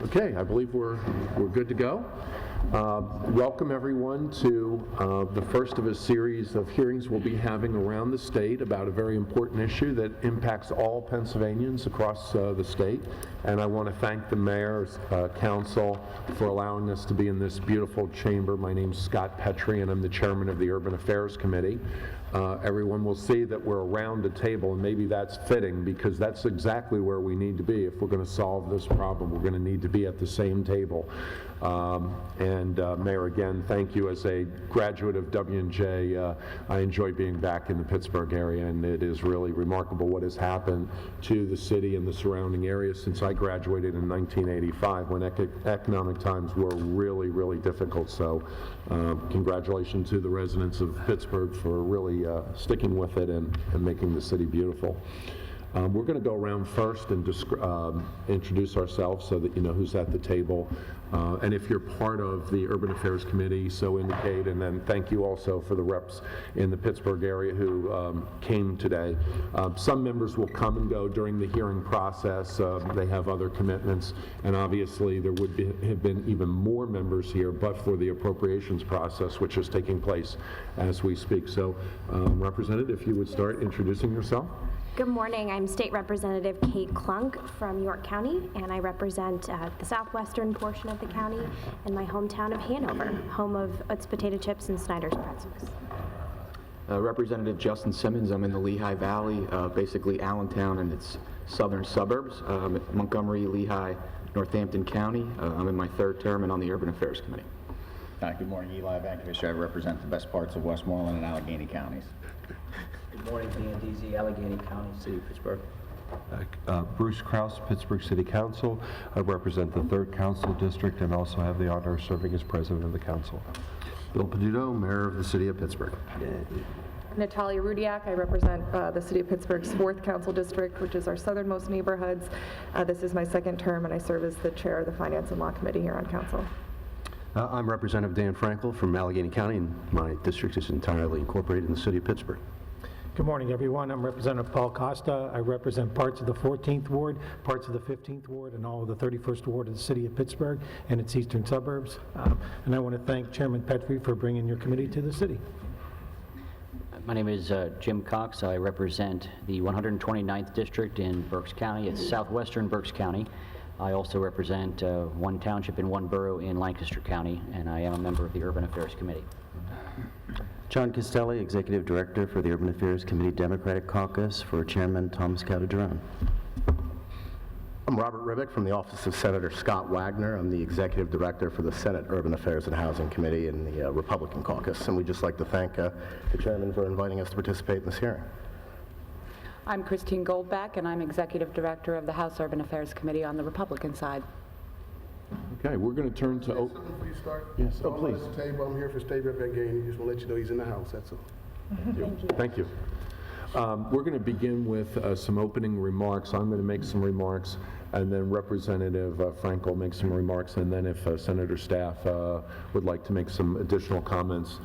Okay, I believe we're good to go. Welcome everyone to the first of a series of hearings we'll be having around the state about a very important issue that impacts all Pennsylvanians across the state. And I want to thank the mayor's council for allowing us to be in this beautiful chamber. My name's Scott Petrie and I'm the chairman of the Urban Affairs Committee. Everyone will see that we're around a table, and maybe that's fitting because that's exactly where we need to be. If we're going to solve this problem, we're going to need to be at the same table. Mayor, again, thank you. As a graduate of W&J, I enjoy being back in the Pittsburgh area, and it is really remarkable what has happened to the city and the surrounding areas since I graduated in 1985 when economic times were really, really difficult. So congratulations to the residents of Pittsburgh for really sticking with it and making the city beautiful. We're going to go around first and introduce ourselves so that you know who's at the table. And if you're part of the Urban Affairs Committee, so indicate. And then thank you also for the reps in the Pittsburgh area who came today. Some members will come and go during the hearing process. They have other commitments. And obviously there would have been even more members here, but for the appropriations process, which is taking place as we speak. So Representative, if you would start introducing yourself. Good morning. I'm State Representative Kate Klunk from York County, and I represent the southwestern portion of the county in my hometown of Hanover, home of Utz Potato Chips and Snyder's Pretzels. Representative Justin Simmons. I'm in the Lehigh Valley, basically Allentown and its southern suburbs, Montgomery, Lehigh, Northampton County. I'm in my third term and on the Urban Affairs Committee. Hi, good morning. Eli Vankovich. I represent the best parts of Westmoreland and Allegheny counties. Good morning, Dan Deasy, Allegheny County, City of Pittsburgh. Bruce Kraus, Pittsburgh City Council. I represent the 3rd Council District and also have the honor of serving as President of the Council. Bill Peduto, Mayor of the City of Pittsburgh. Natalia Rudiak. I represent the City of Pittsburgh's 4th Council District, which is our southernmost neighborhoods. This is my 2nd term, and I serve as the Chair of the Finance and Law Committee here on Council. I'm Representative Dan Frankel from Allegheny County, and my district is entirely incorporated in the City of Pittsburgh. Good morning, everyone. I'm Representative Paul Costa. I represent parts of the 14th Ward, parts of the 15th Ward, and all of the 31st Ward of the City of Pittsburgh and its eastern suburbs. And I want to thank Chairman Petrie for bringing your committee to the city. My name is Jim Cox. I represent the 129th District in Berks County. It's southwestern Berks County. I also represent one township and one borough in Lancaster County, and I am a member of the Urban Affairs Committee. John Castelli, Executive Director for the Urban Affairs Committee Democratic Caucus, for Chairman Thomas Calderon. I'm Robert Ribick from the Office of Senator Scott Wagner. I'm the Executive Director for the Senate Urban Affairs and Housing Committee in the Republican Caucus. And we'd just like to thank the Chairman for inviting us to participate in this hearing. I'm Christine Goldbeck, and I'm Executive Director of the House Urban Affairs Committee on the Republican side. Okay, we're going to turn to... Something before you start? Yes, oh, please. I'm here for State Rep Gainey. Just want to let you know he's in the House, that's all. Thank you. We're going to begin with some opening remarks. I'm going to make some remarks, and then Representative Frankel make some remarks, and then if Senator Staff would like to make some additional comments.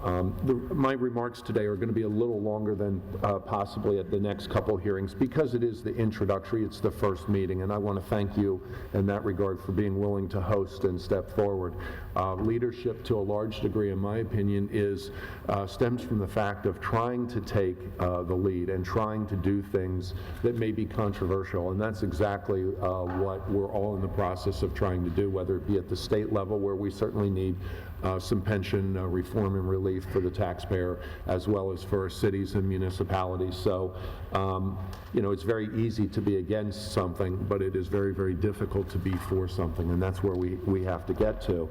My remarks today are going to be a little longer than possibly at the next couple hearings because it is the introductory, it's the first meeting, and I want to thank you in that regard for being willing to host and step forward. Leadership, to a large degree, in my opinion, stems from the fact of trying to take the lead and trying to do things that may be controversial, and that's exactly what we're all in the process of trying to do, whether it be at the state level, where we certainly need some pension reform and relief for the taxpayer, as well as for cities and municipalities. So, you know, it's very easy to be against something, but it is very, very difficult to be for something, and that's where we have to get to.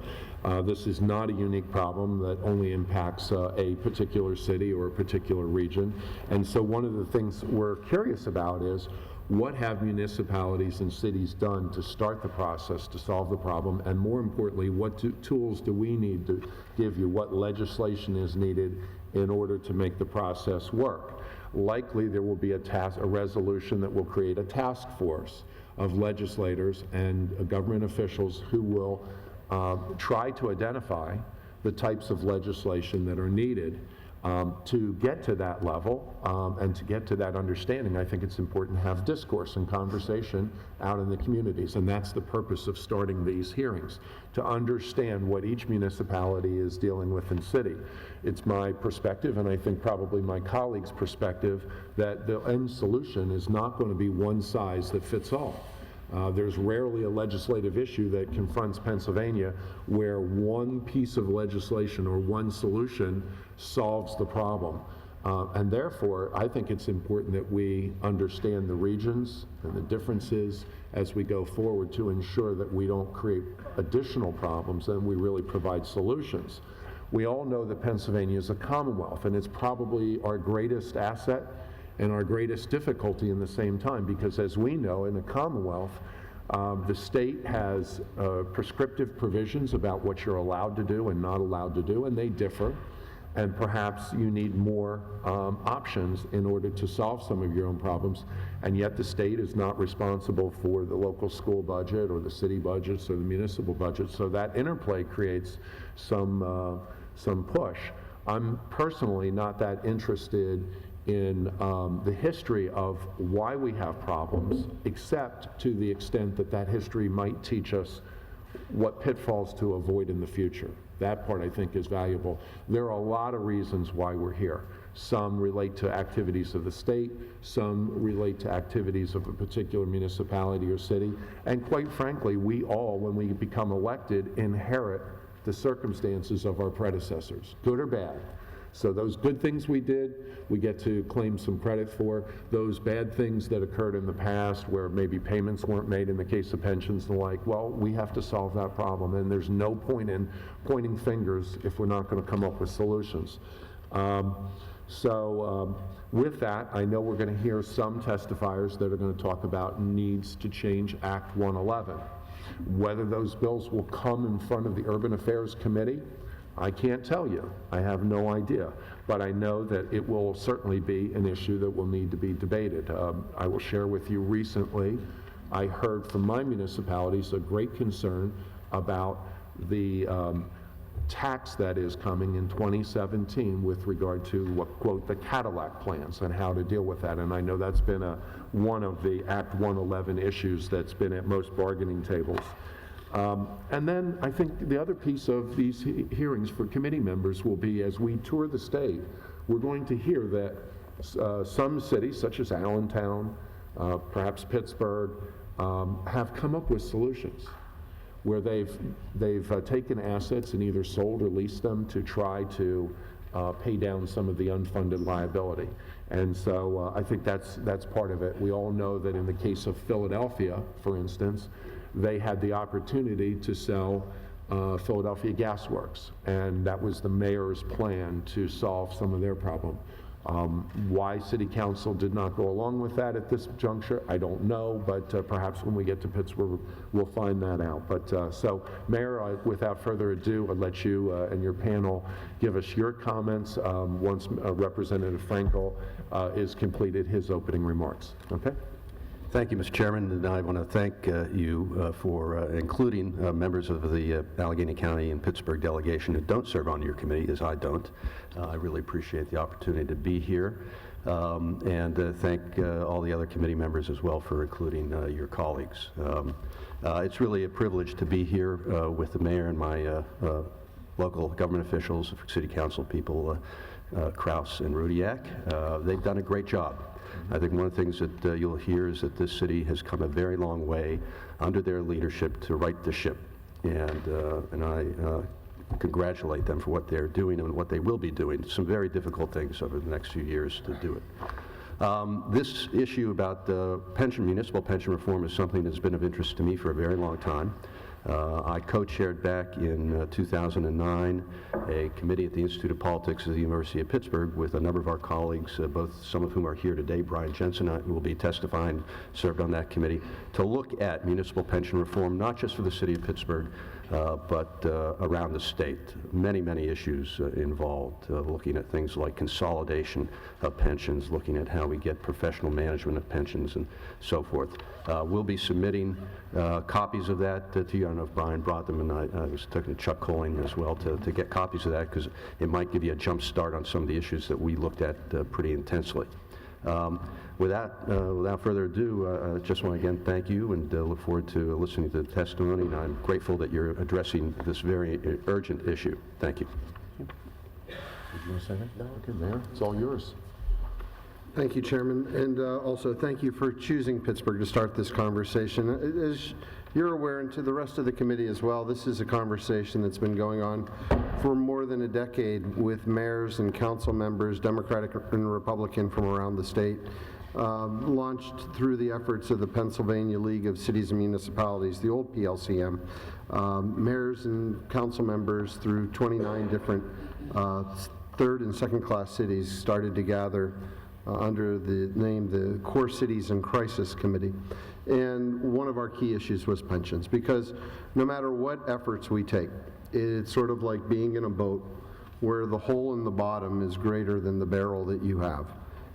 This is not a unique problem that only impacts a particular city or a particular region. And so one of the things we're curious about is, what have municipalities and cities done to start the process to solve the problem? And more importantly, what tools do we need to give you? What legislation is needed in order to make the process work? Likely there will be a resolution that will create a task force of legislators and government officials who will try to identify the types of legislation that are needed To get to that level and to get to that understanding, I think it's important to have discourse and conversation out in the communities, and that's the purpose of starting these hearings, to understand what each municipality is dealing with in city. It's my perspective, and I think probably my colleagues' perspective, that the end solution is not going to be one size that fits all. There's rarely a legislative issue that confronts Pennsylvania where one piece of legislation or one solution solves the problem. And therefore, I think it's important that we understand the regions and the differences as we go forward to ensure that we don't create additional problems and we really provide solutions. We all know that Pennsylvania is a commonwealth, and it's probably our greatest asset and our greatest difficulty in the same time, because as we know, in a commonwealth, the state has prescriptive provisions about what you're allowed to do and not allowed to do, and they differ. And perhaps you need more options in order to solve some of your own problems, and yet the state is not responsible for the local school budget or the city budgets or the municipal budget, so that interplay creates some push. I'm personally not that interested in the history of why we have problems, except to the extent that that history might teach us what pitfalls to avoid in the future. That part, I think, is valuable. There are a lot of reasons why we're here. Some relate to activities of the state, some relate to activities of a particular municipality or city, and quite frankly, we all, when we become elected, inherit the circumstances of our predecessors, good or bad. So those good things we did, we get to claim some credit for. Those bad things that occurred in the past where maybe payments weren't made in the case of pensions and the like, well, we have to solve that problem, and there's no point in pointing fingers if we're not going to come up with solutions. With that, I know we're going to hear some testifiers that are going to talk about needs to change Act 111. Whether those bills will come in front of the Urban Affairs Committee, I can't tell you. I have no idea. But I know that it will certainly be an issue that will need to be debated. I will share with you recently, I heard from my municipalities a great concern about the tax that is coming in 2017 with regard to what, quote, the Cadillac plans and how to deal with that. And I know that's been one of the Act 111 issues that's been at most bargaining tables. And then I think the other piece of these hearings for committee members will be, as we tour the state, we're going to hear that some cities, such as Allentown, perhaps Pittsburgh, have come up with solutions where they've taken assets and either sold or leased them to try to pay down some of the unfunded liability. And so I think that's part of it. We all know that in the case of Philadelphia, for instance, they had the opportunity to sell Philadelphia Gas Works, and that was the mayor's plan to solve some of their problem. Why City Council did not go along with that at this juncture, I don't know, but perhaps when we get to Pittsburgh, we'll find that out. But so, Mayor, without further ado, I'll let you and your panel give us your comments once Representative Frankel is completed his opening remarks. Okay? Thank you, Mr. Chairman, and I want to thank you for including members of the Allegheny County and Pittsburgh delegation who don't serve on your committee, as I don't. I really appreciate the opportunity to be here, and thank all the other committee members as well for including your colleagues. It's really a privilege to be here with the mayor and my local government officials, city council people, Kraus and Rudiak. They've done a great job. I think one of the things that you'll hear is that this city has come a very long way under their leadership to right the ship, and I congratulate them for what they're doing and what they will be doing. Some very difficult things over the next few years to do it. This issue about municipal pension reform is something that's been of interest to me for a very long time. I co-chaired back in 2009 a committee at the Institute of Politics at the University of Pittsburgh with a number of our colleagues, some of whom are here today. Brian Jensen, who will be testifying, served on that committee, to look at municipal pension reform, not just for the city of Pittsburgh, but around the state. Many, many issues involved, looking at things like consolidation of pensions, looking at how we get professional management of pensions and so forth. We'll be submitting copies of that to you. I don't know if Brian brought them, and I was talking to Chuck Colling as well to get copies of that, because it might give you a jump start on some of the issues that we looked at pretty intensely. Without further ado, I just want to again thank you and look forward to listening to the testimony, and I'm grateful that you're addressing this very urgent issue. Thank you. Did you want to say that? No, okay, Mayor, it's all yours. Thank you, Chairman, and also thank you for choosing Pittsburgh to start this conversation. As you're aware, and to the rest of the committee as well, this is a conversation that's been going on for more than a decade with mayors and council members, Democratic and Republican, from around the state, launched through the efforts of the Pennsylvania League of Cities and Municipalities, the old PLCM, mayors and council members through 29 different third and second class cities started to gather under the name the Core Cities in Crisis Committee. And one of our key issues was pensions, because no matter what efforts we take, it's sort of like being in a boat where the hole in the bottom is greater than the barrel that you have.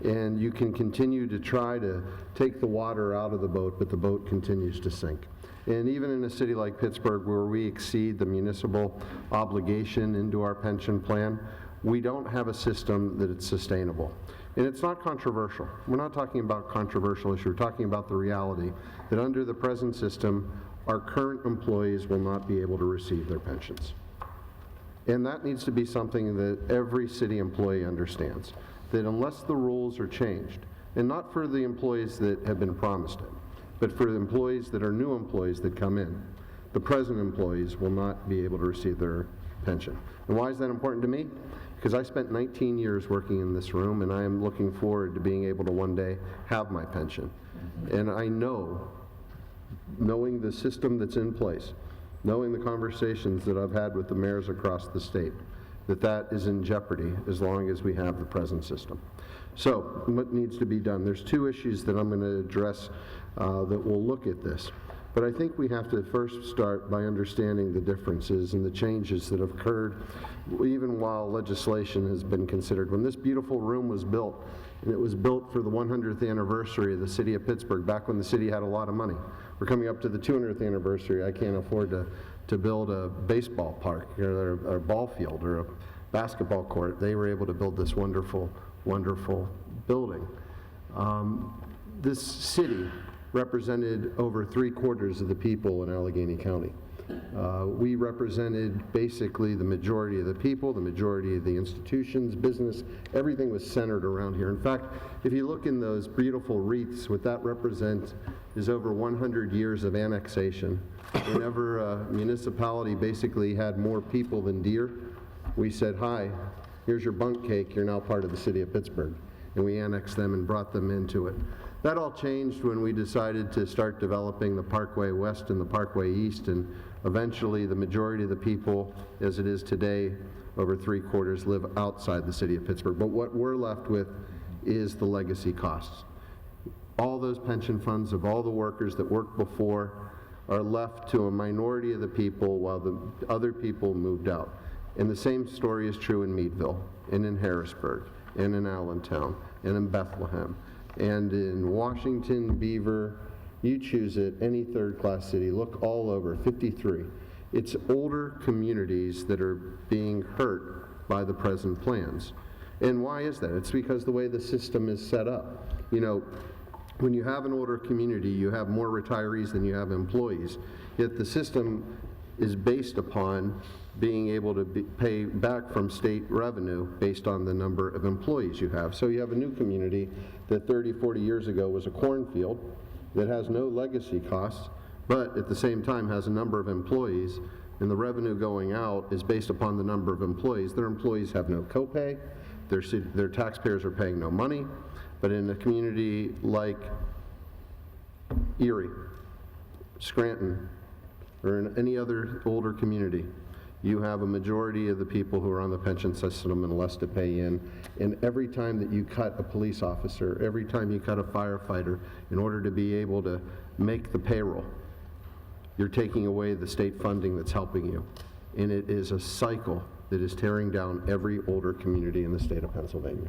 And you can continue to try to take the water out of the boat, but the boat continues to sink. And even in a city like Pittsburgh, where we exceed the municipal obligation into our pension plan, we don't have a system that is sustainable. And it's not controversial. We're not talking about controversial issue. We're talking about the reality that under the present system, our current employees will not be able to receive their pensions. And that needs to be something that every city employee understands, that unless the rules are changed, and not for the employees that have been promised it, but for the employees that are new employees that come in, the present employees will not be able to receive their pension. And why is that important to me? Because I spent 19 years working in this room, and I am looking forward to being able to one day have my pension. And I know, knowing the system that's in place, knowing the conversations that I've had with the mayors across the state, that that is in jeopardy as long as we have the present system. So what needs to be done? There's two issues that I'm going to address that will look at this. But I think we have to first start by understanding the differences and the changes that have occurred even while legislation has been considered. When this beautiful room was built, and it was built for the 100th anniversary of the city of Pittsburgh, back when the city had a lot of money. We're coming up to the 200th anniversary. I can't afford to build a baseball park or a ball field or a basketball court. They were able to build this wonderful, wonderful building. This city represented over 3/4 of the people in Allegheny County. We represented basically the majority of the people, the majority of the institutions, business, everything was centered around here. In fact, if you look in those beautiful wreaths, what that represents is over 100 years of annexation. Whenever a municipality basically had more people than deer, we said, hi, here's your bunk cake, you're now part of the city of Pittsburgh. And we annexed them and brought them into it. That all changed when we decided to start developing the Parkway West and the Parkway East, and eventually the majority of the people, as it is today, over 3/4 live outside the city of Pittsburgh. But what we're left with is the legacy costs. All those pension funds of all the workers that worked before are left to a minority of the people while the other people moved out. And the same story is true in Meadville, and in Harrisburg, and in Allentown, and in Bethlehem, and in Washington, Beaver, you choose it, any third-class city, look all over, 53. It's older communities that are being hurt by the present plans. And why is that? It's because the way the system is set up. You know, when you have an older community, you have more retirees than you have employees, yet the system is based upon being able to pay back from state revenue based on the number of employees you have. So you have a new community that 30, 40 years ago was a cornfield that has no legacy costs, but at the same time has a number of employees, and the revenue going out is based upon the number of employees. Their employees have no copay, their taxpayers are paying no money. But in a community like Erie, Scranton, or in any other older community, you have a majority of the people who are on the pension system and less to pay in. And every time that you cut a police officer, every time you cut a firefighter, in order to be able to make the payroll, you're taking away the state funding that's helping you. And it is a cycle that is tearing down every older community in the state of Pennsylvania.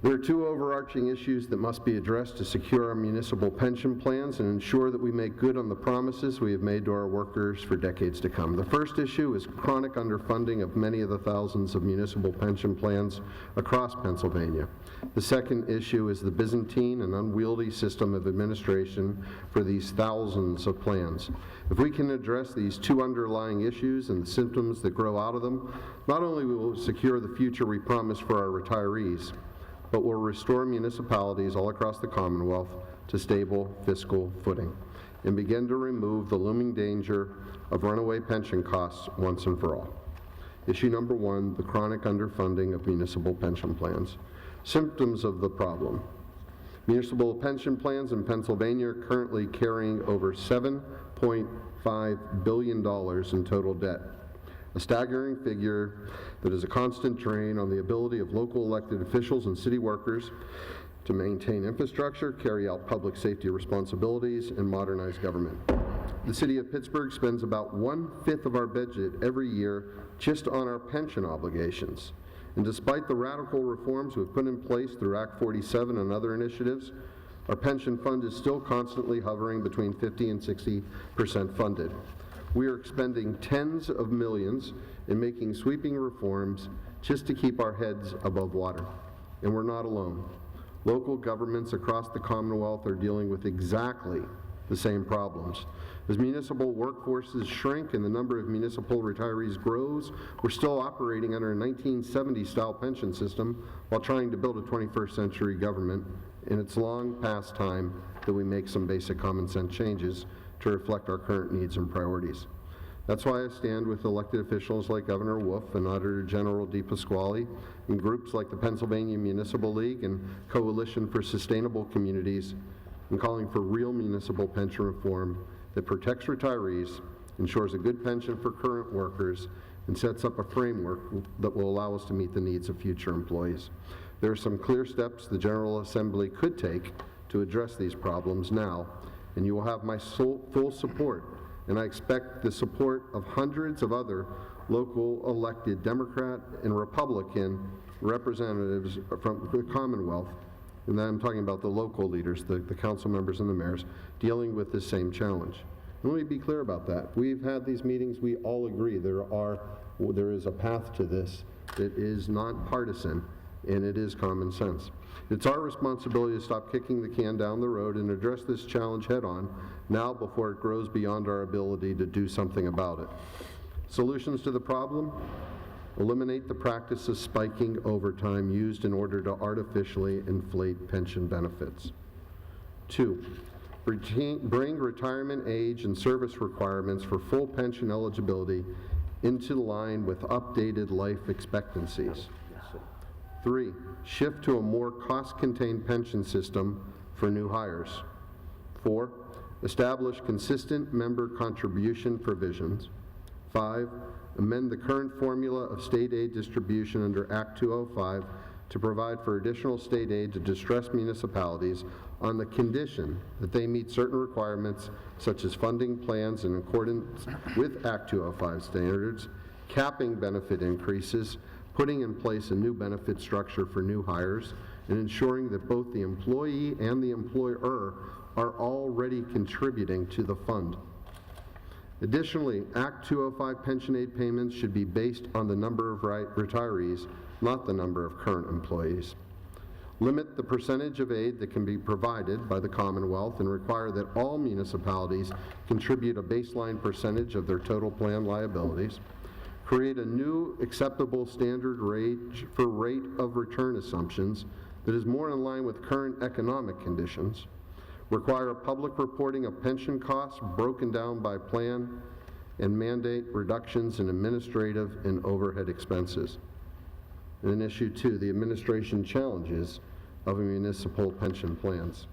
There are two overarching issues that must be addressed to secure our municipal pension plans and ensure that we make good on the promises we have made to our workers for decades to come. The first issue is chronic underfunding of many of the thousands of municipal pension plans across Pennsylvania. The second issue is the Byzantine and unwieldy system of administration for these thousands of plans. If we can address these two underlying issues and the symptoms that grow out of them, not only will we secure the future we promise for our retirees, but will restore municipalities all across the Commonwealth to stable fiscal footing and begin to remove the looming danger of runaway pension costs once and for all. Issue number one, the chronic underfunding of municipal pension plans. Symptoms of the problem. Municipal pension plans in Pennsylvania are currently carrying over $7.5 billion in total debt, a staggering figure that is a constant drain on the ability of local elected officials and city workers to maintain infrastructure, carry out public safety responsibilities, and modernize government. The city of Pittsburgh spends about 1/5 of our budget every year just on our pension obligations. And despite the radical reforms we've put in place through Act 47 and other initiatives, our pension fund is still constantly hovering between 50 and 60% funded. We are expending tens of millions in making sweeping reforms just to keep our heads above water. And we're not alone. Local governments across the Commonwealth are dealing with exactly the same problems. As municipal workforces shrink and the number of municipal retirees grows, we're still operating under a 1970-style pension system while trying to build a 21st century government, and it's long past time that we make some basic common sense changes to reflect our current needs and priorities. That's why I stand with elected officials like Governor Wolf and Auditor General DePasquale, and groups like the Pennsylvania Municipal League and Coalition for Sustainable Communities, in calling for real municipal pension reform that protects retirees, ensures a good pension for current workers, and sets up a framework that will allow us to meet the needs of future employees. There are some clear steps the General Assembly could take to address these problems now, and you will have my full support, and I expect the support of hundreds of other local elected Democrat and Republican representatives from the Commonwealth, and then I'm talking about the local leaders, the council members and the mayors, dealing with this same challenge. And let me be clear about that. We've had these meetings, we all agree there is a path to this that is not partisan, and it is common sense. It's our responsibility to stop kicking the can down the road and address this challenge head on now before it grows beyond our ability to do something about it. Solutions to the problem? Eliminate the practice of spiking overtime used in order to artificially inflate pension benefits. 2, bring retirement age and service requirements for full pension eligibility into line with updated life expectancies. 3, shift to a more cost-contained pension system for new hires. 4, establish consistent member contribution provisions. 5, amend the current formula of state aid distribution under Act 205 to provide for additional state aid to distressed municipalities on the condition that they meet certain requirements such as funding plans in accordance with Act 205 standards, capping benefit increases, putting in place a new benefit structure for new hires, and ensuring that both the employee and the employer are already contributing to the fund. Additionally, Act 205 pension aid payments should be based on the number of retirees, not the number of current employees. Limit the percentage of aid that can be provided by the Commonwealth and require that all municipalities contribute a baseline percentage of their total plan liabilities. Create a new acceptable standard rate for rate of return assumptions that is more in line with current economic conditions. Require public reporting of pension costs broken down by plan, and mandate reductions in administrative and overhead expenses. And then issue 2, the administration challenges of municipal pension plans.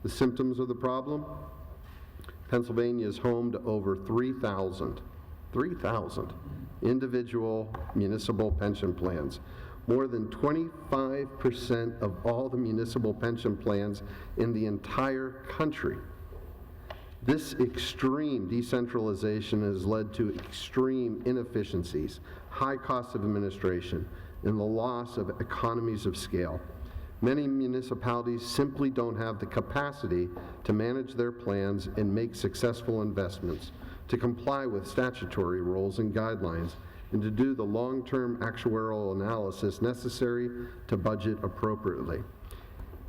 The symptoms of the problem? Pennsylvania is home to over 3,000 individual municipal pension plans. More than 25% of all the municipal pension plans in the entire country. This extreme decentralization has led to extreme inefficiencies, high costs of administration, and the loss of economies of scale. Many municipalities simply don't have the capacity to manage their plans and make successful investments, to comply with statutory rules and guidelines, and to do the long-term actuarial analysis necessary to budget appropriately.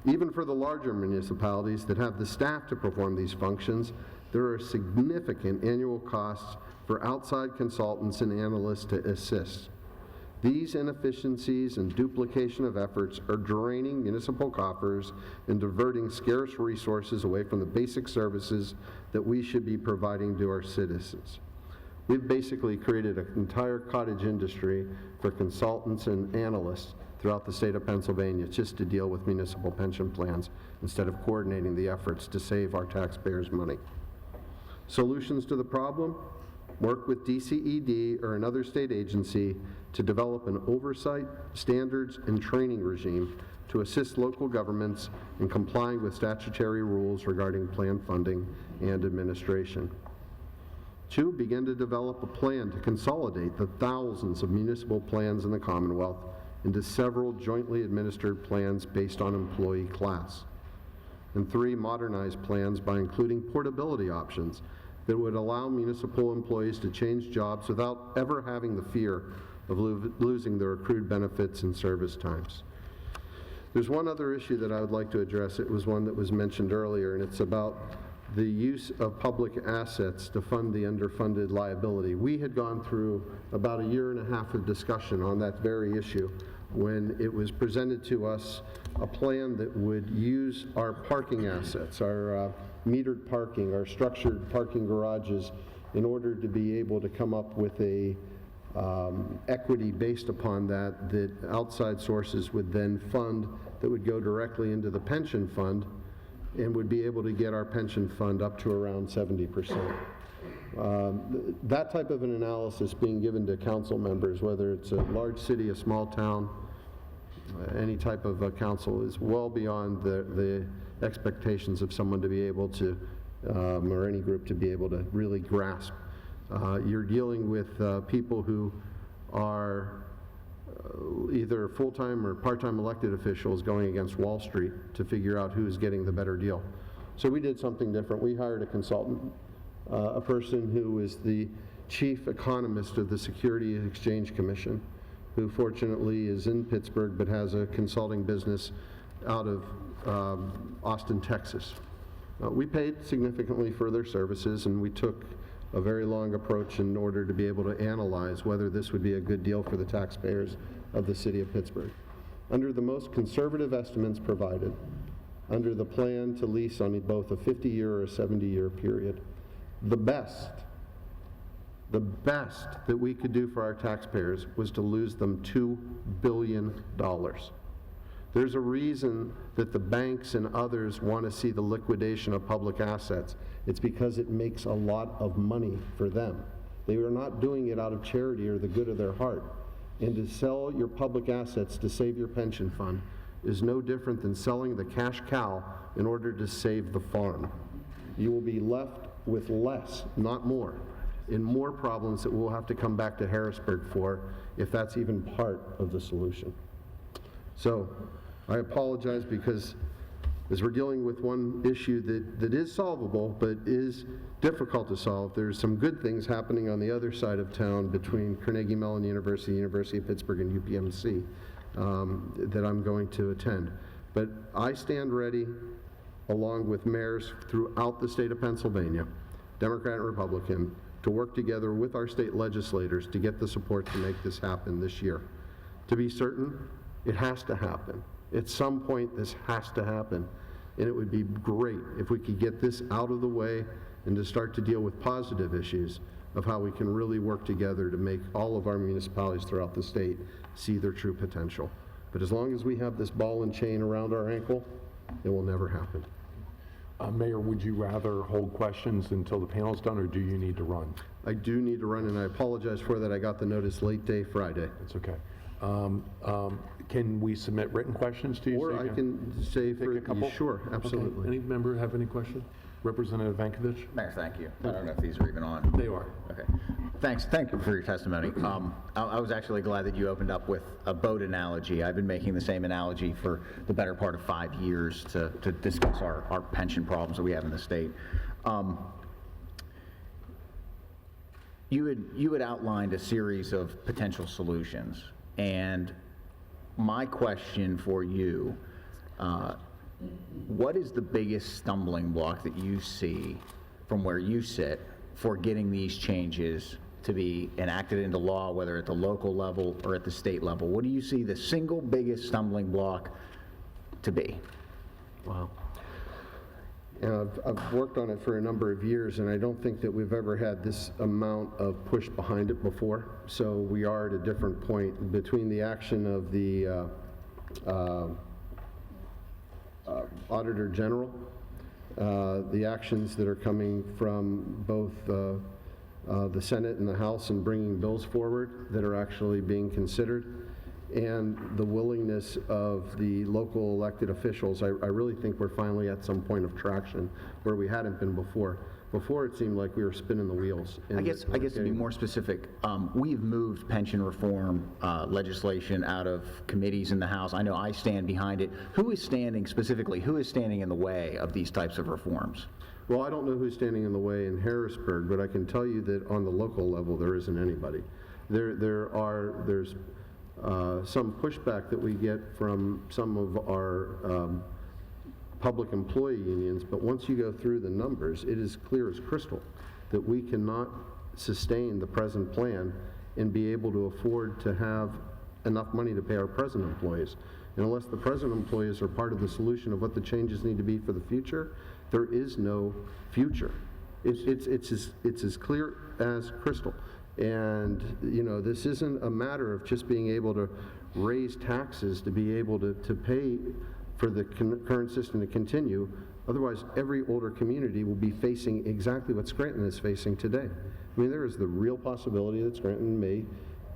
Even for the larger municipalities that have the staff to perform these functions, there are significant annual costs for outside consultants and analysts to assist. These inefficiencies and duplication of efforts are draining municipal coffers and diverting scarce resources away from the basic services that we should be providing to our citizens. We've basically created an entire cottage industry for consultants and analysts throughout the state of Pennsylvania just to deal with municipal pension plans instead of coordinating the efforts to save our taxpayers' money. Solutions to the problem? Work with DCED or another state agency to develop an oversight, standards, and training regime to assist local governments in complying with statutory rules regarding plan funding and administration. 2, begin to develop a plan to consolidate the thousands of municipal plans in the Commonwealth into several jointly administered plans based on employee class. And 3, modernize plans by including portability options that would allow municipal employees to change jobs without ever having the fear of losing their accrued benefits and service times. There's one other issue that I would like to address. It was one that was mentioned earlier, and it's about the use of public assets to fund the underfunded liability. We had gone through about 1.5 years of discussion on that very issue when it was presented to us a plan that would use our parking assets, our metered parking, our structured parking garages, in order to be able to come up with a equity based upon that outside sources would then fund, that would go directly into the pension fund and would be able to get our pension fund up to around 70%. That type of an analysis being given to council members, whether it's a large city, a small town, any type of council, is well beyond the expectations of someone to be able to, or any group to be able to really grasp. You're dealing with people who are either full-time or part-time elected officials going against Wall Street to figure out who is getting the better deal. So we did something different. We hired a consultant, a person who is the chief economist of the Security and Exchange Commission, who fortunately is in Pittsburgh but has a consulting business out of Austin, Texas. We paid significantly for their services, and we took a very long approach in order to be able to analyze whether this would be a good deal for the taxpayers of the city of Pittsburgh. Under the most conservative estimates provided, under the plan to lease on both a 50-year or a 70-year period, the best that we could do for our taxpayers was to lose them $2 billion. There's a reason that the banks and others want to see the liquidation of public assets. It's because it makes a lot of money for them. They are not doing it out of charity or the good of their heart. And to sell your public assets to save your pension fund is no different than selling the cash cow in order to save the farm. You will be left with less, not more, and more problems that we'll have to come back to Harrisburg for if that's even part of the solution. So I apologize because as we're dealing with one issue that is solvable but is difficult to solve, there's some good things happening on the other side of town between Carnegie Mellon University, University of Pittsburgh, and UPMC that I'm going to attend. But I stand ready, along with mayors throughout the state of Pennsylvania, Democrat and Republican, to work together with our state legislators to get the support to make this happen this year. To be certain, it has to happen. At some point, this has to happen. And it would be great if we could get this out of the way and to start to deal with positive issues of how we can really work together to make all of our municipalities throughout the state see their true potential. But as long as we have this ball and chain around our ankle, it will never happen. Mayor, would you rather hold questions until the panel's done, or do you need to run? I do need to run, and I apologize for that. I got the notice late day Friday. That's okay. Can we submit written questions to you? Or I can say for a couple? sure, absolutely. Okay. Any member have any questions? Representative Vankovich? Mayor, thank you. I don't know if these are even on. They are. Okay. Thanks. Thank you for your testimony. I was actually glad that you opened up with a boat analogy. I've been making the same analogy for the better part of 5 years to discuss our pension problems that we have in the state. You had outlined a series of potential solutions, and my question for you, what is the biggest stumbling block that you see from where you sit for getting these changes to be enacted into law, whether at the local level or at the state level? What do you see the single biggest stumbling block to be? Wow. I've worked on it for a number of years, and I don't think that we've ever had this amount of push behind it before. So we are at a different point between the action of the Auditor General, the actions that are coming from both the Senate and the House in bringing bills forward that are actually being considered, and the willingness of the local elected officials. I really think we're finally at some point of traction where we hadn't been before. Before, it seemed like we were spinning the wheels. I guess to be more specific, we've moved pension reform legislation out of committees in the House. I know I stand behind it. Who is standing specifically, who is standing in the way of these types of reforms? Well, I don't know who's standing in the way in Harrisburg, but I can tell you that on the local level, there isn't anybody. There's some pushback that we get from some of our public employee unions, but once you go through the numbers, it is clear as crystal that we cannot sustain the present plan and be able to afford to have enough money to pay our present employees. And unless the present employees are part of the solution of what the changes need to be for the future, there is no future. It's as clear as crystal. And, you know, this isn't a matter of just being able to raise taxes to be able to pay for the current system to continue. Otherwise, every older community will be facing exactly what Scranton is facing today. I mean, there is the real possibility that Scranton may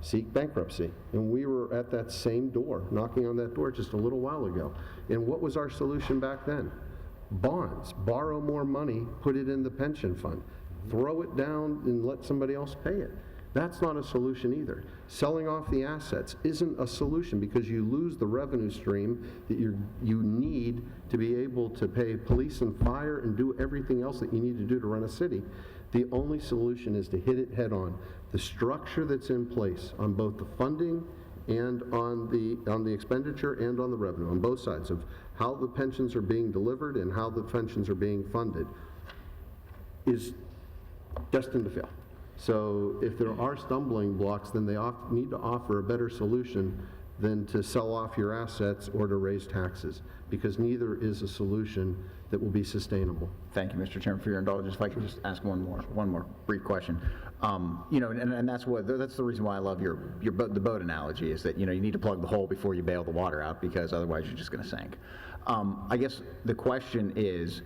seek bankruptcy. And we were at that same door, knocking on that door just a little while ago. And what was our solution back then? Bonds. Borrow more money, put it in the pension fund. Throw it down and let somebody else pay it. That's not a solution either. Selling off the assets isn't a solution because you lose the revenue stream that you need to be able to pay police and fire and do everything else that you need to do to run a city. The only solution is to hit it head on. The structure that's in place on both the funding and on the expenditure and on the revenue, on both sides of how the pensions are being delivered and how the pensions are being funded, is destined to fail. So if there are stumbling blocks, then they need to offer a better solution than to sell off your assets or to raise taxes, because neither is a solution that will be sustainable. Thank you, Mr. Chairman, for your indulgence. If I could just ask one more brief question. You know, and that's the reason why I love the boat analogy, is that, you know, you need to plug the hole before you bail the water out, because otherwise you're just going to sink. I guess the question is,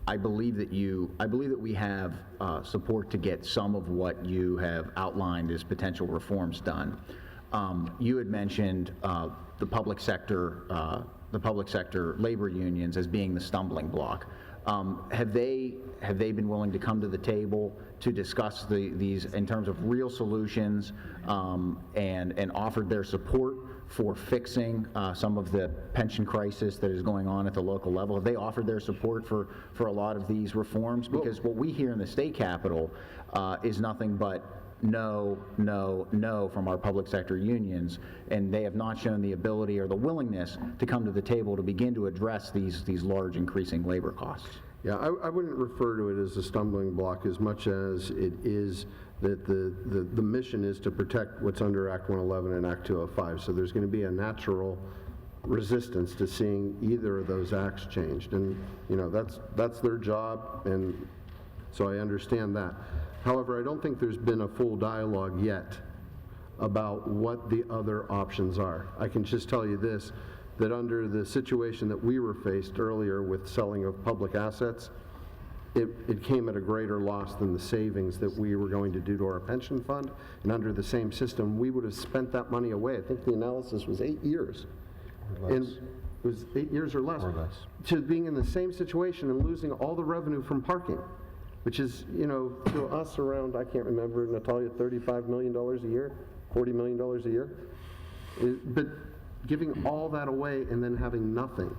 I believe that we have support to get some of what you have outlined as potential reforms done. You had mentioned the public sector labor unions as being the stumbling block. Have they been willing to come to the table to discuss these in terms of real solutions, and offered their support for fixing some of the pension crisis that is going on at the local level? Have they offered their support for a lot of these reforms? Because what we hear in the state capitol is nothing but no, no, no from our public sector unions, and they have not shown the ability or the willingness to come to the table to begin to address these large increasing labor costs. Yeah, I wouldn't refer to it as a stumbling block as much as it is that the mission is to protect what's under Act 111 and Act 205. So there's going to be a natural resistance to seeing either of those acts changed. And, you know, that's their job, and so I understand that. However, I don't think there's been a full dialogue yet about what the other options are. I can just tell you this, that under the situation that we were faced earlier with selling of public assets, it came at a greater loss than the savings that we were going to do to our pension fund. And under the same system, we would have spent that money away. I think the analysis was 8 years. it was 8 years or less, Or less. to being in the same situation and losing all the revenue from parking, which is, to us around, I can't remember, Natalia, $35 million a year, $40 million a year. But giving all that away and then having nothing,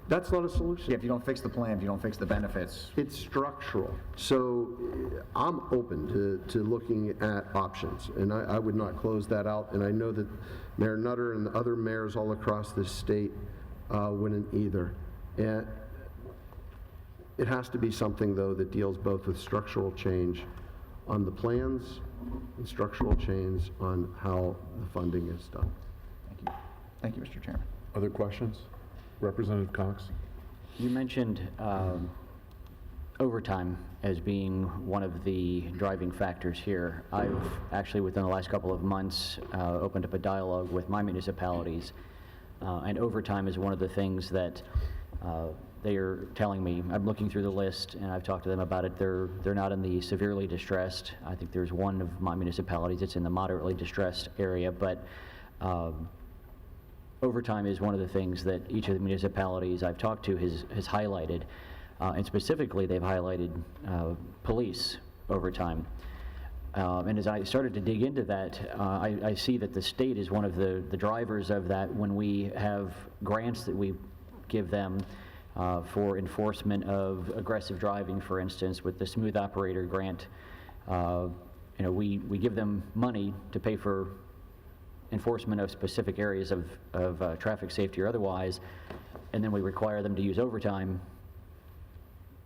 that's not a solution. Yeah, if you don't fix the plan, if you don't fix the benefits. It's structural. So I'm open to looking at options, and I would not close that out. And I know that Mayor Nutter and the other mayors all across this state wouldn't either. And it has to be something, though, that deals both with structural change on the plans and structural change on how the funding is done. Thank you. Thank you, Mr. Chairman. Other questions? Representative Cox? You mentioned overtime as being one of the driving factors here. I've actually, within the last couple of months, opened up a dialogue with my municipalities, and overtime is one of the things that they are telling me. I'm looking through the list, and I've talked to them about it. They're not in the severely distressed. I think there's one of my municipalities that's in the moderately distressed area, but overtime is one of the things that each of the municipalities I've talked to has highlighted, and specifically they've highlighted police overtime. And as I started to dig into that, I see that the state is one of the drivers of that when we have grants that we give them for enforcement of aggressive driving, for instance, with the Smooth Operator Grant. We give them money to pay for enforcement of specific areas of traffic safety or otherwise, and then we require them to use overtime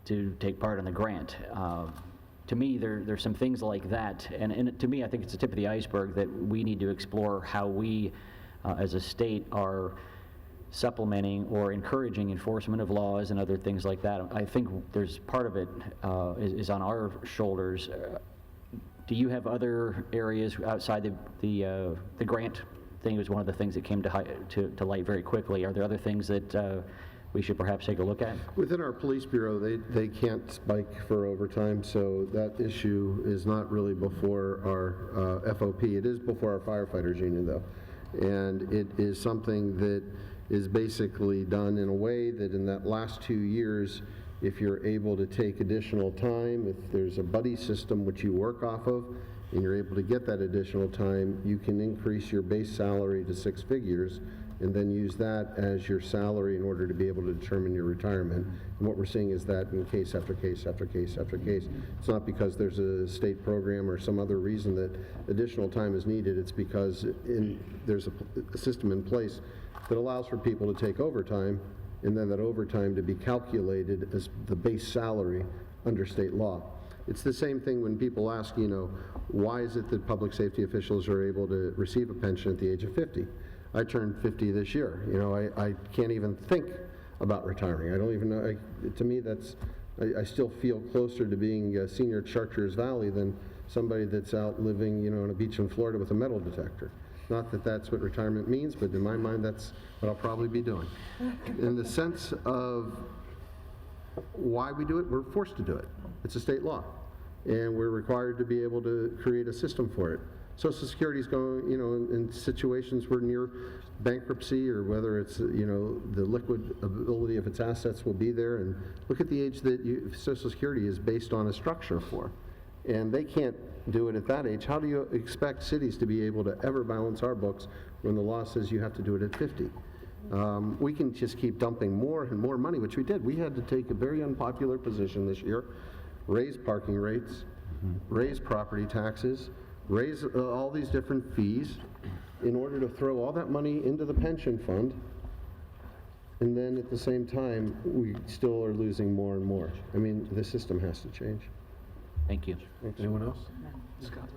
to take part in the grant. To me, there's some things like that, and to me, I think it's the tip of the iceberg that we need to explore how we, as a state, are supplementing or encouraging enforcement of laws and other things like that. I think there's part of it is on our shoulders. Do you have other areas outside the grant thing? Was one of the things that came to light very quickly. Are there other things that we should perhaps take a look at? Within our police bureau, they can't spike for overtime, so that issue is not really before our FOP. It is before our firefighters union, though. And it is something that is basically done in a way that in that last 2 years, if you're able to take additional time, if there's a buddy system which you work off of, and you're able to get that additional time, you can increase your base salary to 6 figures, and then use that as your salary in order to be able to determine your retirement. And what we're seeing is that in case after case after case after case. It's not because there's a state program or some other reason that additional time is needed. It's because there's a system in place that allows for people to take overtime, and then that overtime to be calculated as the base salary under state law. It's the same thing when people ask, why is it that public safety officials are able to receive a pension at the age of 50? I turned 50 this year. I can't even think about retiring. I don't even know. To me, I still feel closer to being a senior at Chartiers Valley than somebody that's out living, on a beach in Florida with a metal detector. Not that that's what retirement means, but in my mind, that's what I'll probably be doing. In the sense of why we do it, we're forced to do it. It's a state law, and we're required to be able to create a system for it. Social Security is going, in situations where near bankruptcy, or whether it's, the liquid ability of its assets will be there. And look at the age that Social Security is based on a structure for. And they can't do it at that age. How do you expect cities to be able to ever balance our books when the law says you have to do it at 50? We can just keep dumping more and more money, which we did. We had to take a very unpopular position this year, raise parking rates, raise property taxes, raise all these different fees in order to throw all that money into the pension fund, and then at the same time, we still are losing more and more. I mean, the system has to change. Thank you. Anyone else? Scott,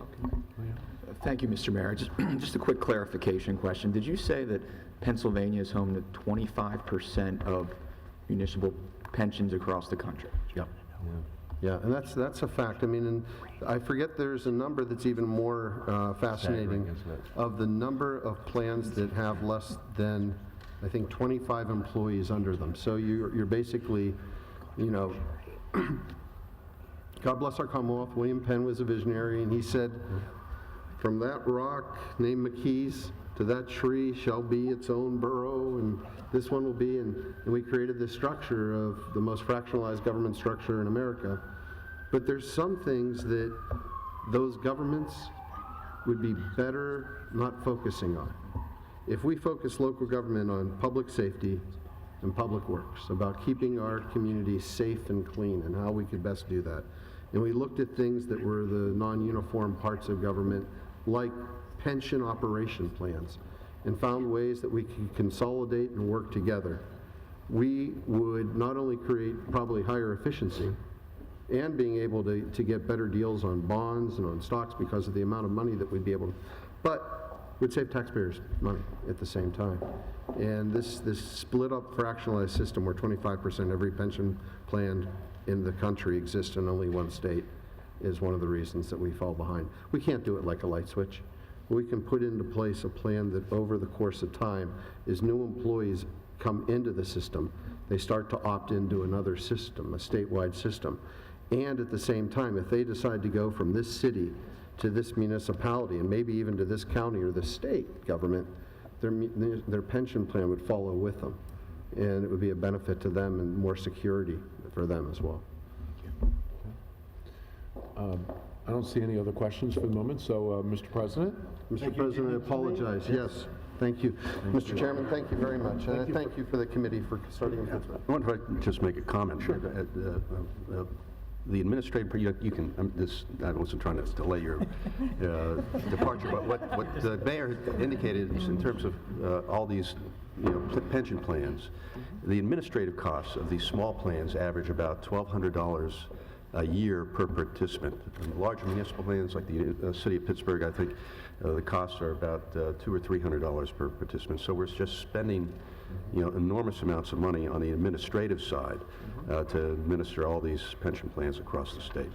thank you, Mr. Mayor. Just a quick clarification question. Did you say that Pennsylvania is home to 25% of municipal pensions across the country? Yep. Yeah, and that's a fact. I mean, and I forget there's a number that's even more fascinating of the number of plans that have less than, I think, 25 employees under them. So you're basically, God bless our Commonwealth, William Penn was a visionary, and he said, from that rock named McKees to that tree shall be its own borough, and this one will be, and we created this structure of the most fractionalized government structure in America. But there's some things that those governments would be better not focusing on. If we focus local government on public safety and public works, about keeping our communities safe and clean and how we could best do that, and we looked at things that were the non-uniform parts of government, like pension operation plans, and found ways that we could consolidate and work together, we would not only create probably higher efficiency and being able to get better deals on bonds and on stocks because of the amount of money that we'd be able to, but would save taxpayers money at the same time. And this split up fractionalized system where 25% every pension plan in the country exists in only one state is one of the reasons that we fall behind. We can't do it like a light switch. We can put into place a plan that over the course of time, as new employees come into the system, they start to opt into another system, a statewide system. And at the same time, if they decide to go from this city to this municipality, and maybe even to this county or the state government, their pension plan would follow with them. And it would be a benefit to them and more security for them as well. I don't see any other questions for the moment, so Mr. President? Mr. President, I apologize. Yes, thank you. Mr. Chairman, thank you very much. And I thank you for the committee for starting in Pittsburgh. I wonder if I could just make a comment. Sure. The administrative, you can, I wasn't trying to delay your departure, but what the mayor indicated is in terms of all these pension plans, the administrative costs of these small plans average about $1,200 a year per participant. In larger municipal plans like the city of Pittsburgh, I think the costs are about $200 or $300 per participant. So we're just spending enormous amounts of money on the administrative side to administer all these pension plans across the state.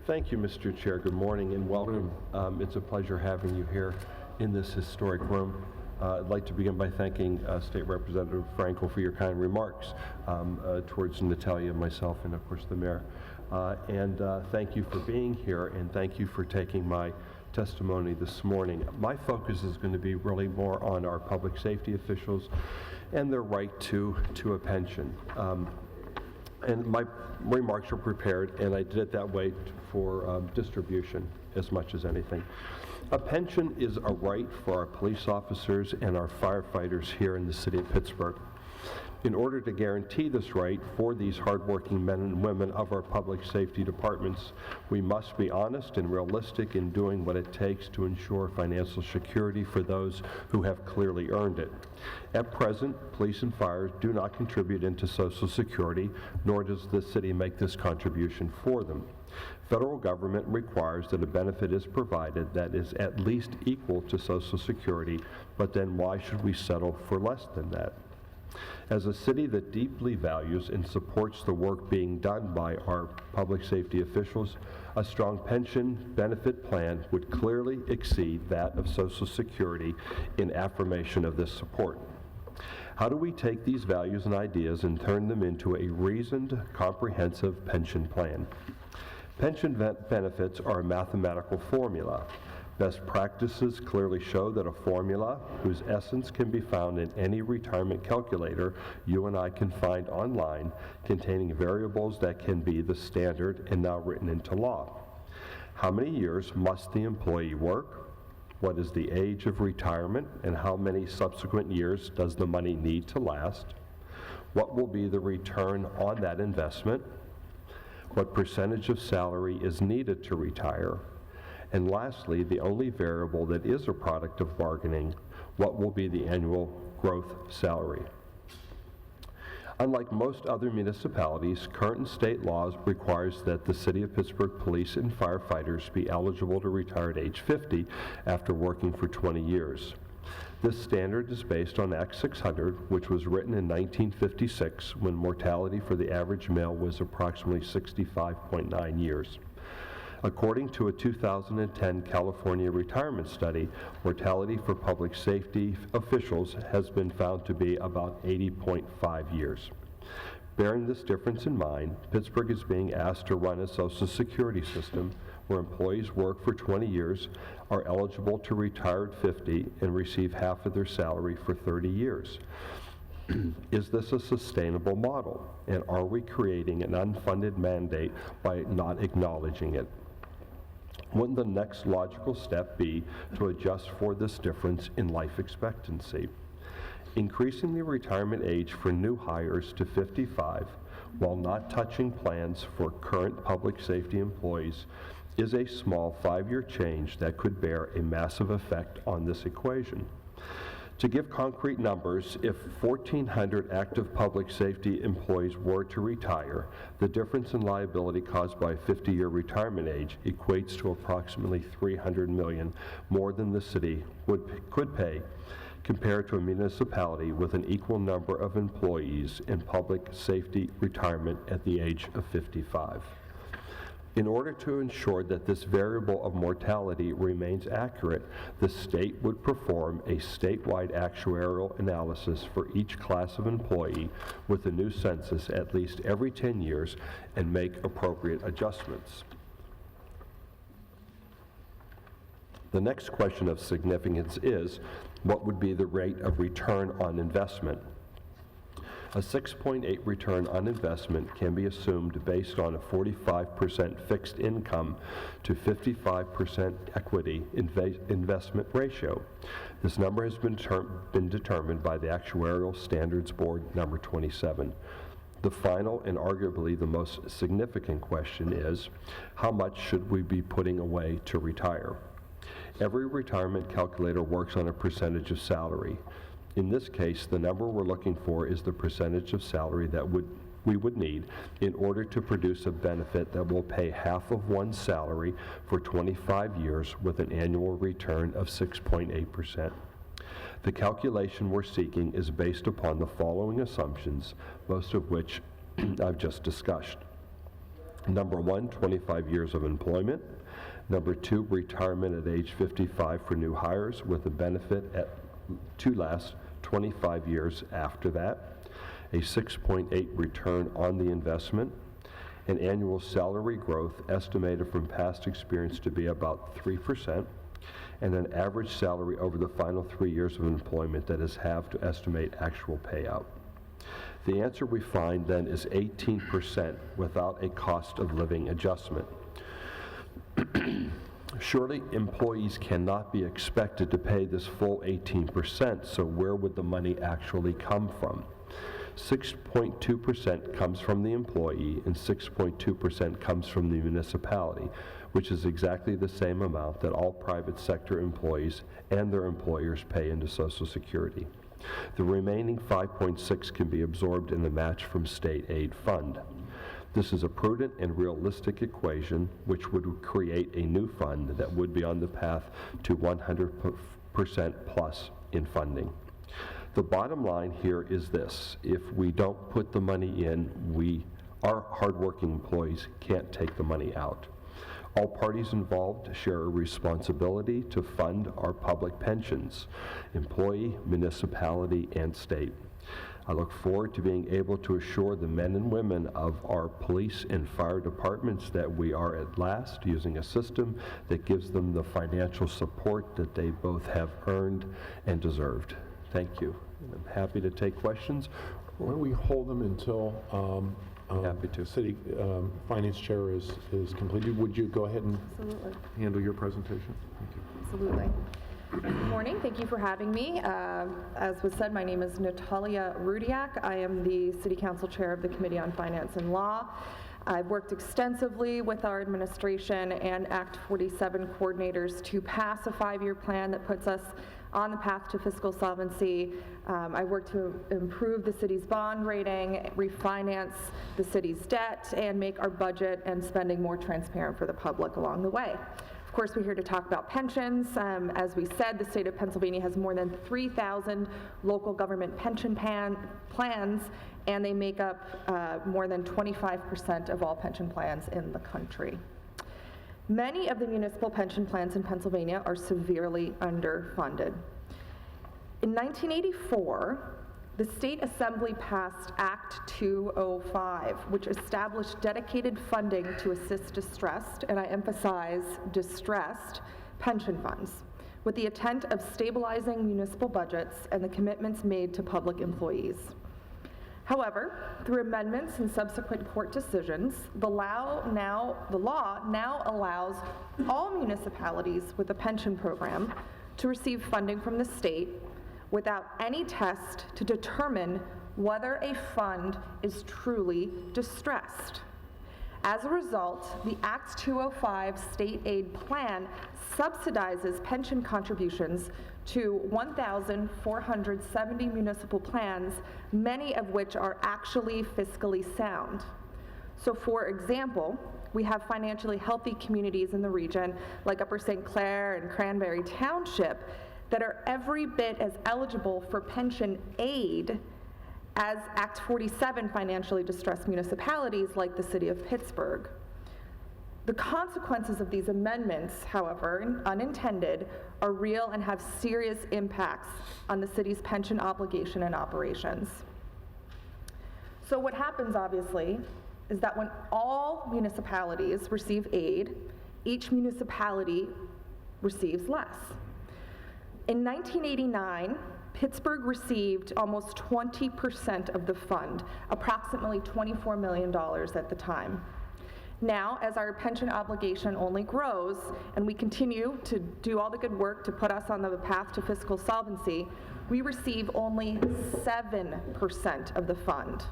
Thank you, Mr. Chair. Good morning and welcome. It's a pleasure having you here in this historic room. I'd like to begin by thanking State Representative Frankel for your kind remarks towards Natalia, myself, and of course the mayor. And thank you for being here, and thank you for taking my testimony this morning. My focus is going to be really more on our public safety officials and their right to a pension. And my remarks are prepared, and I did it that way for distribution as much as anything. A pension is a right for our police officers and our firefighters here in the city of Pittsburgh. In order to guarantee this right for these hardworking men and women of our public safety departments, we must be honest and realistic in doing what it takes to ensure financial security for those who have clearly earned it. At present, police and fires do not contribute into Social Security, nor does the city make this contribution for them. Federal government requires that a benefit is provided that is at least equal to Social Security, but then why should we settle for less than that? As a city that deeply values and supports the work being done by our public safety officials, a strong pension benefit plan would clearly exceed that of Social Security in affirmation of this support. How do we take these values and ideas and turn them into a reasoned, comprehensive pension plan? Pension benefits are a mathematical formula. Best practices clearly show that a formula whose essence can be found in any retirement calculator you and I can find online, containing variables that can be the standard and now written into law. How many years must the employee work? What is the age of retirement, and how many subsequent years does the money need to last? What will be the return on that investment? What percentage of salary is needed to retire? And lastly, the only variable that is a product of bargaining, what will be the annual growth salary? Unlike most other municipalities, current state laws requires that the City of Pittsburgh police and firefighters be eligible to retire at age 50 after working for 20 years. This standard is based on Act 600, which was written in 1956 when mortality for the average male was approximately 65.9 years. According to a 2010 California retirement study, mortality for public safety officials has been found to be about 80.5 years. Bearing this difference in mind, Pittsburgh is being asked to run a Social Security system where employees work for 20 years, are eligible to retire at 50, and receive half of their salary for 30 years. Is this a sustainable model? And are we creating an unfunded mandate by not acknowledging it? Wouldn't the next logical step be to adjust for this difference in life expectancy? Increasing the retirement age for new hires to 55 while not touching plans for current public safety employees is a small 5-year change that could bear a massive effect on this equation. To give concrete numbers, if 1,400 active public safety employees were to retire, the difference in liability caused by a 50-year retirement age equates to approximately $300 million more than the city could pay compared to a municipality with an equal number of employees in public safety retirement at the age of 55. In order to ensure that this variable of mortality remains accurate, the state would perform a statewide actuarial analysis for each class of employee with a new census at least every 10 years and make appropriate adjustments. The next question of significance is, what would be the rate of return on investment? A 6.8 return on investment can be assumed based on a 45% fixed income to 55% equity investment ratio. This number has been determined by the Actuarial Standards Board number 27. The final and arguably the most significant question is, how much should we be putting away to retire? Every retirement calculator works on a percentage of salary. In this case, the number we're looking for is the percentage of salary that we would need in order to produce a benefit that will pay half of one's salary for 25 years with an annual return of 6.8%. The calculation we're seeking is based upon the following assumptions, most of which I've just discussed. Number 1, 25 years of employment. Number 2, retirement at age 55 for new hires with a benefit to last 25 years after that, a 6.8 return on the investment, an annual salary growth estimated from past experience to be about 3%, and an average salary over the final 3 years of employment that is halved to estimate actual payout. The answer we find then is 18% without a cost of living adjustment. Surely employees cannot be expected to pay this full 18%, so where would the money actually come from? 6.2% comes from the employee and 6.2% comes from the municipality, which is exactly the same amount that all private sector employees and their employers pay into Social Security. The remaining 5.6 can be absorbed in the match from state aid fund. This is a prudent and realistic equation which would create a new fund that would be on the path to 100% plus in funding. The bottom line here is this: if we don't put the money in, our hardworking employees can't take the money out. All parties involved share a responsibility to fund our public pensions, employee, municipality, and state. I look forward to being able to assure the men and women of our police and fire departments that we are at last using a system that gives them the financial support that they both have earned and deserved. Thank you. And I'm happy to take questions. Why don't we hold them until Happy to. City Finance Chair is completed? Would you go ahead and Absolutely. handle your presentation? Thank you. Absolutely. Good morning. Thank you for having me. As was said, my name is Natalia Rudiak. I am the City Council Chair of the Committee on Finance and Law. I've worked extensively with our administration and Act 47 coordinators to pass a 5-year plan that puts us on the path to fiscal solvency. I worked to improve the city's bond rating, refinance the city's debt, and make our budget and spending more transparent for the public along the way. Of course, we're here to talk about pensions. As we said, the state of Pennsylvania has more than 3,000 local government pension plans, and they make up more than 25% of all pension plans in the country. Many of the municipal pension plans in Pennsylvania are severely underfunded. In 1984, the State Assembly passed Act 205, which established dedicated funding to assist distressed, and I emphasize distressed, pension funds, with the intent of stabilizing municipal budgets and the commitments made to public employees. However, through amendments and subsequent court decisions, the law now allows all municipalities with a pension program to receive funding from the state without any test to determine whether a fund is truly distressed. As a result, the Act 205 state aid plan subsidizes pension contributions to 1,470 municipal plans, many of which are actually fiscally sound. So for example, we have financially healthy communities in the region like Upper St. Clair and Cranberry Township that are every bit as eligible for pension aid as Act 47 financially distressed municipalities like the city of Pittsburgh. The consequences of these amendments, however, unintended, are real and have serious impacts on the city's pension obligation and operations. So what happens, obviously, is that when all municipalities receive aid, each municipality receives less. In 1989, Pittsburgh received almost 20% of the fund, approximately $24 million at the time. Now, as our pension obligation only grows and we continue to do all the good work to put us on the path to fiscal solvency, we receive only 7% of the fund.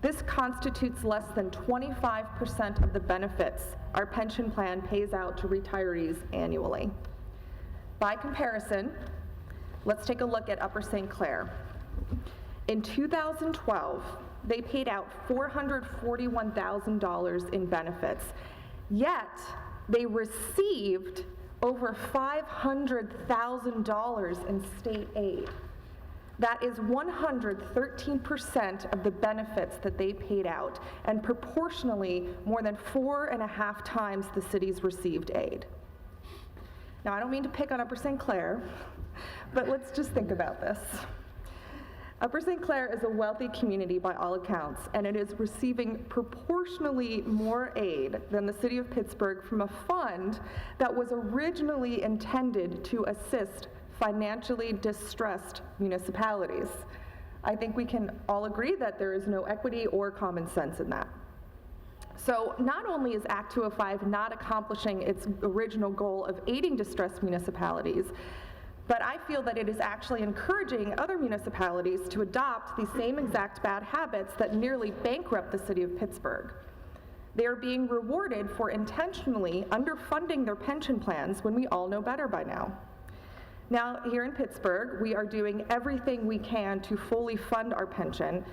This constitutes less than 25% of the benefits our pension plan pays out to retirees annually. By comparison, let's take a look at Upper St. Clair. In 2012, they paid out $441,000 in benefits, yet they received over $500,000 in state aid. That is 113% of the benefits that they paid out, and proportionally more than 4.5 times the city's received aid. Now, I don't mean to pick on Upper St. Clair, but let's just think about this. Upper St. Clair is a wealthy community by all accounts, and it is receiving proportionally more aid than the city of Pittsburgh from a fund that was originally intended to assist financially distressed municipalities. I think we can all agree that there is no equity or common sense in that. So not only is Act 205 not accomplishing its original goal of aiding distressed municipalities, but I feel that it is actually encouraging other municipalities to adopt the same exact bad habits that nearly bankrupt the city of Pittsburgh. They are being rewarded for intentionally underfunding their pension plans when we all know better by now. Now, here in Pittsburgh, we are doing everything we can to fully fund our pension,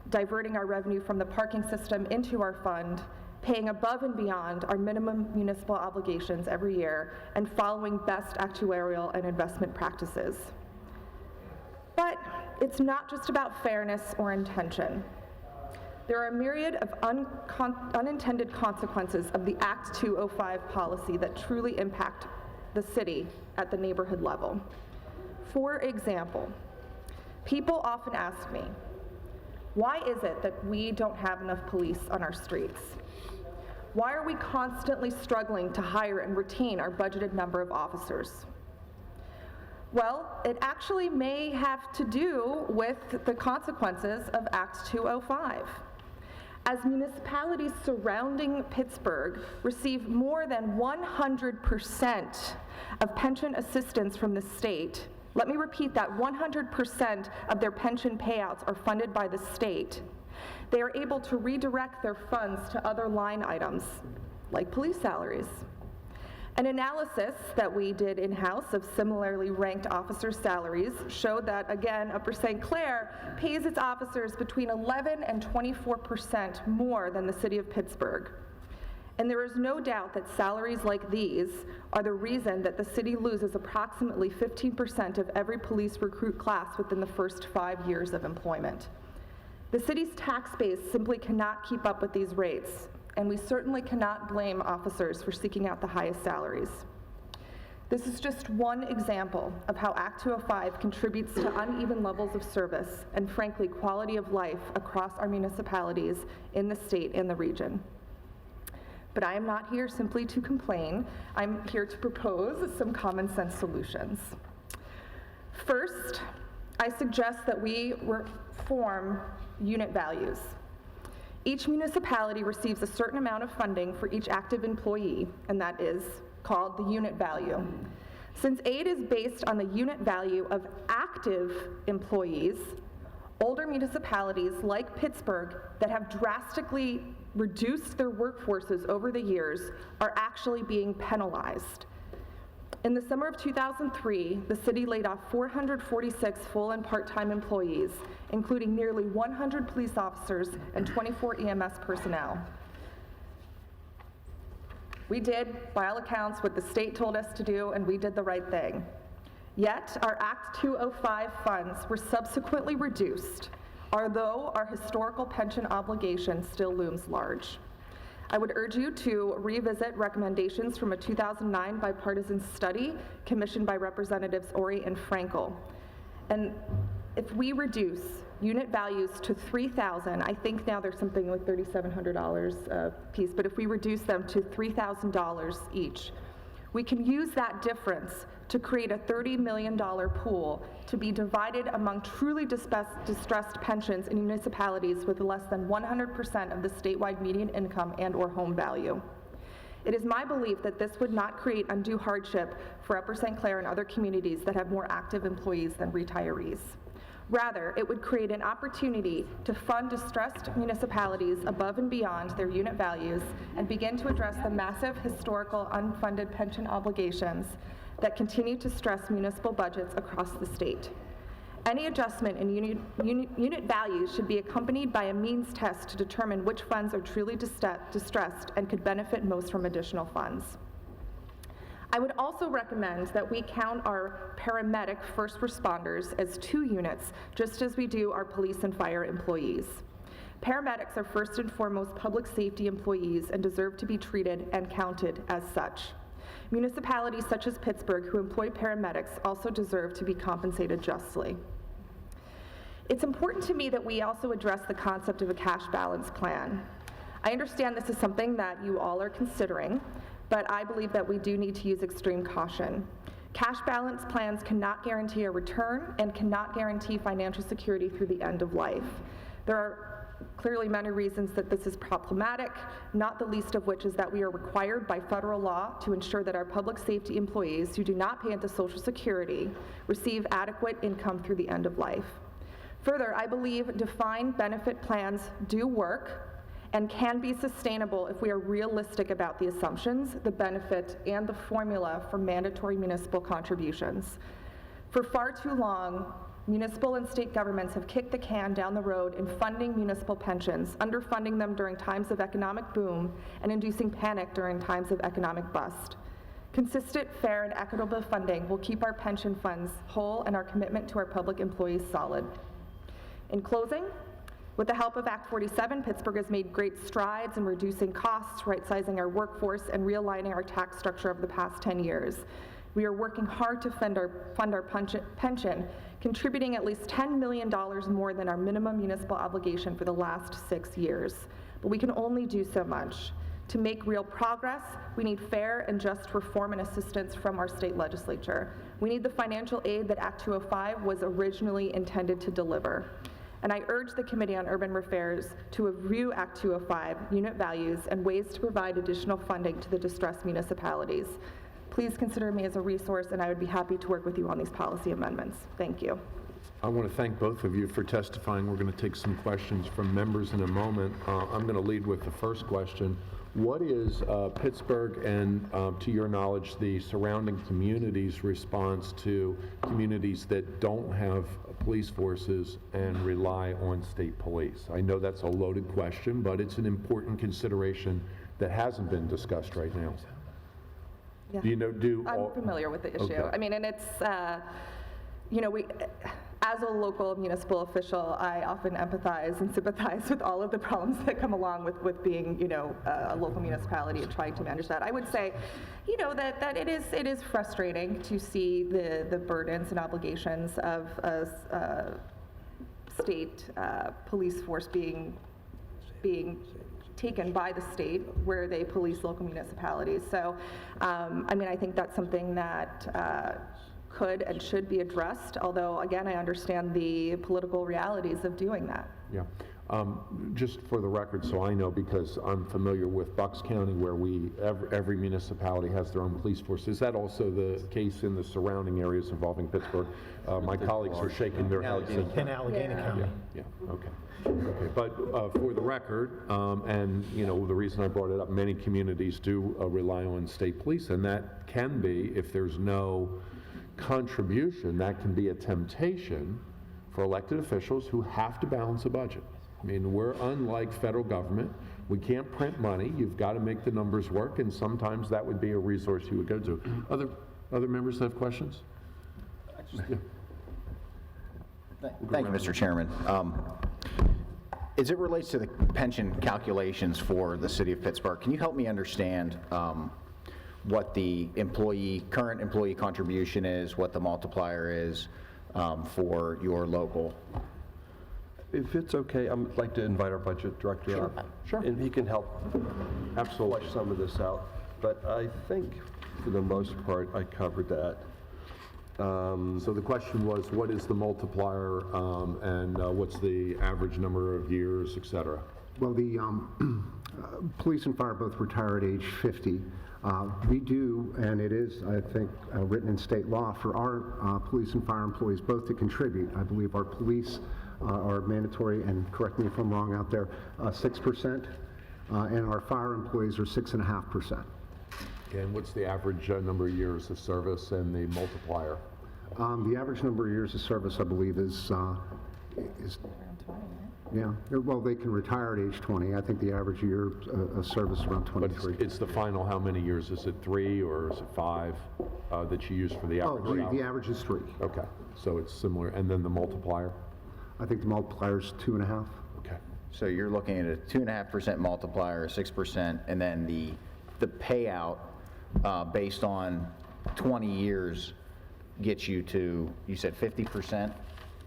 diverting our revenue from the parking system into our fund, paying above and beyond our minimum municipal obligations every year, and following best actuarial and investment practices. But it's not just about fairness or intention. There are a myriad of unintended consequences of the Act 205 policy that truly impact the city at the neighborhood level. For example, people often ask me, why is it that we don't have enough police on our streets? Why are we constantly struggling to hire and retain our budgeted number of officers? Well, it actually may have to do with the consequences of Act 205. As municipalities surrounding Pittsburgh receive more than 100% of pension assistance from the state, let me repeat that, 100% of their pension payouts are funded by the state. They are able to redirect their funds to other line items, like police salaries. An analysis that we did in-house of similarly ranked officers' salaries showed that, again, Upper St. Clair pays its officers between 11% and 24% more than the city of Pittsburgh. And there is no doubt that salaries like these are the reason that the city loses approximately 15% of every police recruit class within the first 5 years of employment. The city's tax base simply cannot keep up with these rates, and we certainly cannot blame officers for seeking out the highest salaries. This is just one example of how Act 205 contributes to uneven levels of service and, frankly, quality of life across our municipalities in the state and the region. But I am not here simply to complain. I'm here to propose some common sense solutions. First, I suggest that we reform unit values. Each municipality receives a certain amount of funding for each active employee, and that is called the unit value. Since aid is based on the unit value of active employees, older municipalities like Pittsburgh that have drastically reduced their workforces over the years are actually being penalized. In the summer of 2003, the city laid off 446 full and part-time employees, including nearly 100 police officers and 24 EMS personnel. We did, by all accounts, what the state told us to do, and we did the right thing. Yet, our Act 205 funds were subsequently reduced, although our historical pension obligation still looms large. I would urge you to revisit recommendations from a 2009 bipartisan study commissioned by Representatives Ori and Frankel. And if we reduce unit values to $3,000, I think now there's something like $3,700 a piece, but if we reduce them to $3,000 each, we can use that difference to create a $30 million pool to be divided among truly distressed pensions in municipalities with less than 100% of the statewide median income and/or home value. It is my belief that this would not create undue hardship for Upper St. Clair and other communities that have more active employees than retirees. Rather, it would create an opportunity to fund distressed municipalities above and beyond their unit values and begin to address the massive historical unfunded pension obligations that continue to stress municipal budgets across the state. Any adjustment in unit values should be accompanied by a means test to determine which funds are truly distressed and could benefit most from additional funds. I would also recommend that we count our paramedic first responders as 2 units, just as we do our police and fire employees. Paramedics are first and foremost public safety employees and deserve to be treated and counted as such. Municipalities such as Pittsburgh who employ paramedics also deserve to be compensated justly. It's important to me that we also address the concept of a cash balance plan. I understand this is something that you all are considering, but I believe that we do need to use extreme caution. Cash balance plans cannot guarantee a return and cannot guarantee financial security through the end of life. There are clearly many reasons that this is problematic, not the least of which is that we are required by federal law to ensure that our public safety employees who do not pay into Social Security receive adequate income through the end of life. Further, I believe defined benefit plans do work and can be sustainable if we are realistic about the assumptions, the benefit, and the formula for mandatory municipal contributions. For far too long, municipal and state governments have kicked the can down the road in funding municipal pensions, underfunding them during times of economic boom, and inducing panic during times of economic bust. Consistent, fair, and equitable funding will keep our pension funds whole and our commitment to our public employees solid. In closing, with the help of Act 47, Pittsburgh has made great strides in reducing costs, right-sizing our workforce, and realigning our tax structure over the past 10 years. We are working hard to fund our pension, contributing at least $10 million more than our minimum municipal obligation for the last 6 years. But we can only do so much. To make real progress, we need fair and just reform and assistance from our state legislature. We need the financial aid that Act 205 was originally intended to deliver. And I urge the Committee on Urban Affairs to review Act 205, unit values, and ways to provide additional funding to the distressed municipalities. Please consider me as a resource, and I would be happy to work with you on these policy amendments. Thank you. I want to thank both of you for testifying. We're going to take some questions from members in a moment. I'm going to lead with the first question. What is Pittsburgh and, to your knowledge, the surrounding communities' response to communities that don't have police forces and rely on state police? I know that's a loaded question, but it's an important consideration that hasn't been discussed right now. Yeah. Do you know, I'm familiar with the issue. Okay. I mean, and it's, you know, as a local municipal official, I often empathize and sympathize with all of the problems that come along with being, a local municipality and trying to manage that. I would say, that it is frustrating to see the burdens and obligations of a state police force being taken by the state where they police local municipalities. So, I think that's something that could and should be addressed, although, again, I understand the political realities of doing that. Yeah. Just for the record, so I know, because I'm familiar with Bucks County, where every municipality has their own police force. Is that also the case in the surrounding areas involving Pittsburgh? My colleagues are shaking their heads. In Allegheny County. Yeah, okay. Okay, but for the record, and the reason I brought it up, many communities do rely on state police, and that can be, if there's no contribution, that can be a temptation for elected officials who have to balance a budget. I mean, we're unlike federal government. We can't print money. You've got to make the numbers work, and sometimes that would be a resource you would go to. Other members have questions? Yeah. Thank you, Mr. Chairman. As it relates to the pension calculations for the city of Pittsburgh, can you help me understand what the current employee contribution is, what the multiplier is for your local? If it's okay, I'd like to invite our budget director up. Sure. And he can help flesh some of this out. But I think, for the most part, I covered that. So the question was, what is the multiplier, and what's the average number of years, et cetera? Well, the police and fire both retire at age 50. We do, and it is, I think, written in state law for our police and fire employees both to contribute. I believe our police are mandatory, and correct me if I'm wrong out there, 6%, and our fire employees are 6.5%. And what's the average number of years of service and the multiplier? The average number of years of service, I believe, is yeah. Well, they can retire at age 20. I think the average year of service is around 23. But it's the final, how many years? Is it 3 or is it 5 that you use for the average? Oh, the average is 3. Okay, so it's similar. And then the multiplier? I think the multiplier is 2.5. Okay. So you're looking at a 2.5% multiplier, 6%, and then the payout based on 20 years gets you to, you said 50%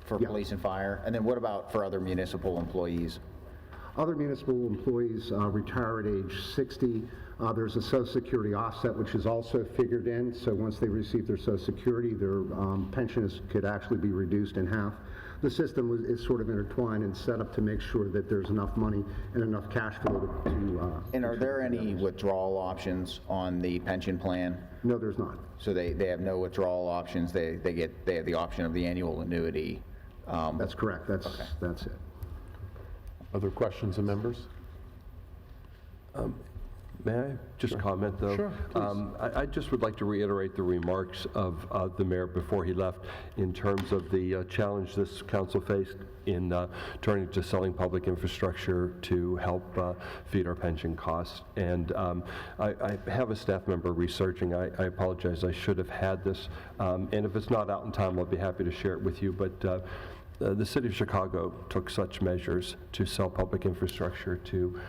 for police and fire? And then what about for other municipal employees? Other municipal employees retire at age 60. There's a Social Security offset, which is also figured in. So once they receive their Social Security, their pension could actually be reduced in half. The system is sort of intertwined and set up to make sure that there's enough money and enough cash flow to and are there any withdrawal options on the pension plan? No, there's not. So they have no withdrawal options. They have the option of the annual annuity. That's correct. That's it. Other questions of members? May I just comment, though? Sure, please. I just would like to reiterate the remarks of the mayor before he left in terms of the challenge this council faced in turning to selling public infrastructure to help feed our pension costs. And I have a staff member researching. I apologize. I should have had this. And if it's not out in time, I'll be happy to share it with you. But the city of Chicago took such measures to sell public infrastructure to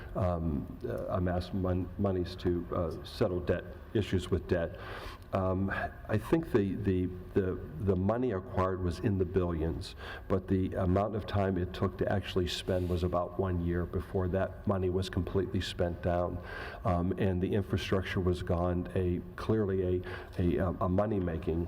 amass monies to settle debt, issues with debt. I think the money acquired was in the billions, but the amount of time it took to actually spend was about 1 year before that money was completely spent down, and the infrastructure was gone. Clearly a money-making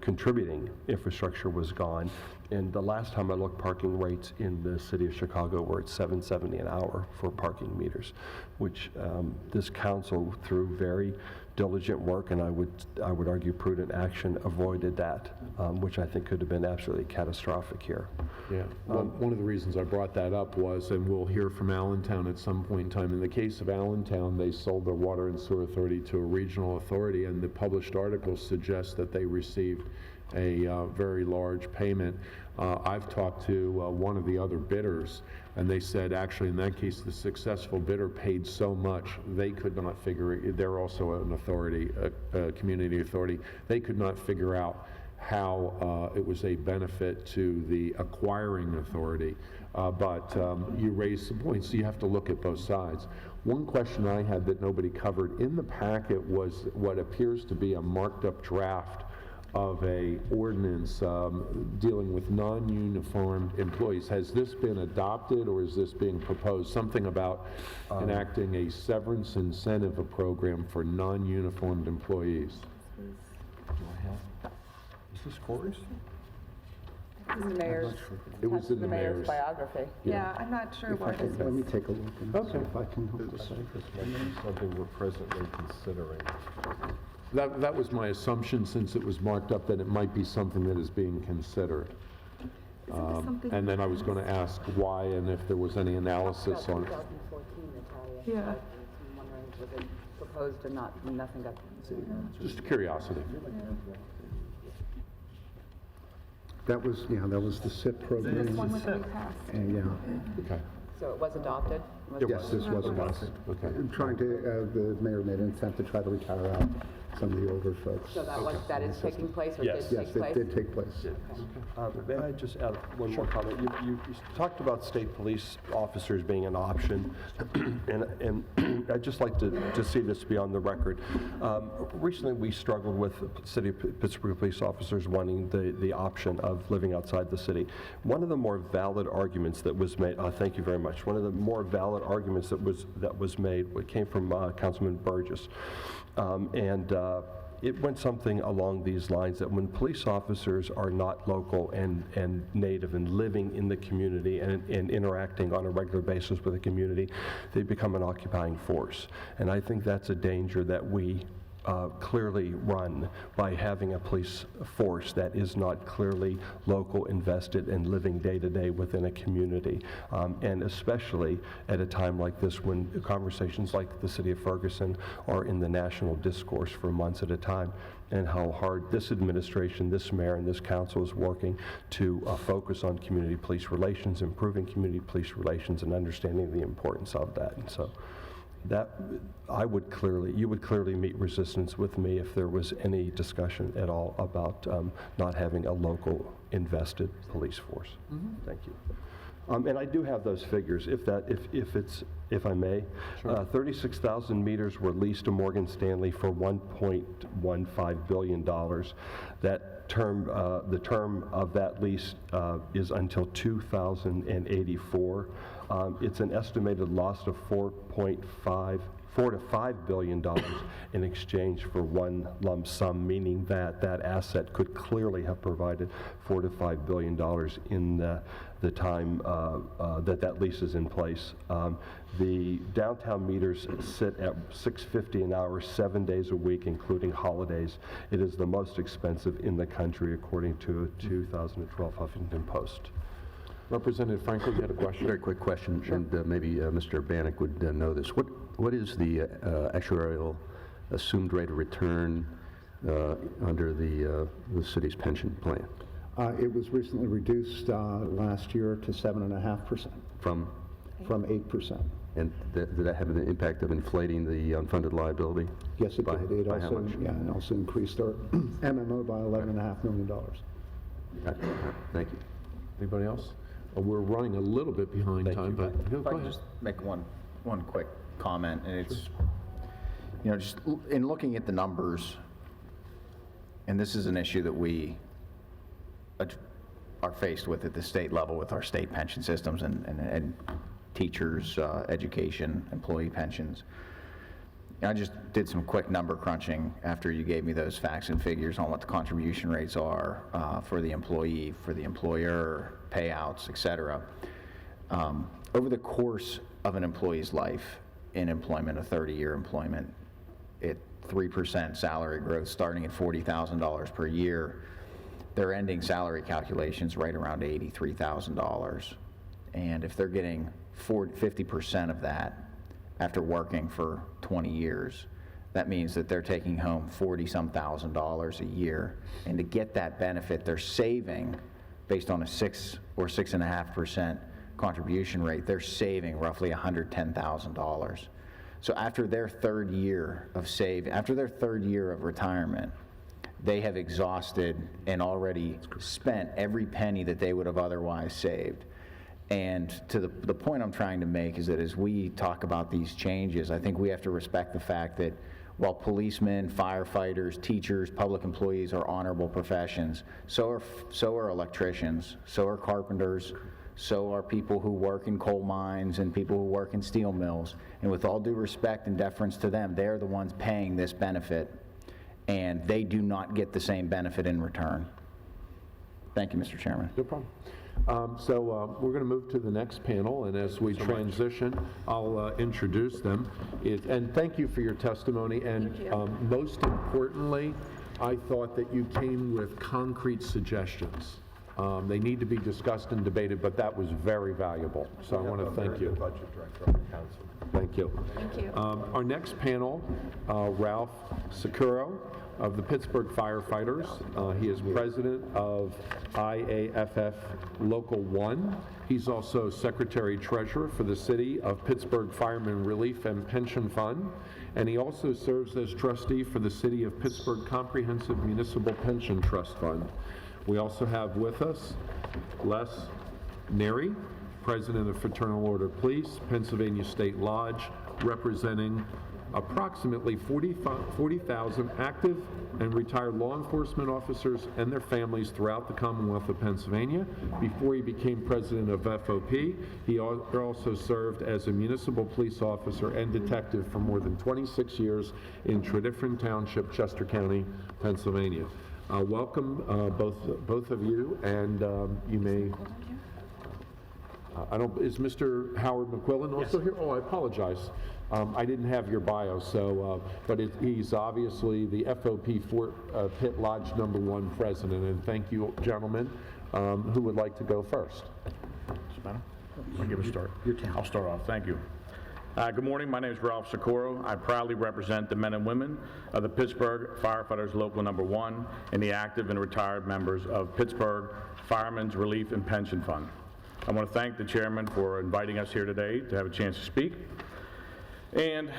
contributing infrastructure was gone. And the last time I looked, parking rates in the city of Chicago were at $7.70 an hour for parking meters, which this council, through very diligent work, and I would argue prudent action, avoided that, which I think could have been absolutely catastrophic here. Yeah, well, one of the reasons I brought that up was, and we'll hear from Allentown at some point in time, in the case of Allentown, they sold their water and sewer authority to a regional authority, and the published articles suggest that they received a very large payment. I've talked to one of the other bidders, and they said actually in that case the successful bidder paid so much they could not figure it. They're also an authority, a community authority. They could not figure out how it was a benefit to the acquiring authority. But you raised some points, so you have to look at both sides. One question I had that nobody covered in the packet was what appears to be a marked up draft of a ordinance dealing with non-uniformed employees. Has this been adopted, or is this being proposed? Something about enacting a severance incentive program for non-uniformed employees. Is this Corey's? The mayor's, It was in the mayor's. biography. Yeah, I'm not sure what it is. Let me take a look and see if I can help us out. Something we're presently considering. That was my assumption, since it was marked up, that it might be something that is being considered. And then I was going to ask why and if there was any analysis on it. 2014, Natalia. Yeah. I'm wondering, was it proposed or not? Nothing got. Just a curiosity. That was the SIP program. This one with the passed. And, yeah. Okay. So it was adopted? Yes, this was adopted. Okay. I'm trying to, the mayor made an attempt to try to retire out some of the older folks. So that is taking place, or Yes. did Yes, take it place? did take place. May I just add one more comment? You talked about state police officers being an option, and I'd just like to see this be on the record. Recently, we struggled with City of Pittsburgh police officers wanting the option of living outside the city. One of the more valid arguments that was made, thank you very much, one of the more valid arguments that was made, it came from Councilman Burgess. It went something along these lines that when police officers are not local and native and living in the community and interacting on a regular basis with the community, they become an occupying force. And I think that's a danger that we clearly run by having a police force that is not clearly local, invested, and living day to day within a community. And especially at a time like this, when conversations like the city of Ferguson are in the national discourse for months at a time, and how hard this administration, this mayor, and this council is working to focus on community police relations, improving community police relations, and understanding the importance of that. And so that you would clearly meet resistance with me if there was any discussion at all about not having a local invested police force. Thank you. And I do have those figures, if I may. Sure. 36,000 meters were leased to Morgan Stanley for $1.15 billion. That term, the term of that lease is until 2084. It's an estimated loss of $4 to $5 billion in exchange for one lump sum, meaning that that asset could clearly have provided $4 to $5 billion in the time that lease is in place. The downtown meters sit at $6.50 an hour, 7 days a week, including holidays. It is the most expensive in the country, according to a 2012 Huffington Post. Representative Frankel, you had a question? Very quick question, and maybe Mr. Bannock would know this. What is the actuarial assumed rate of return under the city's pension plan? It was recently reduced last year to 7.5%. From 8%. And did that have an impact of inflating the unfunded liability? Yes, it did. It by how also, much? yeah, and also increased our MMO by $11.5 million. Thank you. Anybody else? We're running a little bit behind time, but If I go could ahead. just make one quick comment, and it's, just in looking at the numbers, and this is an issue that we are faced with at the state level with our state pension systems and teachers, education, employee pensions. I just did some quick number crunching after you gave me those facts and figures on what the contribution rates are for the employee, for the employer, payouts, et cetera. Over the course of an employee's life in employment, a 30-year employment, at 3% salary growth starting at $40,000 per year, their ending salary calculations right around $83,000. And if they're getting 50% of that after working for 20 years, that means that they're taking home $40-some thousand a year. And to get that benefit, they're saving, based on a 6 or 6.5% contribution rate, they're saving roughly $110,000. So after their third year of retirement, they have exhausted and already spent every penny that they would have otherwise saved. And to the point I'm trying to make is that as we talk about these changes, I think we have to respect the fact that while policemen, firefighters, teachers, public employees are honorable professions, so are electricians, so are carpenters, so are people who work in coal mines and people who work in steel mills. And with all due respect and deference to them, they're the ones paying this benefit, and they do not get the same benefit in return. Thank you, Mr. Chairman. No problem. So we're going to move to the next panel, and as we transition, I'll introduce them. And thank you for your testimony, and most importantly, I thought that you came with concrete suggestions. They need to be discussed and debated, but that was very valuable, so I want to thank you. Budget Director of the Council. Thank you. Thank you. Our next panel, Ralph Sakuro of the Pittsburgh Firefighters. He is president of IAFF Local 1. He's also Secretary Treasurer for the City of Pittsburgh Firemen Relief and Pension Fund. And he also serves as trustee for the City of Pittsburgh Comprehensive Municipal Pension Trust Fund. We also have with us Les Neri, President of Fraternal Order Police, Pennsylvania State Lodge, representing approximately 40,000 active and retired law enforcement officers and their families throughout the Commonwealth of Pennsylvania. Before he became president of FOP, he also served as a municipal police officer and detective for more than 26 years in Tredyffrin Township, Chester County, Pennsylvania. Welcome, both of you, and you may. Is Mr. Howard McQuillan also here? Oh, I apologize. I didn't have your bio, so, but he's obviously the FOP Fort Pitt Lodge #1 president, and thank you, gentlemen. Who would like to go first? I'll give a start. I'll start off. Thank you. Good morning. My name is Ralph Sakuro. I proudly represent the men and women of the Pittsburgh Firefighters Local #1 and the active and retired members of Pittsburgh Firemen's Relief and Pension Fund. I want to thank the chairman for inviting us here today to have a chance to speak. And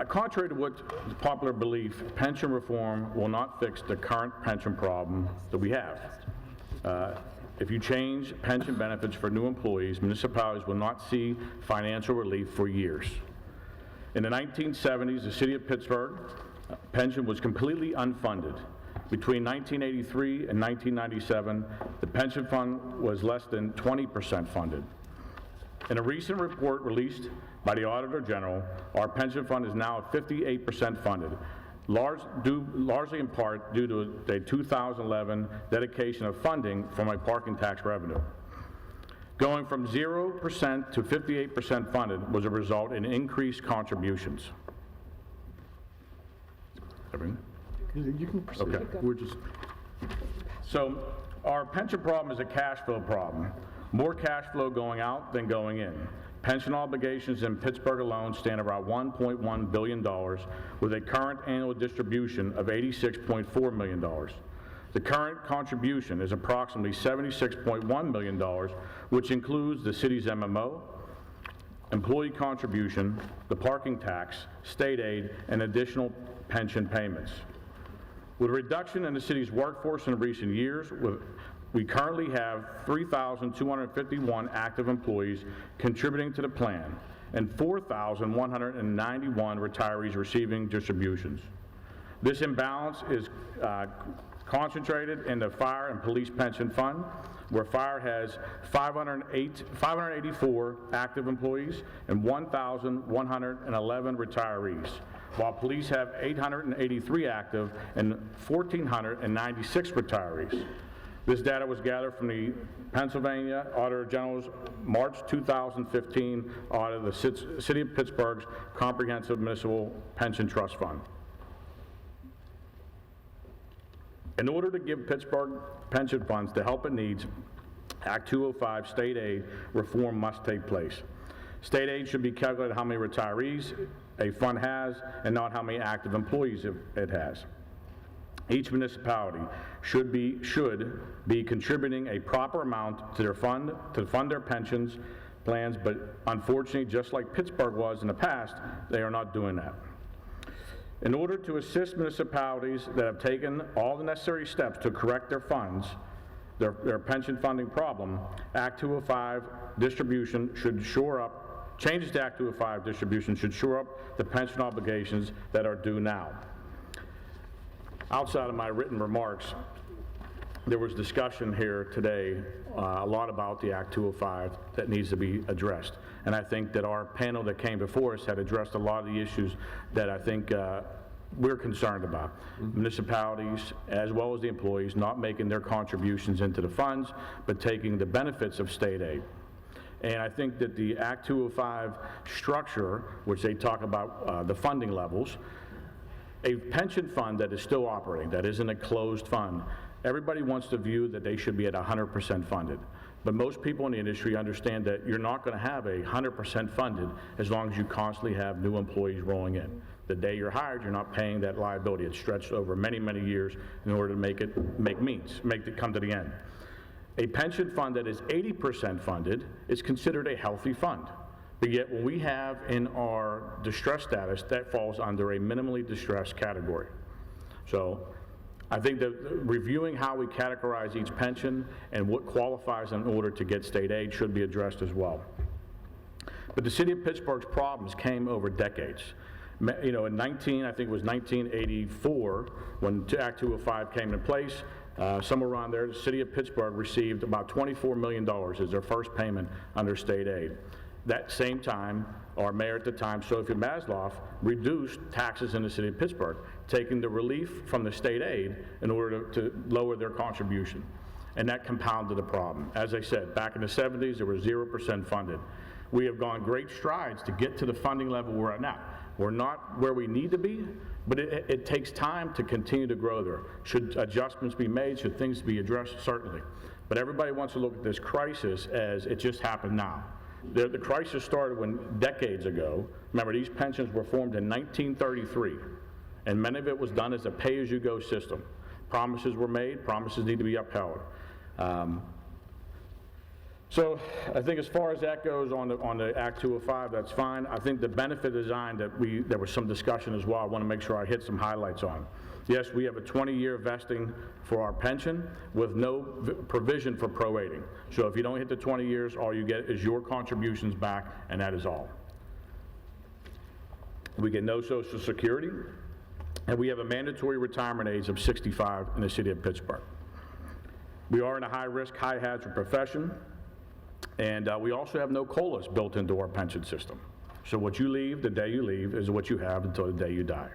contrary to what is popular belief, pension reform will not fix the current pension problem that we have. If you change pension benefits for new employees, municipalities will not see financial relief for years. In the 1970s, the city of Pittsburgh pension was completely unfunded. Between 1983 and 1997, the pension fund was less than 20% funded. In a recent report released by the Auditor General, our pension fund is now 58% funded, largely in part due to the 2011 dedication of funding from a parking tax revenue. Going from 0% to 58% funded was a result in increased contributions. You can proceed. Okay. We're just. So our pension problem is a cash flow problem. More cash flow going out than going in. Pension obligations in Pittsburgh alone stand around $1.1 billion with a current annual distribution of $86.4 million. The current contribution is approximately $76.1 million, which includes the city's MMO, employee contribution, the parking tax, state aid, and additional pension payments. With a reduction in the city's workforce in recent years, we currently have 3,251 active employees contributing to the plan and 4,191 retirees receiving distributions. This imbalance is concentrated in the Fire and Police Pension Fund, where Fire has 584 active employees and 1,111 retirees, while Police have 883 active and 1,496 retirees. This data was gathered from the Pennsylvania Auditor General's March 2015 audit of the City of Pittsburgh's Comprehensive Municipal Pension Trust Fund. In order to give Pittsburgh pension funds the help it needs, Act 205 state aid reform must take place. State aid should be calculated how many retirees a fund has and not how many active employees it has. Each municipality should be contributing a proper amount to their fund to fund their pensions plans, but unfortunately, just like Pittsburgh was in the past, they are not doing that. In order to assist municipalities that have taken all the necessary steps to correct their funds, their pension funding problem, Act 205 distribution should shore up, changes to Act 205 distribution should shore up the pension obligations that are due now. Outside of my written remarks, there was discussion here today a lot about the Act 205 that needs to be addressed. And I think that our panel that came before us had addressed a lot of the issues that I think we're concerned about. Municipalities, as well as the employees, not making their contributions into the funds, but taking the benefits of state aid. And I think that the Act 205 structure, which they talk about the funding levels, a pension fund that is still operating, that isn't a closed fund, everybody wants to view that they should be at 100% funded. But most people in the industry understand that you're not going to have a 100% funded as long as you constantly have new employees rolling in. The day you're hired, you're not paying that liability. It's stretched over many, many years in order to make it come to the end. A pension fund that is 80% funded is considered a healthy fund. But yet when we have in our distress status, that falls under a minimally distressed category. So I think that reviewing how we categorize each pension and what qualifies in order to get state aid should be addressed as well. But the city of Pittsburgh's problems came over decades. You know, in I think it was 1984, when Act 205 came into place, somewhere around there, the city of Pittsburgh received about $24 million as their first payment under state aid. That same time, our mayor at the time, Sophia Masloff, reduced taxes in the city of Pittsburgh, taking the relief from the state aid in order to lower their contribution. And that compounded the problem. As I said, back in the 70s, there were 0% funded. We have gone great strides to get to the funding level we're at now. We're not where we need to be, but it takes time to continue to grow there. Should adjustments be made? Should things be addressed? Certainly. But everybody wants to look at this crisis as it just happened now. The crisis started decades ago. Remember, these pensions were formed in 1933, and many of it was done as a pay-as-you-go system. Promises were made, promises need to be upheld. So I think as far as that goes on the Act 205, that's fine. I think the benefit design there was some discussion as well. I want to make sure I hit some highlights on. Yes, we have a 20-year vesting for our pension with no provision for prorating. So if you don't hit the 20 years, all you get is your contributions back, and that is all. We get no Social Security, and we have a mandatory retirement age of 65 in the city of Pittsburgh. We are in a high-risk, high-hazard profession, and we also have no COLAs built into our pension system. So what you leave the day you leave is what you have until the day you die.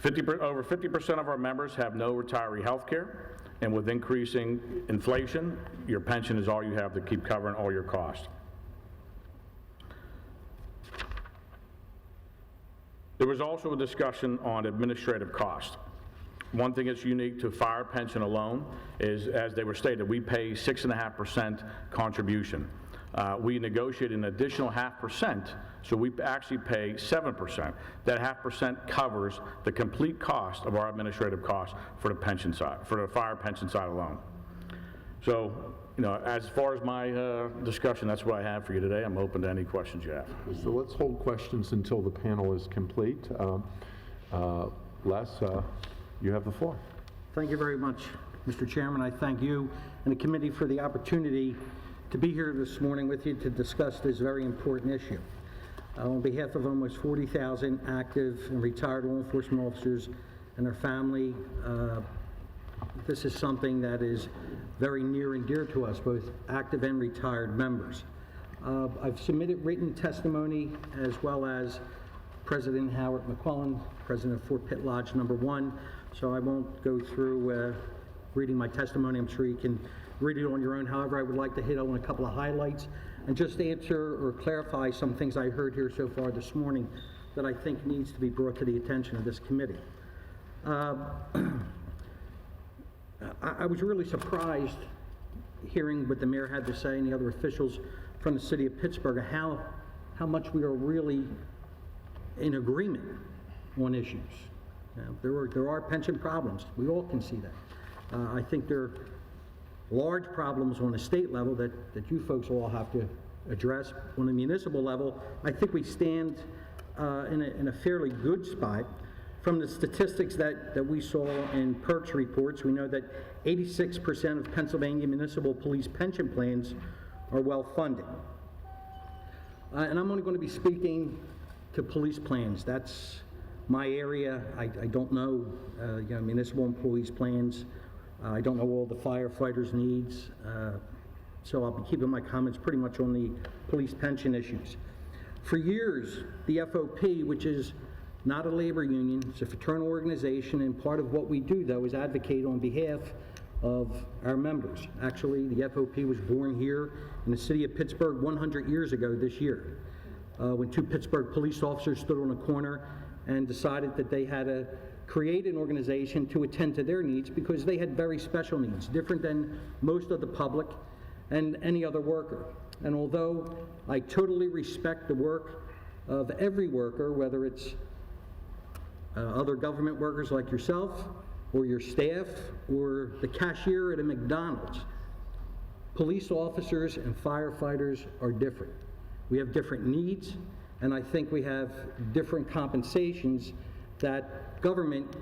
Over 50% of our members have no retiree health care, and with increasing inflation, your pension is all you have to keep covering all your costs. There was also a discussion on administrative cost. One thing that's unique to fire pension alone is, as they were stated, we pay 6.5% contribution. We negotiate an additional 0.5%, so we actually pay 7%. That 0.5% covers the complete cost of our administrative costs for the pension side, for the fire pension side alone. So, you know, as far as my discussion, that's what I have for you today. I'm open to any questions you have. So let's hold questions until the panel is complete. Les, you have the floor. Thank you very much, Mr. Chairman. I thank you and the committee for the opportunity to be here this morning with you to discuss this very important issue. On behalf of almost 40,000 active and retired law enforcement officers and their family, this is something that is very near and dear to us, both active and retired members. I've submitted written testimony as well as President Howard McClellan, President of Fort Pitt Lodge Number 1, so I won't go through reading my testimony. I'm sure you can read it on your own. However, I would like to hit on a couple of highlights and just answer or clarify some things I heard here so far this morning that I think needs to be brought to the attention of this committee. I was really surprised hearing what the mayor had to say and the other officials from the city of Pittsburgh, how much we are really in agreement on issues. There are pension problems. We all can see that. I think there are large problems on a state level that you folks all have to address. On a municipal level, I think we stand in a fairly good spot. From the statistics that we saw in PERC's reports, we know that 86% of Pennsylvania municipal police pension plans are well-funded. And I'm only going to be speaking to police plans. That's my area. I don't know, municipal employees' plans. I don't know all the firefighters' needs. So I'll be keeping my comments pretty much on the police pension issues. For years, the FOP, which is not a labor union, it's a fraternal organization, and part of what we do, though, is advocate on behalf of our members. Actually, the FOP was born here in the city of Pittsburgh 100 years ago this year, when two Pittsburgh police officers stood on a corner and decided that they had to create an organization to attend to their needs because they had very special needs, different than most of the public and any other worker. And although I totally respect the work of every worker, whether it's other government workers like yourself, or your staff, or the cashier at a McDonald's, police officers and firefighters are different. We have different needs, and I think we have different compensations that government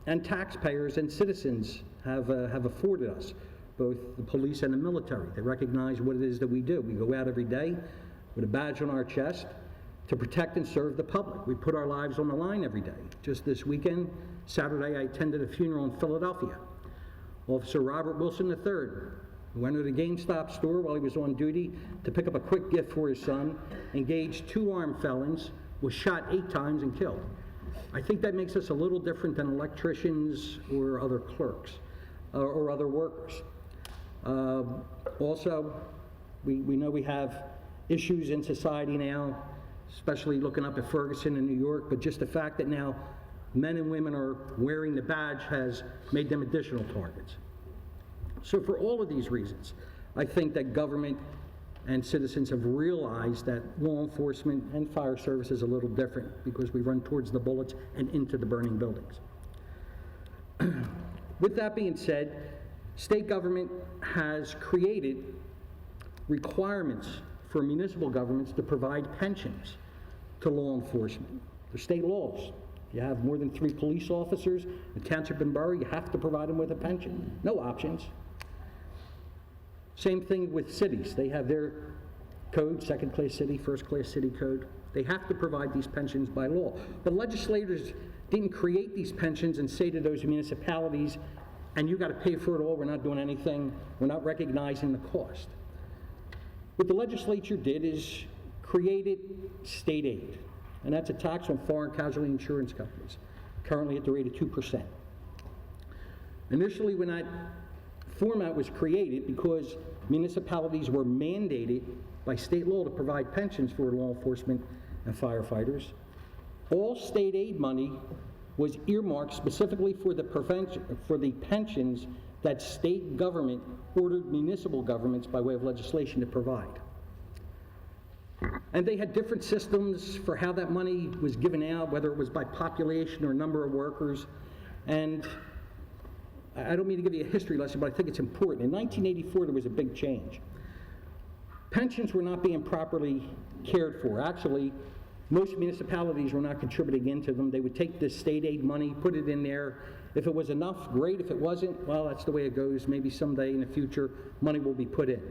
and taxpayers and citizens have afforded us, both the police and the military. They recognize what it is that we do. We go out every day with a badge on our chest to protect and serve the public. We put our lives on the line every day. Just this weekend, Saturday, I attended a funeral in Philadelphia. Officer Robert Wilson III, who went to the GameStop store while he was on duty to pick up a quick gift for his son, engaged two armed felons, was shot 8 times and killed. I think that makes us a little different than electricians or other clerks or other workers. Also, we know we have issues in society now, especially looking up at Ferguson in New York, but just the fact that now men and women are wearing the badge has made them additional targets. So for all of these reasons, I think that government and citizens have realized that law enforcement and fire service is a little different because we run towards the bullets and into the burning buildings. With that being said, state government has created requirements for municipal governments to provide pensions to law enforcement. They're state laws. If you have more than 3 police officers in township and borough, you have to provide them with a pension. No options. Same thing with cities. They have their code, second-class city, first-class city code. They have to provide these pensions by law. But legislators didn't create these pensions and say to those municipalities, and you got to pay for it all, we're not doing anything, we're not recognizing the cost. What the legislature did is created state aid, and that's a tax on foreign casualty insurance companies, currently at the rate of 2%. Initially, when that format was created, because municipalities were mandated by state law to provide pensions for law enforcement and firefighters, all state aid money was earmarked specifically for the pensions that state government ordered municipal governments by way of legislation to provide. And they had different systems for how that money was given out, whether it was by population or number of workers. And I don't mean to give you a history lesson, but I think it's important. In 1984, there was a big change. Pensions were not being properly cared for. Actually, most municipalities were not contributing into them. They would take this state aid money, put it in there. If it was enough, great. If it wasn't, well, that's the way it goes. Maybe someday in the future, money will be put in.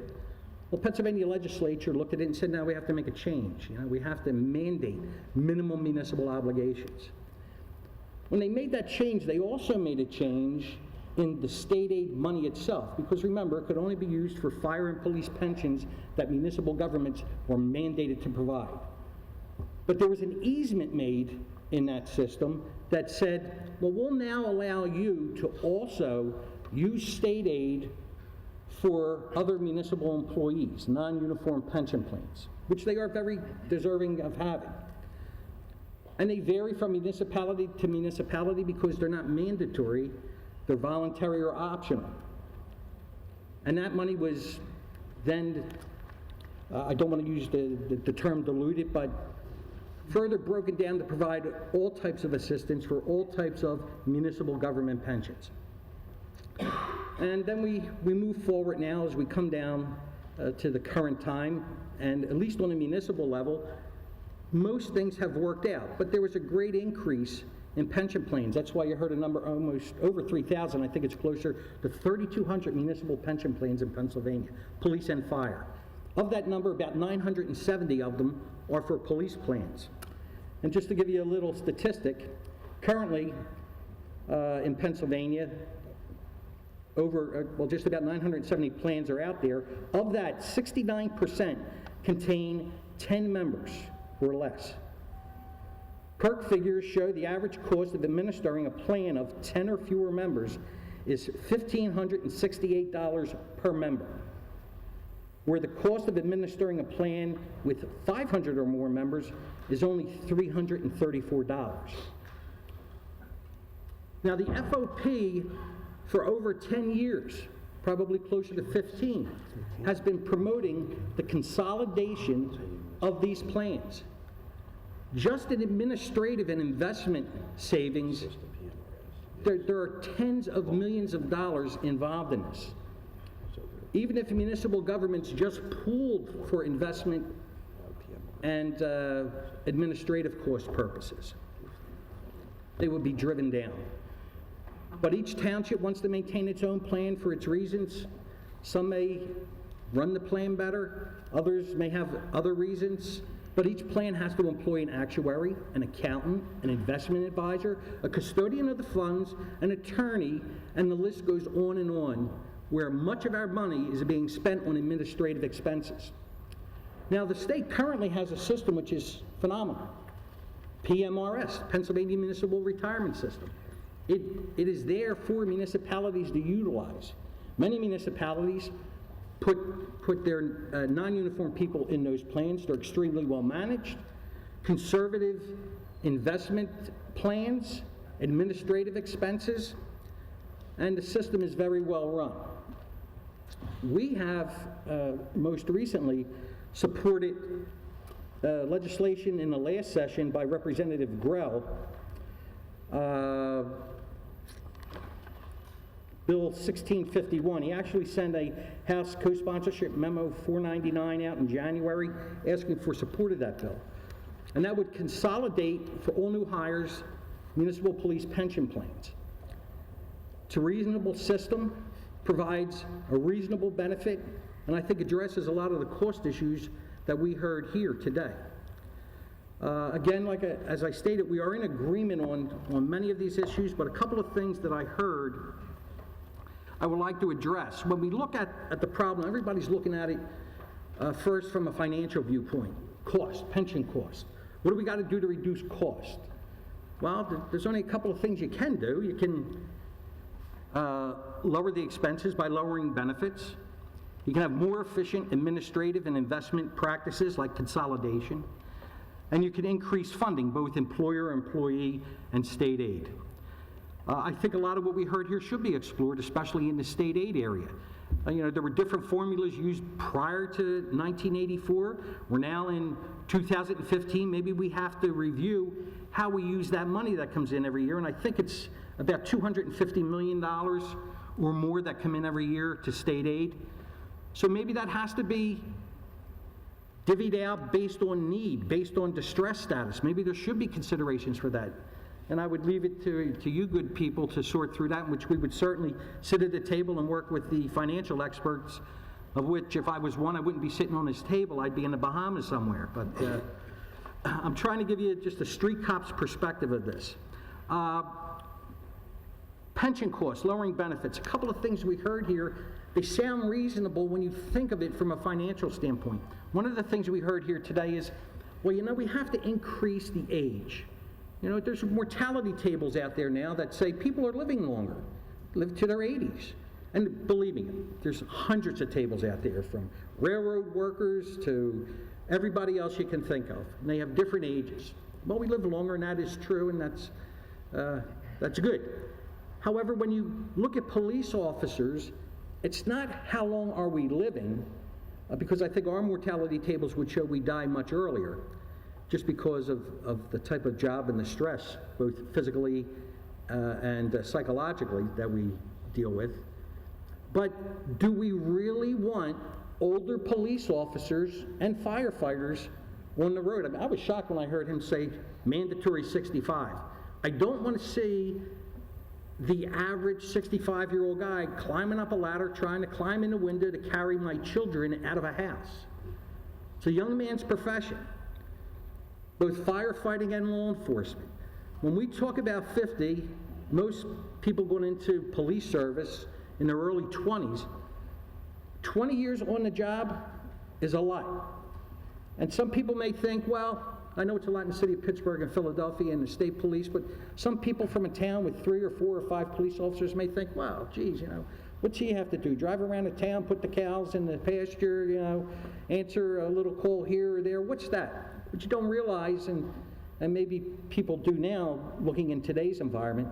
Well, Pennsylvania legislature looked at it and said, now we have to make a change. We have to mandate minimum municipal obligations. When they made that change, they also made a change in the state aid money itself, because remember, it could only be used for fire and police pensions that municipal governments were mandated to provide. But there was an easement made in that system that said, well, we'll now allow you to also use state aid for other municipal employees, non-uniform pension plans, which they are very deserving of having. And they vary from municipality to municipality because they're not mandatory, they're voluntary or optional. And that money was then, I don't want to use the term diluted, but further broken down to provide all types of assistance for all types of municipal government pensions. And then we move forward now as we come down to the current time, and at least on a municipal level, most things have worked out, but there was a great increase in pension plans. That's why you heard a number almost over 3,000. I think it's closer to 3,200 municipal pension plans in Pennsylvania, police and fire. Of that number, about 970 of them are for police plans. And just to give you a little statistic, currently in Pennsylvania, just about 970 plans are out there. Of that, 69% contain 10 members or less. PERC figures show the average cost of administering a plan of 10 or fewer members is $1,568 per member, where the cost of administering a plan with 500 or more members is only $334. Now, the FOP for over 10 years, probably closer to 15, has been promoting the consolidation of these plans. Just in administrative and investment savings, there are tens of millions of dollars involved in this. Even if municipal governments just pooled for investment and administrative cost purposes, they would be driven down. But each township wants to maintain its own plan for its reasons. Some may run the plan better, others may have other reasons, but each plan has to employ an actuary, an accountant, an investment advisor, a custodian of the funds, an attorney, and the list goes on, where much of our money is being spent on administrative expenses. Now, the state currently has a system which is phenomenal. PMRS, Pennsylvania Municipal Retirement System. It is there for municipalities to utilize. Many municipalities put their non-uniform people in those plans. They're extremely well managed. Conservative investment plans, administrative expenses, and the system is very well run. We have most recently supported legislation in the last session by Representative Grell, Bill 1651. He actually sent a House co-sponsorship memo 499 out in January asking for support of that bill. And that would consolidate for all new hires municipal police pension plans. It's a reasonable system, provides a reasonable benefit, and I think addresses a lot of the cost issues that we heard here today. Again, as I stated, we are in agreement on many of these issues, but a couple of things that I heard I would like to address. When we look at the problem, everybody's looking at it first from a financial viewpoint. Cost, pension cost. What do we got to do to reduce cost? Well, there's only a couple of things you can do. You can lower the expenses by lowering benefits. You can have more efficient administrative and investment practices like consolidation. And you can increase funding, both employer, employee, and state aid. I think a lot of what we heard here should be explored, especially in the state aid area. There were different formulas used prior to 1984. We're now in 2015. Maybe we have to review how we use that money that comes in every year. And I think it's about $250 million or more that come in every year to state aid. So maybe that has to be divvied out based on need, based on distress status. Maybe there should be considerations for that. And I would leave it to you good people to sort through that, which we would certainly sit at the table and work with the financial experts, of which if I was one, I wouldn't be sitting on this table. I'd be in the Bahamas somewhere. But I'm trying to give you just a street cop's perspective of this. Pension costs, lowering benefits, a couple of things we heard here, they sound reasonable when you think of it from a financial standpoint. One of the things we heard here today is, well, we have to increase the age. There's mortality tables out there now that say people are living longer, live to their 80s. And believe me, there's hundreds of tables out there, from railroad workers to everybody else you can think of. And they have different ages. Well, we live longer, and that is true, and that's good. However, when you look at police officers, it's not how long are we living, because I think our mortality tables would show we die much earlier, just because of the type of job and the stress, both physically and psychologically, that we deal with. But do we really want older police officers and firefighters on the road. I mean, I was shocked when I heard him say mandatory 65. I don't want to see the average 65-year-old guy climbing up a ladder, trying to climb in the window to carry my children out of a house. It's a young man's profession, both firefighting and law enforcement. When we talk about 50, most people going into police service in their early 20s, 20 years on the job is a lot. And some people may think, well, I know it's a lot in the city of Pittsburgh and Philadelphia and the state police, but some people from a town with 3 or 4 or 5 police officers may think, well, geez, what's he have to do? Drive around the town, put the cows in the pasture, answer a little call here or there. What's that? What you don't realize, and maybe people do now, looking in today's environment,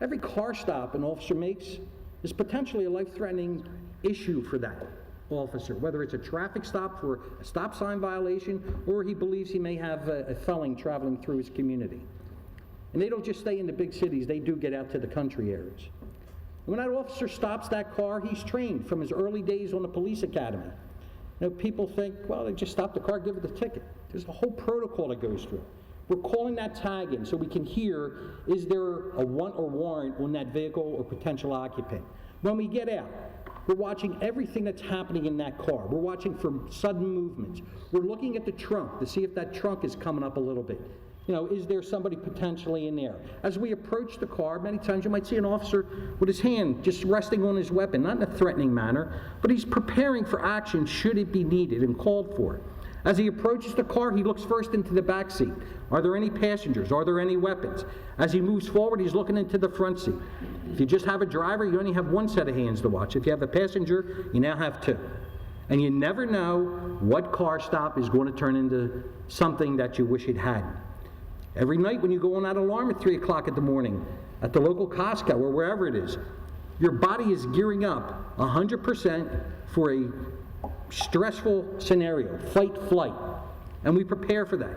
every car stop an officer makes is potentially a life-threatening issue for that officer, whether it's a traffic stop for a stop sign violation or he believes he may have a felon traveling through his community. And they don't just stay in the big cities, they do get out to the country areas. When that officer stops that car, he's trained from his early days on the police academy. People think, well, they just stop the car, give it the ticket. There's a whole protocol that goes through. We're calling that tag in so we can hear, is there a want or warrant on that vehicle or potential occupant? When we get out, we're watching everything that's happening in that car. We're watching for sudden movements. We're looking at the trunk to see if that trunk is coming up a little bit. Is there somebody potentially in there? As we approach the car, many times you might see an officer with his hand just resting on his weapon, not in a threatening manner, but he's preparing for action should it be needed and called for. As he approaches the car, he looks first into the back seat. Are there any passengers? Are there any weapons? As he moves forward, he's looking into the front seat. If you just have a driver, you only have one set of hands to watch. If you have a passenger, you now have 2. And you never know what car stop is going to turn into something that you wish it hadn't. Every night when you go on that alarm at 3 o'clock in the morning at the local Costco or wherever it is, your body is gearing up 100% for a stressful scenario, fight, flight. And we prepare for that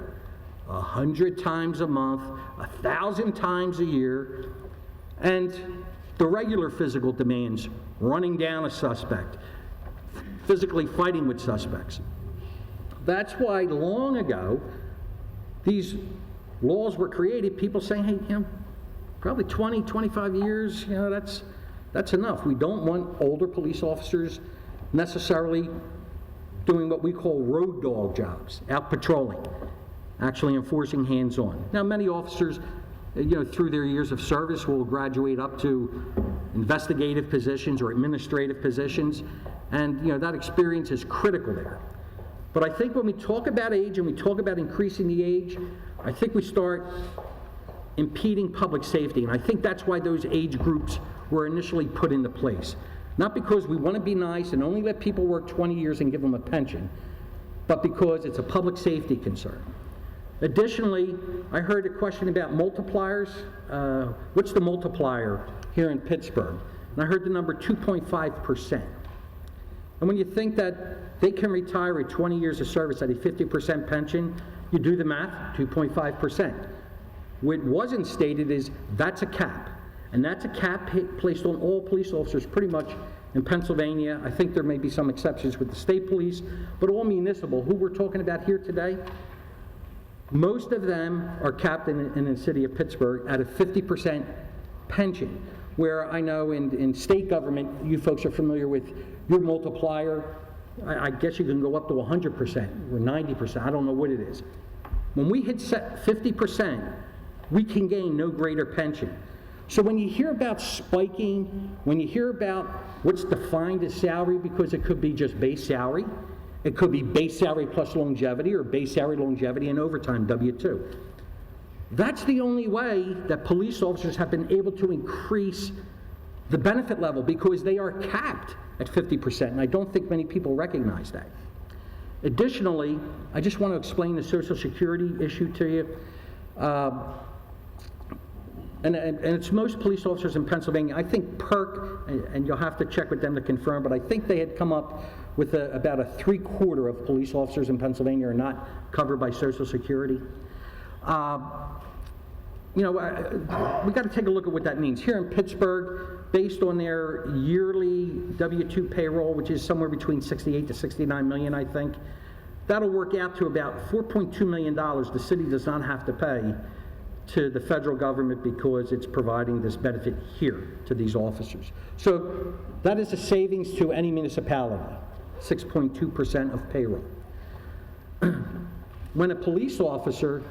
100 times a month, 1,000 times a year. And the regular physical demands, running down a suspect, physically fighting with suspects. That's why long ago, these laws were created, people saying, hey, probably 20, 25 years, that's enough. We don't want older police officers necessarily doing what we call road dog jobs, out patrolling, actually enforcing hands-on. Now, many officers, through their years of service will graduate up to investigative positions or administrative positions, and, that experience is critical there. But I think when we talk about age and we talk about increasing the age, I think we start impeding public safety, and I think that's why those age groups were initially put into place. Not because we want to be nice and only let people work 20 years and give them a pension, but because it's a public safety concern. Additionally, I heard a question about multipliers. What's the multiplier here in Pittsburgh? And I heard the number 2.5%. And when you think that they can retire at 20 years of service at a 50% pension, you do the math, 2.5%. What wasn't stated is that's a cap. And that's a cap placed on all police officers pretty much in Pennsylvania. I think there may be some exceptions with the state police, but all municipal, who we're talking about here today, most of them are capped in the city of Pittsburgh at a 50% pension, where I know in state government, you folks are familiar with your multiplier. I guess you can go up to 100% or 90%. I don't know what it is. When we hit 50%, we can gain no greater pension. So when you hear about spiking, when you hear about what's defined as salary, because it could be just base salary, it could be base salary plus longevity or base salary, longevity, and overtime, W-2. That's the only way that police officers have been able to increase the benefit level, because they are capped at 50%, and I don't think many people recognize that. Additionally, I just want to explain the Social Security issue to you. And it's most police officers in Pennsylvania. I think PERC, and you'll have to check with them to confirm, but I think they had come up with about a 3/4 of police officers in Pennsylvania are not covered by Social Security. We got to take a look at what that means. Here in Pittsburgh, based on their yearly W-2 payroll, which is somewhere between 68 to 69 million, I think, That'll work out to about $4.2 million the city does not have to pay to the federal government because it's providing this benefit here to these officers. So that is a savings to any municipality, 6.2% of payroll. When a police officer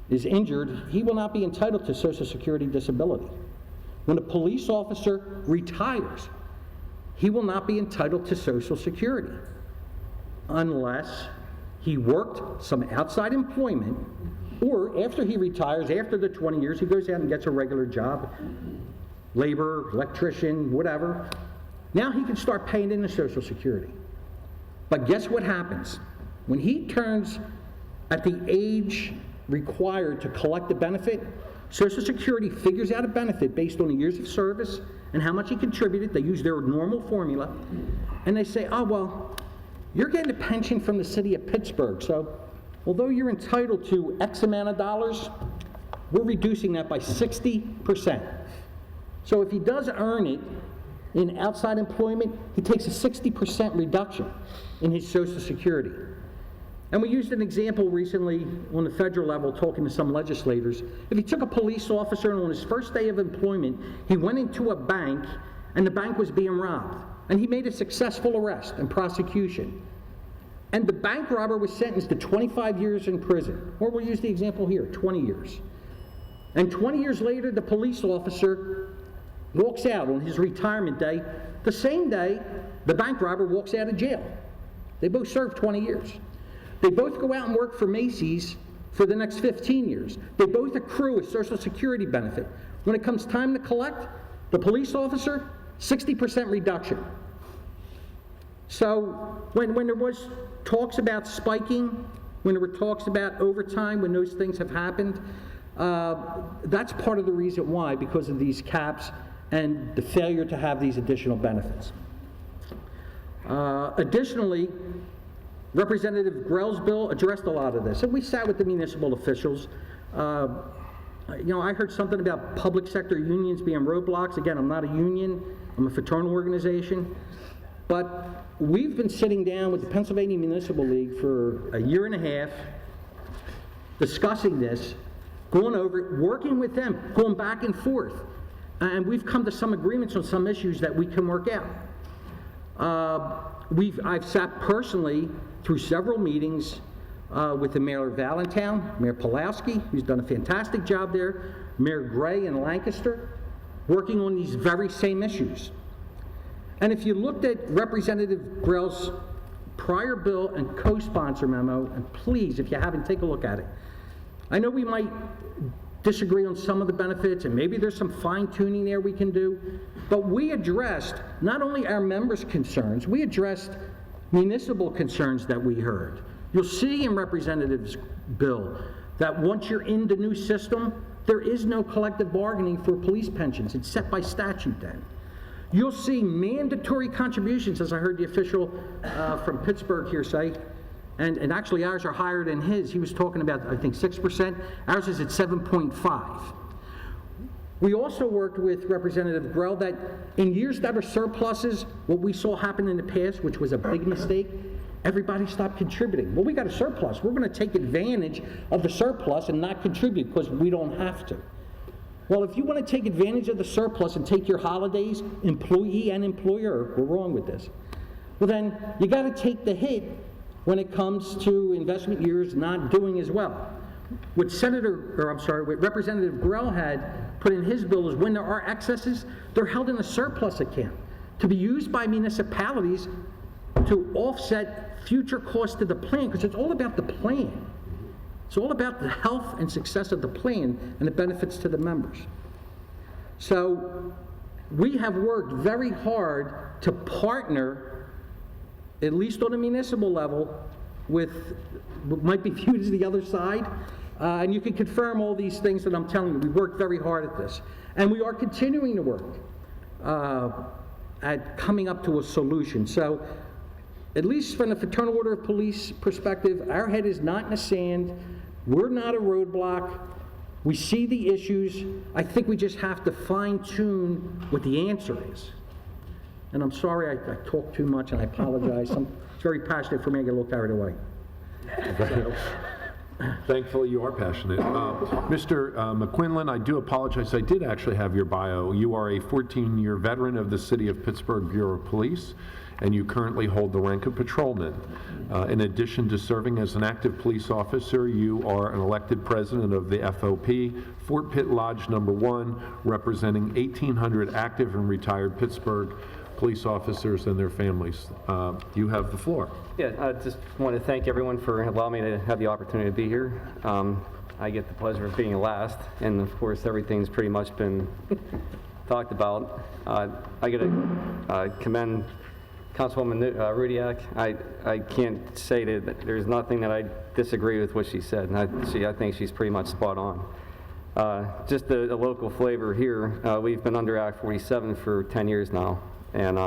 is injured, he will not be entitled to Social Security disability. When a police officer retires, he will not be entitled to Social Security unless he worked some outside employment, or after he retires, after the 20 years, he goes out and gets a regular job, labor, electrician, whatever. Now he can start paying into Social Security. But guess what happens? When he turns at the age required to collect the benefit, Social Security figures out a benefit based on the years of service and how much he contributed. They use their normal formula, and they say, oh, well, you're getting a pension from the city of Pittsburgh, so although you're entitled to X amount of dollars, we're reducing that by 60%. So if he does earn it in outside employment, he takes a 60% reduction in his Social Security. And we used an example recently on the federal level talking to some legislators. If he took a police officer and on his first day of employment, he went into a bank and the bank was being robbed, and he made a successful arrest and prosecution, and the bank robber was sentenced to 25 years in prison, or we'll use the example here, 20 years. And 20 years later, the police officer walks out on his retirement day. The same day, the bank robber walks out of jail. They both served 20 years. They both go out and work for Macy's for the next 15 years. They both accrue a Social Security benefit. When it comes time to collect, the police officer, 60% reduction. So when there was talks about spiking, when there were talks about overtime, when those things have happened, that's part of the reason why, because of these caps and the failure to have these additional benefits. Additionally, Representative Grell's bill addressed a lot of this, and we sat with the municipal officials. I heard something about public sector unions being roadblocks. Again, I'm not a union, I'm a fraternal organization. But we've been sitting down with the Pennsylvania Municipal League for a year and a half, discussing this, going over it, working with them, going back and forth. And we've come to some agreements on some issues that we can work out. I've sat personally through several meetings with the Mayor of Allentown, Mayor Pulowski, who's done a fantastic job there, Mayor Gray in Lancaster, working on these very same issues. And if you looked at Representative Grell's prior bill and co-sponsor memo, and please, if you haven't, take a look at it. I know we might disagree on some of the benefits, and maybe there's some fine-tuning there we can do, but we addressed not only our members' concerns, we addressed municipal concerns that we heard. You'll see in Representative's bill that once you're in the new system, there is no collective bargaining for police pensions. It's set by statute then. You'll see mandatory contributions, as I heard the official from Pittsburgh here say, and actually ours are higher than his. He was talking about, I think, 6%. Ours is at 7.5. We also worked with Representative Grell that in years that were surpluses, what we saw happen in the past, which was a big mistake, everybody stopped contributing. Well, we got a surplus. We're going to take advantage of the surplus and not contribute because we don't have to. Well, if you want to take advantage of the surplus and take your holidays, employee and employer, we're wrong with this. Well, then you got to take the hit when it comes to investment years not doing as well. What Representative Grell had put in his bill is when there are excesses, they're held in a surplus account to be used by municipalities to offset future costs to the plan, because it's all about the plan. It's all about the health and success of the plan and the benefits to the members. So we have worked very hard to partner, at least on a municipal level, with what might be viewed as the other side. And you can confirm all these things that I'm telling you. We worked very hard at this. And we are continuing to work at coming up to a solution. So at least from the Fraternal Order of Police perspective, our head is not in the sand. We're not a roadblock. We see the issues. I think we just have to fine-tune what the answer is. And I'm sorry I talk too much, and I apologize. It's very passionate for me. I get a little carried away. Thankfully, you are passionate. Mr. McQuinlan, I do apologize. I did actually have your bio. You are a 14-year veteran of the City of Pittsburgh Bureau of Police, and you currently hold the rank of patrolman. In addition to serving as an active police officer, you are an elected president of the FOP, Fort Pitt Lodge Number 1, representing 1,800 active and retired Pittsburgh police officers and their families. You have the floor. Yeah, I just want to thank everyone for allowing me to have the opportunity to be here. I get the pleasure of being last, and of course, everything's pretty much been talked about. I got to commend Councilwoman Rudiak. I can't say that there's nothing that I disagree with what she said, and I think she's pretty much spot on. Just the local flavor here, we've been under Act 47 for 10 years now, and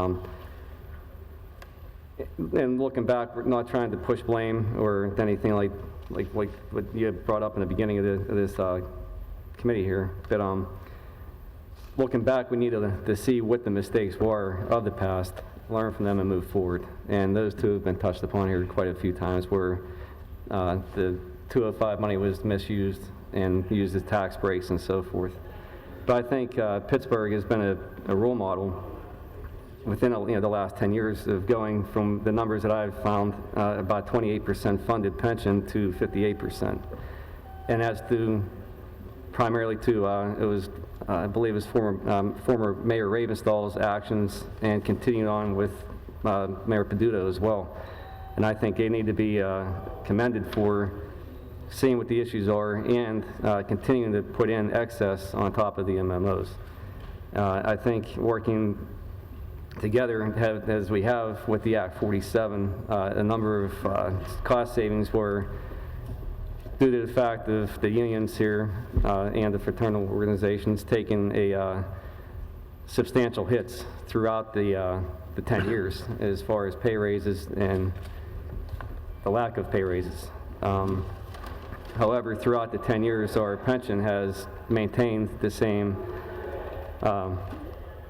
looking back, we're not trying to push blame or anything like what you brought up in the beginning of this committee here, but looking back, we need to see what the mistakes were of the past, learn from them and move forward. And those two have been touched upon here quite a few times, where the 205 money was misused and used as tax breaks and so forth. But I think Pittsburgh has been a role model within the last 10 years of going from the numbers that I've found, about 28% funded pension to 58%. And that's due primarily to, I believe it was former Mayor Ravenstall's actions, and continuing on with Mayor Peduto as well. And I think they need to be commended for seeing what the issues are and continuing to put in excess on top of the MMOs. I think working together, as we have with the Act 47, a number of cost savings were due to the fact of the unions here and the fraternal organizations taking a substantial hits throughout the 10 years as far as pay raises and the lack of pay raises. However, throughout the 10 years, our pension has maintained the same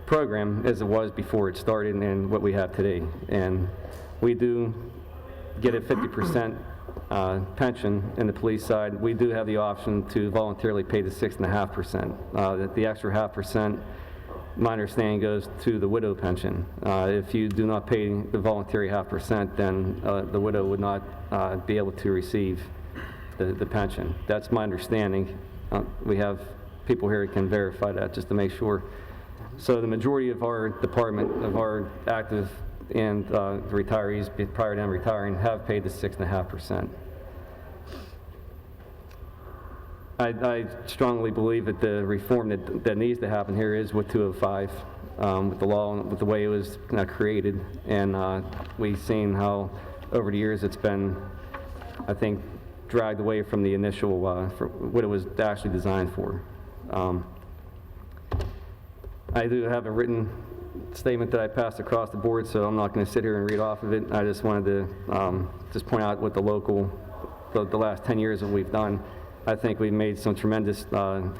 program as it was before it started and what we have today. And we do get a 50% pension in the police side. We do have the option to voluntarily pay the 6.5%. The extra 0.5%, my understanding, goes to the widow pension. If you do not pay the voluntary 0.5%, then the widow would not be able to receive the pension. That's my understanding. We have people here who can verify that just to make sure. So the majority of our department, of our active and the retirees prior to them retiring, have paid the 6.5%. I strongly believe that the reform that needs to happen here is with 205, with the law, with the way it was created. And we've seen how over the years it's been, I think, dragged away from the initial, for what it was actually designed for. I do have a written statement that I passed across the board, so I'm not going to sit here and read off of it. I just wanted to just point out what the last 10 years that we've done. I think we've made some tremendous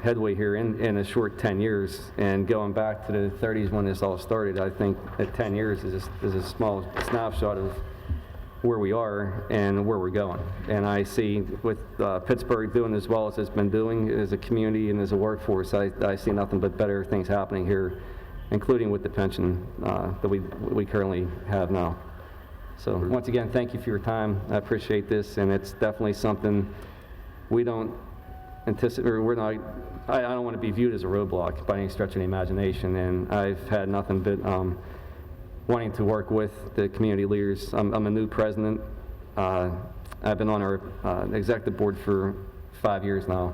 headway here in a short 10 years, and going back to the 30s when this all started, I think that 10 years is a small snapshot of where we are and where we're going. And I see with Pittsburgh doing as well as it's been doing as a community and as a workforce, I see nothing but better things happening here, including with the pension that we currently have now. So once again, thank you for your time. I appreciate this, and it's definitely something we don't anticipate, or I don't want to be viewed as a roadblock by any stretch of the imagination, and I've had nothing but wanting to work with the community leaders. I'm a new president. I've been on our executive board for 5 years now.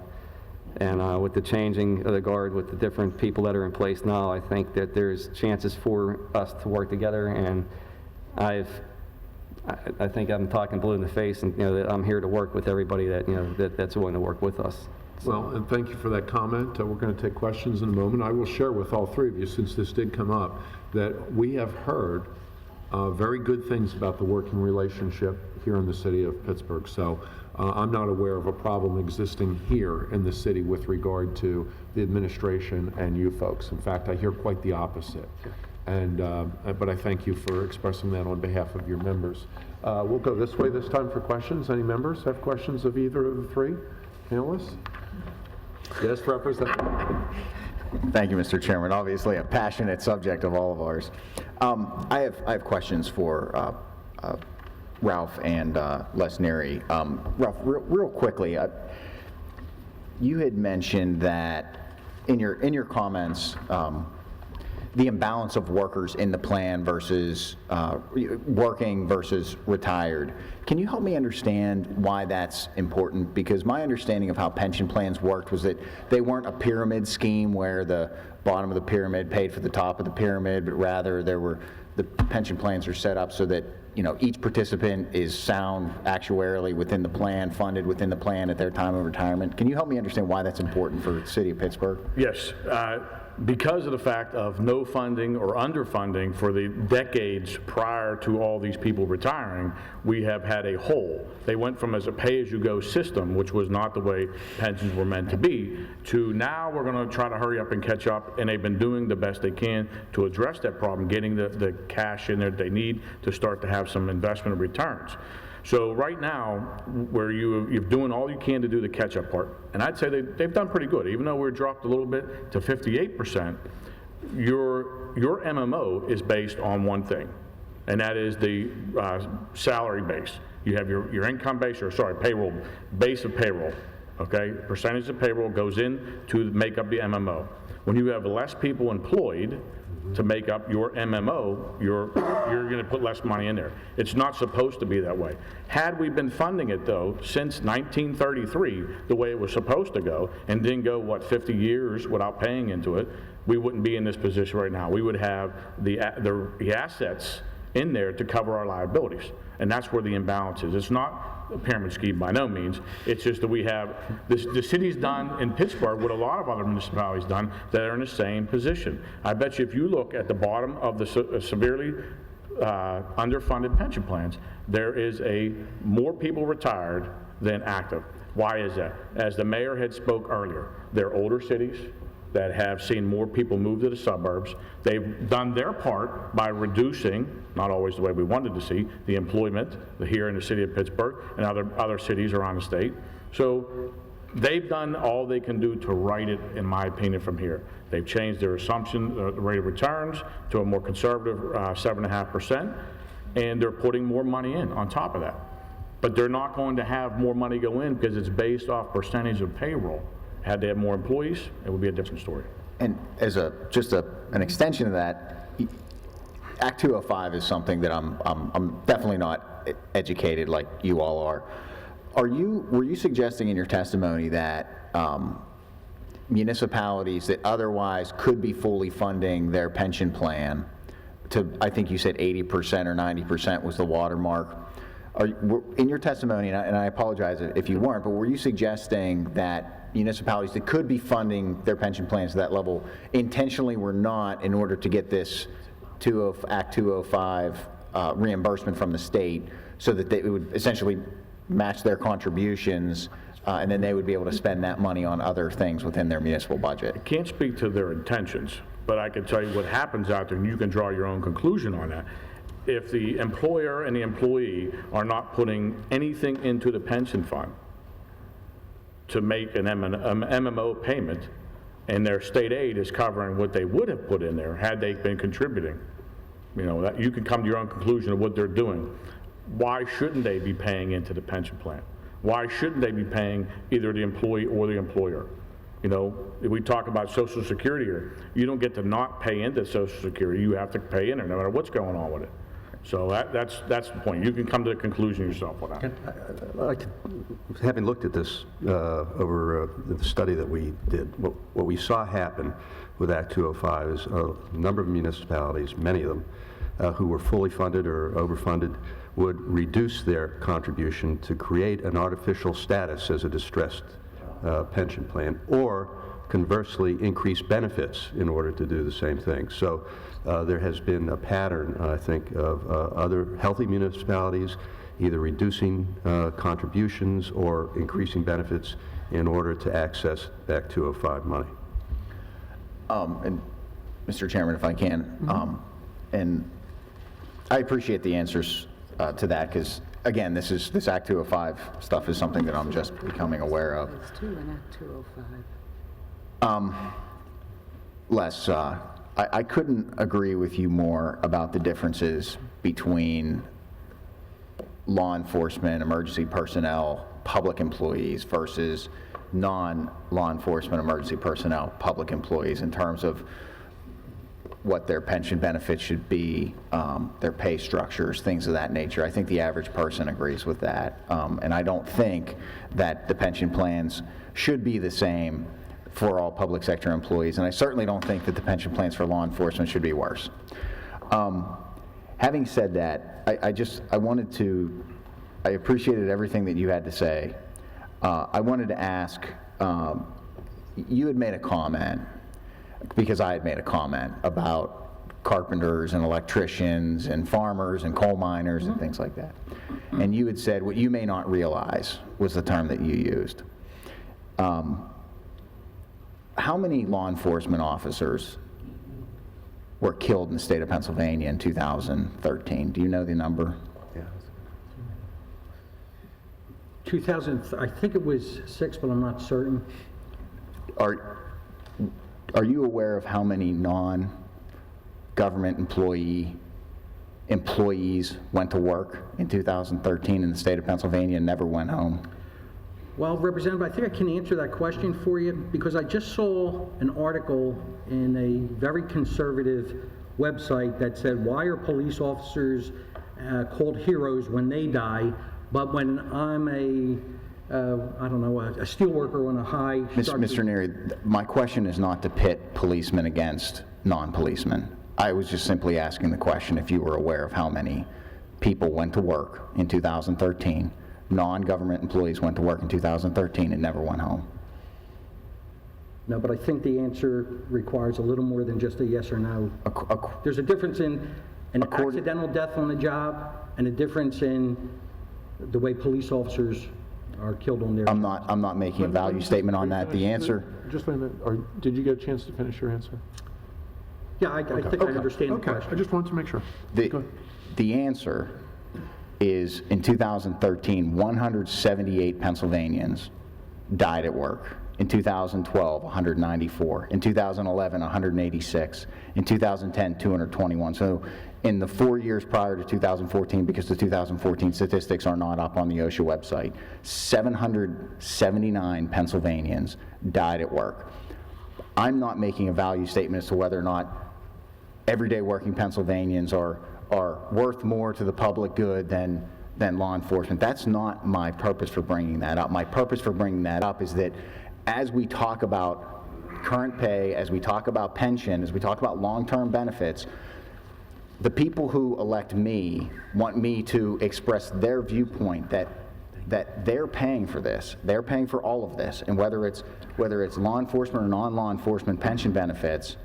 And with the changing of the guard, with the different people that are in place now, I think that there's chances for us to work together. And I think I'm talking blue in the face, and that I'm here to work with everybody that that's willing to work with us. Well, and thank you for that comment. We're going to take questions in a moment. I will share with all three of you, since this did come up, that we have heard very good things about the working relationship here in the city of Pittsburgh. So I'm not aware of a problem existing here in the city with regard to the administration and you folks. In fact, I hear quite the opposite. But I thank you for expressing that on behalf of your members. We'll go this way this time for questions. Any members have questions of either of the three panelists? Yes, Representative. Thank you, Mr. Chairman. Obviously, a passionate subject of all of ours. I have questions for Ralph and Les Neary. Ralph, real quickly, you had mentioned that in your comments, the imbalance of workers in the plan versus working versus retired. Can you help me understand why that's important? Because my understanding of how pension plans worked was that they weren't a pyramid scheme where the bottom of the pyramid paid for the top of the pyramid, but rather the pension plans are set up so that each participant is sound actuarially within the plan, funded within the plan at their time of retirement. Can you help me understand why that's important for the city of Pittsburgh? Yes. Because of the fact of no funding or underfunding for the decades prior to all these people retiring, we have had a hole. They went from as a pay-as-you-go system, which was not the way pensions were meant to be, to now we're going to try to hurry up and catch up, and they've been doing the best they can to address that problem, getting the cash in there they need to start to have some investment returns. So right now, where you're doing all you can to do the catch-up part, and I'd say they've done pretty good. Even though we're dropped a little bit to 58%, your MMO is based on one thing, and that is the salary base. You have your income base, or sorry, payroll, base of payroll, okay? Percentage of payroll goes in to make up the MMO. When you have less people employed to make up your MMO, you're going to put less money in there. It's not supposed to be that way. Had we been funding it, though, since 1933, the way it was supposed to go, and didn't go, 50 years without paying into it, we wouldn't be in this position right now. We would have the assets in there to cover our liabilities, and that's where the imbalance is. It's not a pyramid scheme by no means. It's just that we have, the city's done in Pittsburgh what a lot of other municipalities done that are in the same position. I bet you if you look at the bottom of the severely underfunded pension plans, there is more people retired than active. Why is that? As the mayor had spoke earlier, they're older cities that have seen more people move to the suburbs. They've done their part by reducing, not always the way we wanted to see, the employment here in the city of Pittsburgh and other cities around the state. So they've done all they can do to right it, in my opinion, from here. They've changed their assumption, the rate of returns, to a more conservative 7.5%, and they're putting more money in on top of that. But they're not going to have more money go in because it's based off percentage of payroll. Had they have more employees, it would be a different story. And as just an extension of that, Act 205 is something that I'm definitely not educated like you all are. Were you suggesting in your testimony that municipalities that otherwise could be fully funding their pension plan to, I think you said 80% or 90% was the watermark? In your testimony, and I apologize if you weren't, but were you suggesting that municipalities that could be funding their pension plans to that level intentionally were not, in order to get this Act 205 reimbursement from the state, so that they would essentially match their contributions, and then they would be able to spend that money on other things within their municipal budget? I can't speak to their intentions, but I can tell you what happens out there, and you can draw your own conclusion on that. If the employer and the employee are not putting anything into the pension fund to make an MMO payment, and their state aid is covering what they would have put in there had they been contributing, that you can come to your own conclusion of what they're doing. Why shouldn't they be paying into the pension plan? Why shouldn't they be paying either the employee or the employer? If we talk about Social Security here, you don't get to not pay into Social Security. You have to pay in there no matter what's going on with it. So that's the point. You can come to the conclusion yourself with that. Having looked at this over the study that we did, what we saw happen with Act 205 is a number of municipalities, many of them, who were fully funded or overfunded, would reduce their contribution to create an artificial status as a distressed pension plan, or conversely increase benefits in order to do the same thing. So there has been a pattern, I think, of other healthy municipalities either reducing contributions or increasing benefits in order to access Act 205 money. And Mr. Chairman, if I can, And I appreciate the answers to that, because, again, this Act 205 stuff is something that I'm just becoming aware of. It's 2 in Act 205. Les, I couldn't agree with you more about the differences between law enforcement, emergency personnel, public employees versus non-law enforcement, emergency personnel, public employees in terms of what their pension benefits should be, their pay structures, things of that nature. I think the average person agrees with that. And I don't think that the pension plans should be the same for all public sector employees, and I certainly don't think that the pension plans for law enforcement should be worse. Having said that, I appreciated everything that you had to say. I wanted to ask, you had made a comment, because I had made a comment about carpenters and electricians and farmers and coal miners and things like that. And you had said, what you may not realize was the term that you used. How many law enforcement officers were killed in the state of Pennsylvania in 2013? Do you know the number? Yeah. 2000, I think it was 6, but I'm not certain. Are you aware of how many non-government employees went to work in 2013 in the state of Pennsylvania and never went home? Well, Representative, I think I can answer that question for you, because I just saw an article in a very conservative website that said, why are police officers called heroes when they die, but when I'm a steel worker on a high... Mr. Neary, my question is not to pit policemen against non-policemen. I was just simply asking the question if you were aware of how many people went to work in 2013. Non-government employees went to work in 2013 and never went home. No, but I think the answer requires a little more than just a yes or no. There's a difference in an accidental death on the job and a difference in the way police officers are killed on their... I'm not making a value statement on that. The answer... Just wait a minute. Did you get a chance to finish your answer? Yeah, I think I understand the question. I just wanted to make sure. The answer is, in 2013, 178 Pennsylvanians died at work. In 2012, 194. In 2011, 186. In 2010, 221. So in the 4 years prior to 2014, because the 2014 statistics are not up on the OSHA website, 779 Pennsylvanians died at work. I'm not making a value statement as to whether or not everyday working Pennsylvanians are worth more to the public good than law enforcement. That's not my purpose for bringing that up. My purpose for bringing that up is that as we talk about current pay, as we talk about pension, as we talk about long-term benefits, the people who elect me want me to express their viewpoint that they're paying for this. They're paying for all of this. And whether it's law enforcement or non-law enforcement pension benefits,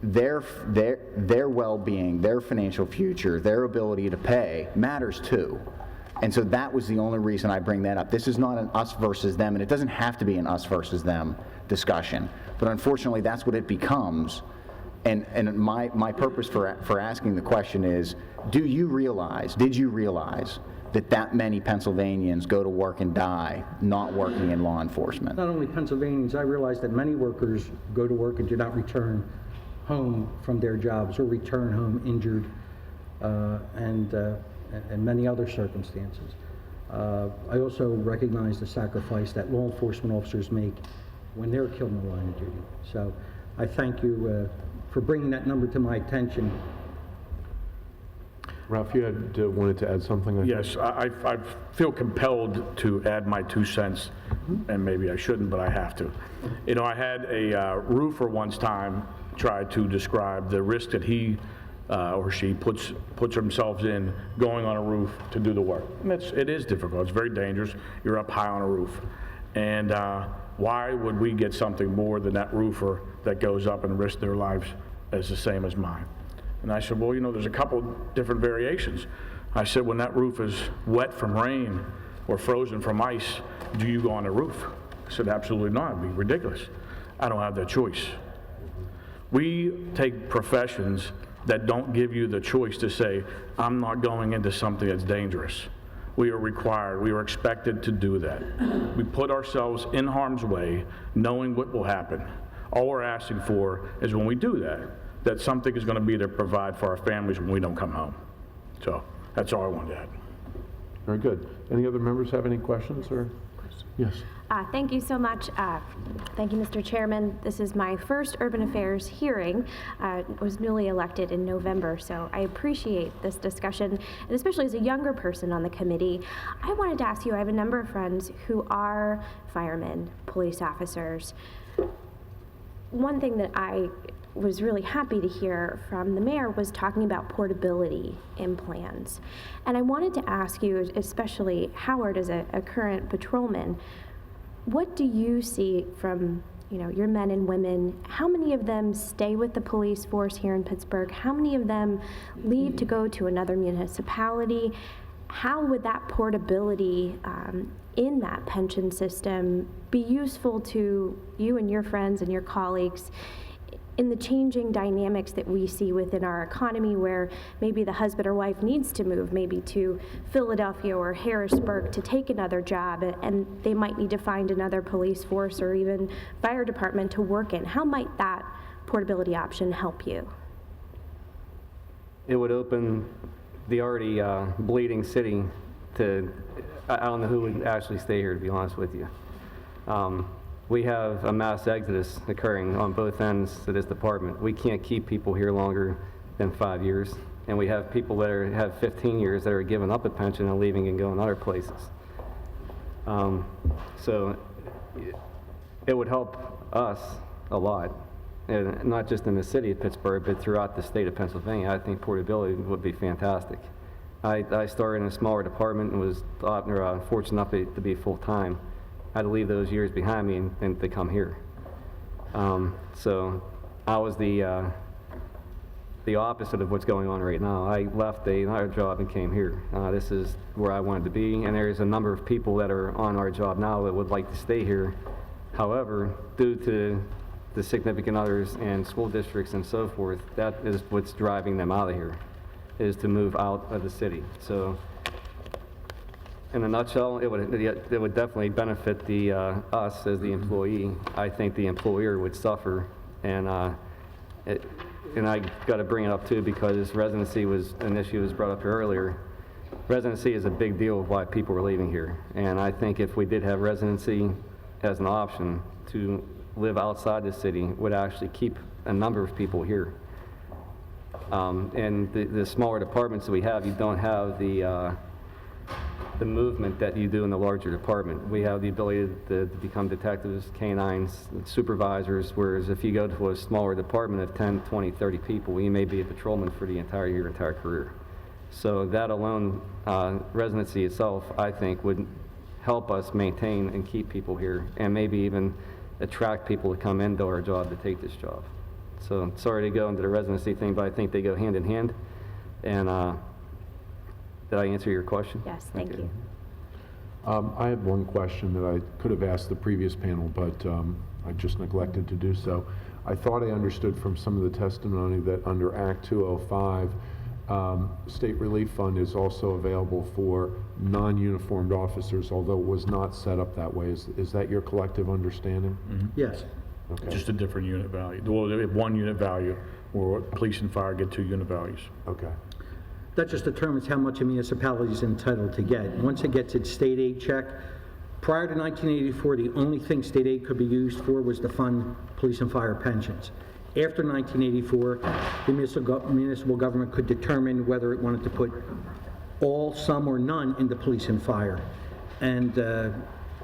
their well-being, their financial future, their ability to pay matters too. And so that was the only reason I bring that up. This is not an us versus them, and it doesn't have to be an us versus them discussion. But unfortunately, that's what it becomes. And my purpose for asking the question is, did you realize that many Pennsylvanians go to work and die not working in law enforcement? Not only Pennsylvanians, I realize that many workers go to work and do not return home from their jobs or return home injured and many other circumstances. I also recognize the sacrifice that law enforcement officers make when they're killed in the line of duty. So I thank you for bringing that number to my attention. Ralph, you had wanted to add something? Yes, I feel compelled to add my 2 cents, and maybe I shouldn't, but I have to. You know, I had a roofer once time try to describe the risk that he or she puts themselves in going on a roof to do the work. And it is difficult. It's very dangerous. You're up high on a roof. And why would we get something more than that roofer that goes up and risks their lives as the same as mine? And I said, well, you know, there's a couple different variations. I said, when that roof is wet from rain or frozen from ice, do you go on the roof? I said, absolutely not. It'd be ridiculous. I don't have that choice. We take professions that don't give you the choice to say, I'm not going into something that's dangerous. We are required, we are expected to do that. We put ourselves in harm's way, knowing what will happen. All we're asking for is when we do that, that something is going to be there to provide for our families when we don't come home. So that's all I wanted to add. Very good. Any other members have any questions or? Yes. Thank you so much. Thank you, Mr. Chairman. This is my first Urban Affairs hearing. I was newly elected in November, so I appreciate this discussion, and especially as a younger person on the committee. I wanted to ask you, I have a number of friends who are firemen, police officers. One thing that I was really happy to hear from the mayor was talking about portability in plans. And I wanted to ask you, especially Howard as a current patrolman, what do you see from your men and women? How many of them stay with the police force here in Pittsburgh? How many of them leave to go to another municipality? How would that portability in that pension system be useful to you and your friends and your colleagues in the changing dynamics that we see within our economy, where maybe the husband or wife needs to move maybe to Philadelphia or Harrisburg to take another job, and they might need to find another police force or even fire department to work in? How might that portability option help you? It would open the already bleeding city to, I don't know who would actually stay here, to be honest with you. We have a mass exodus occurring on both ends of this department. We can't keep people here longer than 5 years, and we have people that have 15 years that are giving up a pension and leaving and going other places. So it would help us a lot, and not just in the city of Pittsburgh, but throughout the state of Pennsylvania. I think portability would be fantastic. I started in a smaller department and was fortunate enough to be full-time. I had to leave those years behind me and to come here. So I was the opposite of what's going on right now. I left another job and came here. This is where I wanted to be, and there's a number of people that are on our job now that would like to stay here. However, due to the significant others and school districts and so forth, that is what's driving them out of here, is to move out of the city. So in a nutshell, it would definitely benefit us as the employee. I think the employer would suffer, and I got to bring it up too because residency was an issue that was brought up here earlier. Residency is a big deal of why people are leaving here, and I think if we did have residency as an option to live outside the city, would actually keep a number of people here. And the smaller departments that we have, you don't have the movement that you do in the larger department. We have the ability to become detectives, canines, supervisors, whereas if you go to a smaller department of 10, 20, 30 people, you may be a patrolman for your entire career. So that alone, residency itself, I think, would help us maintain and keep people here, and maybe even attract people to come into our job to take this job. So sorry to go into the residency thing, but I think they go hand in hand. And did I answer your question? Yes, thank you. I have one question that I could have asked the previous panel, but I just neglected to do so. I thought I understood from some of the testimony that under Act 205, state relief fund is also available for non-uniformed officers, although it was not set up that way. Is that your collective understanding? Mm-hmm. Yes. Okay. Just a different unit value. Well, they have 1 unit value, where police and fire get 2 unit values. Okay. That just determines how much a municipality is entitled to get. Once it gets its state aid check, prior to 1984, the only thing state aid could be used for was to fund police and fire pensions. After 1984, the municipal government could determine whether it wanted to put all, some, or none into police and fire. And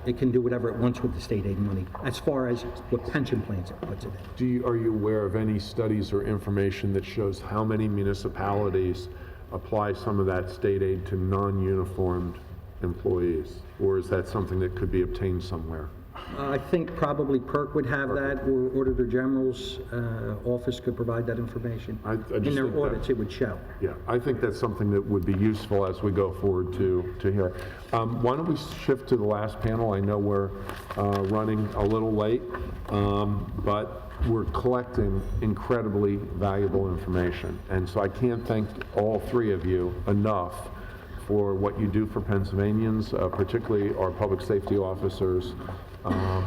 it can do whatever it wants with the state aid money, as far as what pension plans it puts it in. Are you aware of any studies or information that shows how many municipalities apply some of that state aid to non-uniformed employees? Or is that something that could be obtained somewhere? I think probably PERC would have that, or Auditor General's office could provide that information. I just In their think that- audits, it would show. Yeah, I think that's something that would be useful as we go forward to hear. Why don't we shift to the last panel? I know we're running a little late, but we're collecting incredibly valuable information. And so I can't thank all three of you enough for what you do for Pennsylvanians, particularly our public safety officers,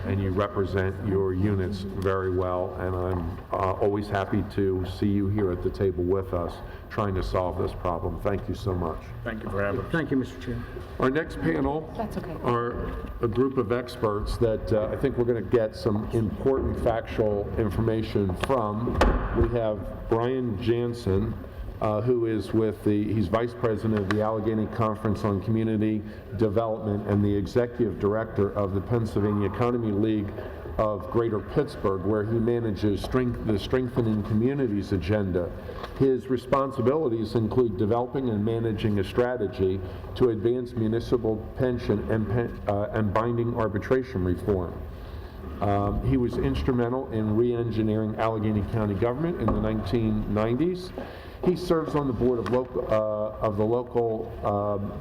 and you represent your units very well, and I'm always happy to see you here at the table with us trying to solve this problem. Thank you so much. Thank you for having us. Thank you, Mr. Chair. Our next panel That's okay. are a group of experts that I think we're going to get some important factual information from. We have Brian Jansen, who is he's Vice President of the Allegheny Conference on Community Development and the Executive Director of the Pennsylvania Economy League of Greater Pittsburgh, where he manages the Strengthening Communities agenda. His responsibilities include developing and managing a strategy to advance municipal pension and binding arbitration reform. He was instrumental in re-engineering Allegheny County government in the 1990s. He serves on the board of the local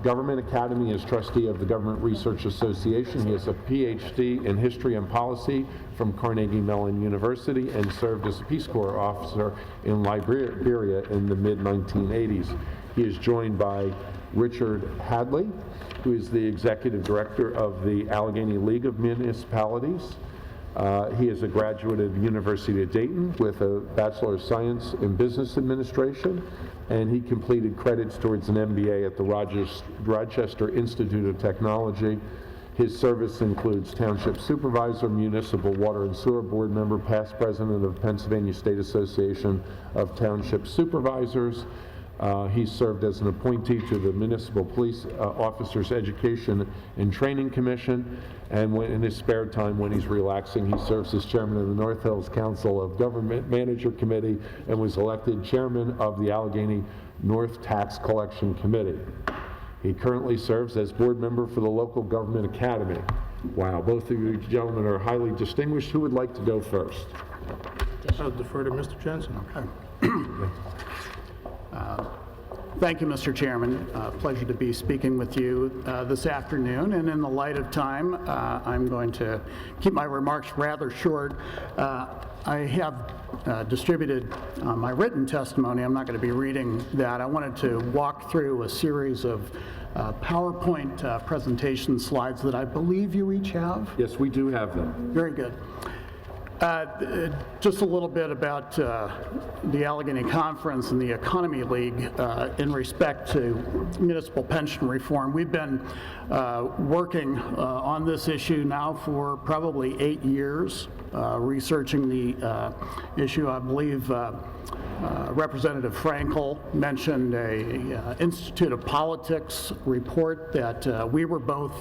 government academy as trustee of the Government Research Association. He has a PhD in history and policy from Carnegie Mellon University and served as a Peace Corps officer in Liberia in the mid-1980s. He is joined by Richard Hadley, who is the executive director of the Allegheny League of Municipalities. He is a graduate of the University of Dayton with a Bachelor of Science in Business Administration, and he completed credits towards an MBA at the Rochester Institute of Technology. His service includes Township Supervisor, Municipal Water and Sewer Board member, past president of Pennsylvania State Association of Township Supervisors. He served as an appointee to the Municipal Police Officers Education and Training Commission, and in his spare time, when he's relaxing, he serves as chairman of the North Hills Council of Government Manager Committee and was elected chairman of the Allegheny North Tax Collection Committee. He currently serves as board member for the Local Government Academy. Wow, both of you gentlemen are highly distinguished. Who would like to go first? I'll defer to Mr. Jensen. Okay. Thank you, Mr. Chairman. Pleasure to be speaking with you this afternoon. And in the light of time, I'm going to keep my remarks rather short. I have distributed my written testimony. I'm not going to be reading that. I wanted to walk through a series of PowerPoint presentation slides that I believe you each have. Yes, we do have them. Very good. Just a little bit about the Allegheny Conference and the Economy League in respect to municipal pension reform. We've been working on this issue now for probably 8 years, researching the issue. I believe Representative Frankel mentioned a Institute of Politics report that we were both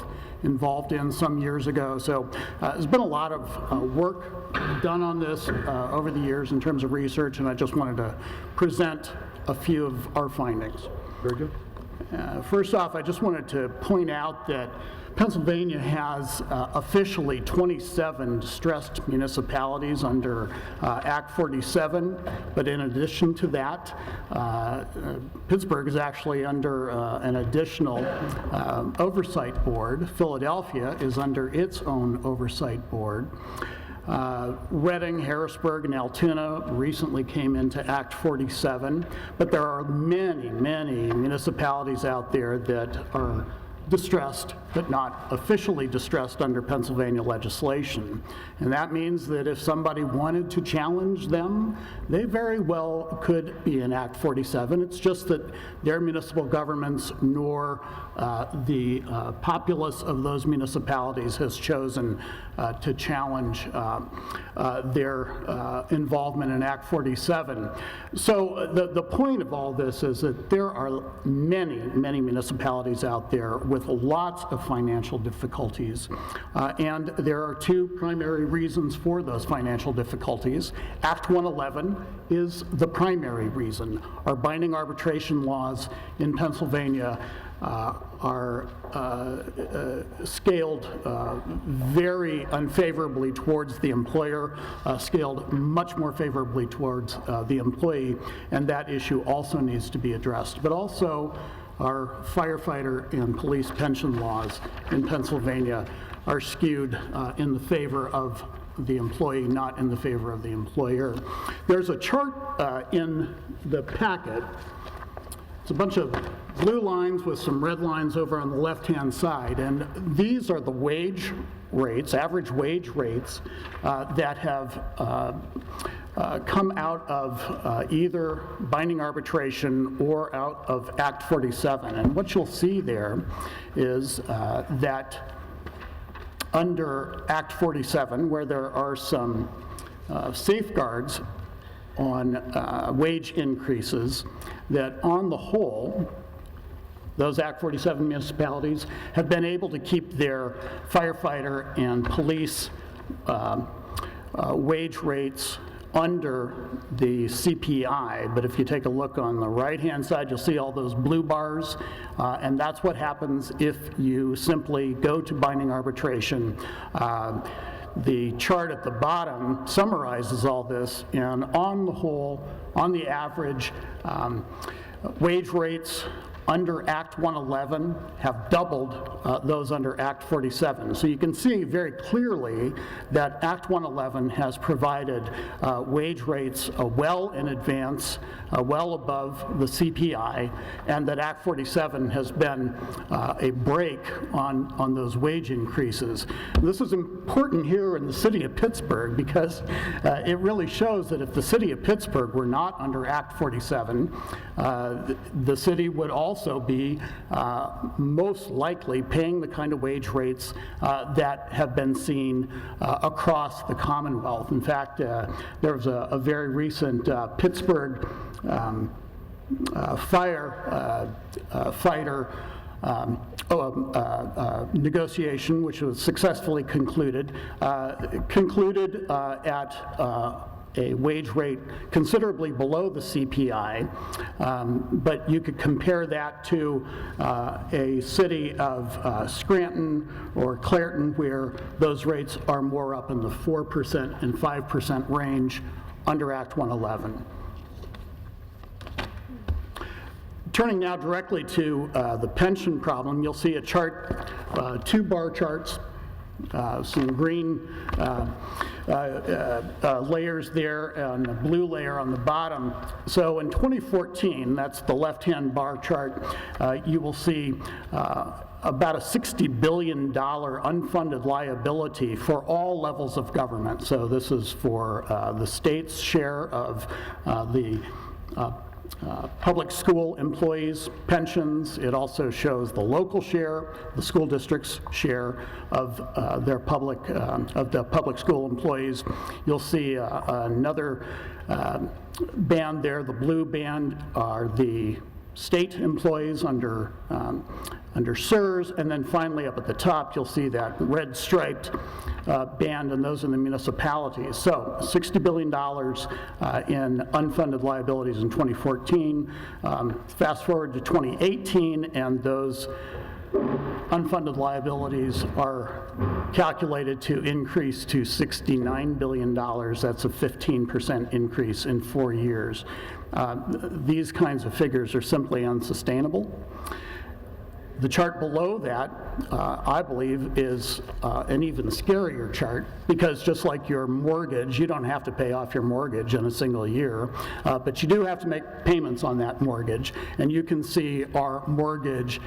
involved in some years ago. So there's been a lot of work done on this over the years in terms of research, and I just wanted to present a few of our findings. Very good. First off, I just wanted to point out that Pennsylvania has officially 27 distressed municipalities under Act 47, but in addition to that, Pittsburgh is actually under an additional oversight board. Philadelphia is under its own oversight board. Reading, Harrisburg, and Altoona recently came into Act 47, but there are many, many municipalities out there that are distressed, but not officially distressed under Pennsylvania legislation. And that means that if somebody wanted to challenge them, they very well could be in Act 47. It's just that their municipal governments nor the populace of those municipalities has chosen to challenge their involvement in Act 47. So the point of all this is that there are many, many municipalities out there with lots of financial difficulties. And there are two primary reasons for those financial difficulties. Act 111 is the primary reason. Our binding arbitration laws in Pennsylvania are scaled very unfavorably towards the employer, scaled much more favorably towards the employee, and that issue also needs to be addressed. But also, our firefighter and police pension laws in Pennsylvania are skewed in the favor of the employee, not in the favor of the employer. There's a chart in the packet. It's a bunch of blue lines with some red lines over on the left-hand side, and these are the wage rates, average wage rates, that have come out of either binding arbitration or out of Act 47. And what you'll see there is that under Act 47, where there are some safeguards on wage increases, that on the whole, those Act 47 municipalities have been able to keep their firefighter and police wage rates under the CPI. But if you take a look on the right-hand side, you'll see all those blue bars, and that's what happens if you simply go to binding arbitration. The chart at the bottom summarizes all this, and on the whole, on the average, wage rates under Act 111 have doubled those under Act 47. So you can see very clearly that Act 111 has provided wage rates well in advance, well above the CPI, and that Act 47 has been a brake on those wage increases. This is important here in the city of Pittsburgh because it really shows that if the city of Pittsburgh were not under Act 47, the city would also be most likely paying the kind of wage rates that have been seen across the Commonwealth. In fact, there was a very recent Pittsburgh fighter negotiation, which was successfully concluded at a wage rate considerably below the CPI, but you could compare that to a city of Scranton or Clairton, where those rates are more up in the 4% and 5% range under Act 111. Turning now directly to the pension problem, you'll see a chart, two bar charts, some green layers there and a blue layer on the bottom. So in 2014, that's the left-hand bar chart, you will see about a $60 billion unfunded liability for all levels of government. So this is for the state's share of the public school employees' pensions. It also shows the local share, the school district's share of the public school employees. You'll see another band there. The blue band are the state employees under SERS, and then finally up at the top you'll see that red striped band, and those are the municipalities. So $60 billion in unfunded liabilities in 2014. Fast forward to 2018, and those unfunded liabilities are calculated to increase to $69 billion. That's a 15% increase in 4 years. These kinds of figures are simply unsustainable. The chart below that, I believe, is an even scarier chart, because just like your mortgage, you don't have to pay off your mortgage in a single year, but you do have to make payments on that mortgage. And you can see our mortgage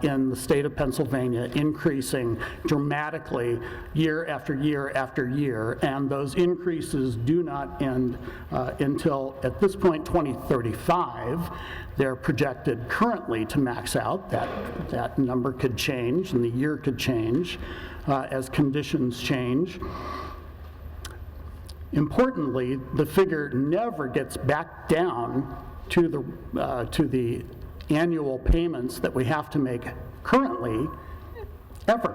in the state of Pennsylvania increasing dramatically year after year after year, and those increases do not end until, at this point, 2035. They're projected currently to max out. That number could change and the year could change as conditions change. Importantly, the figure never gets back down to the annual payments that we have to make currently, ever,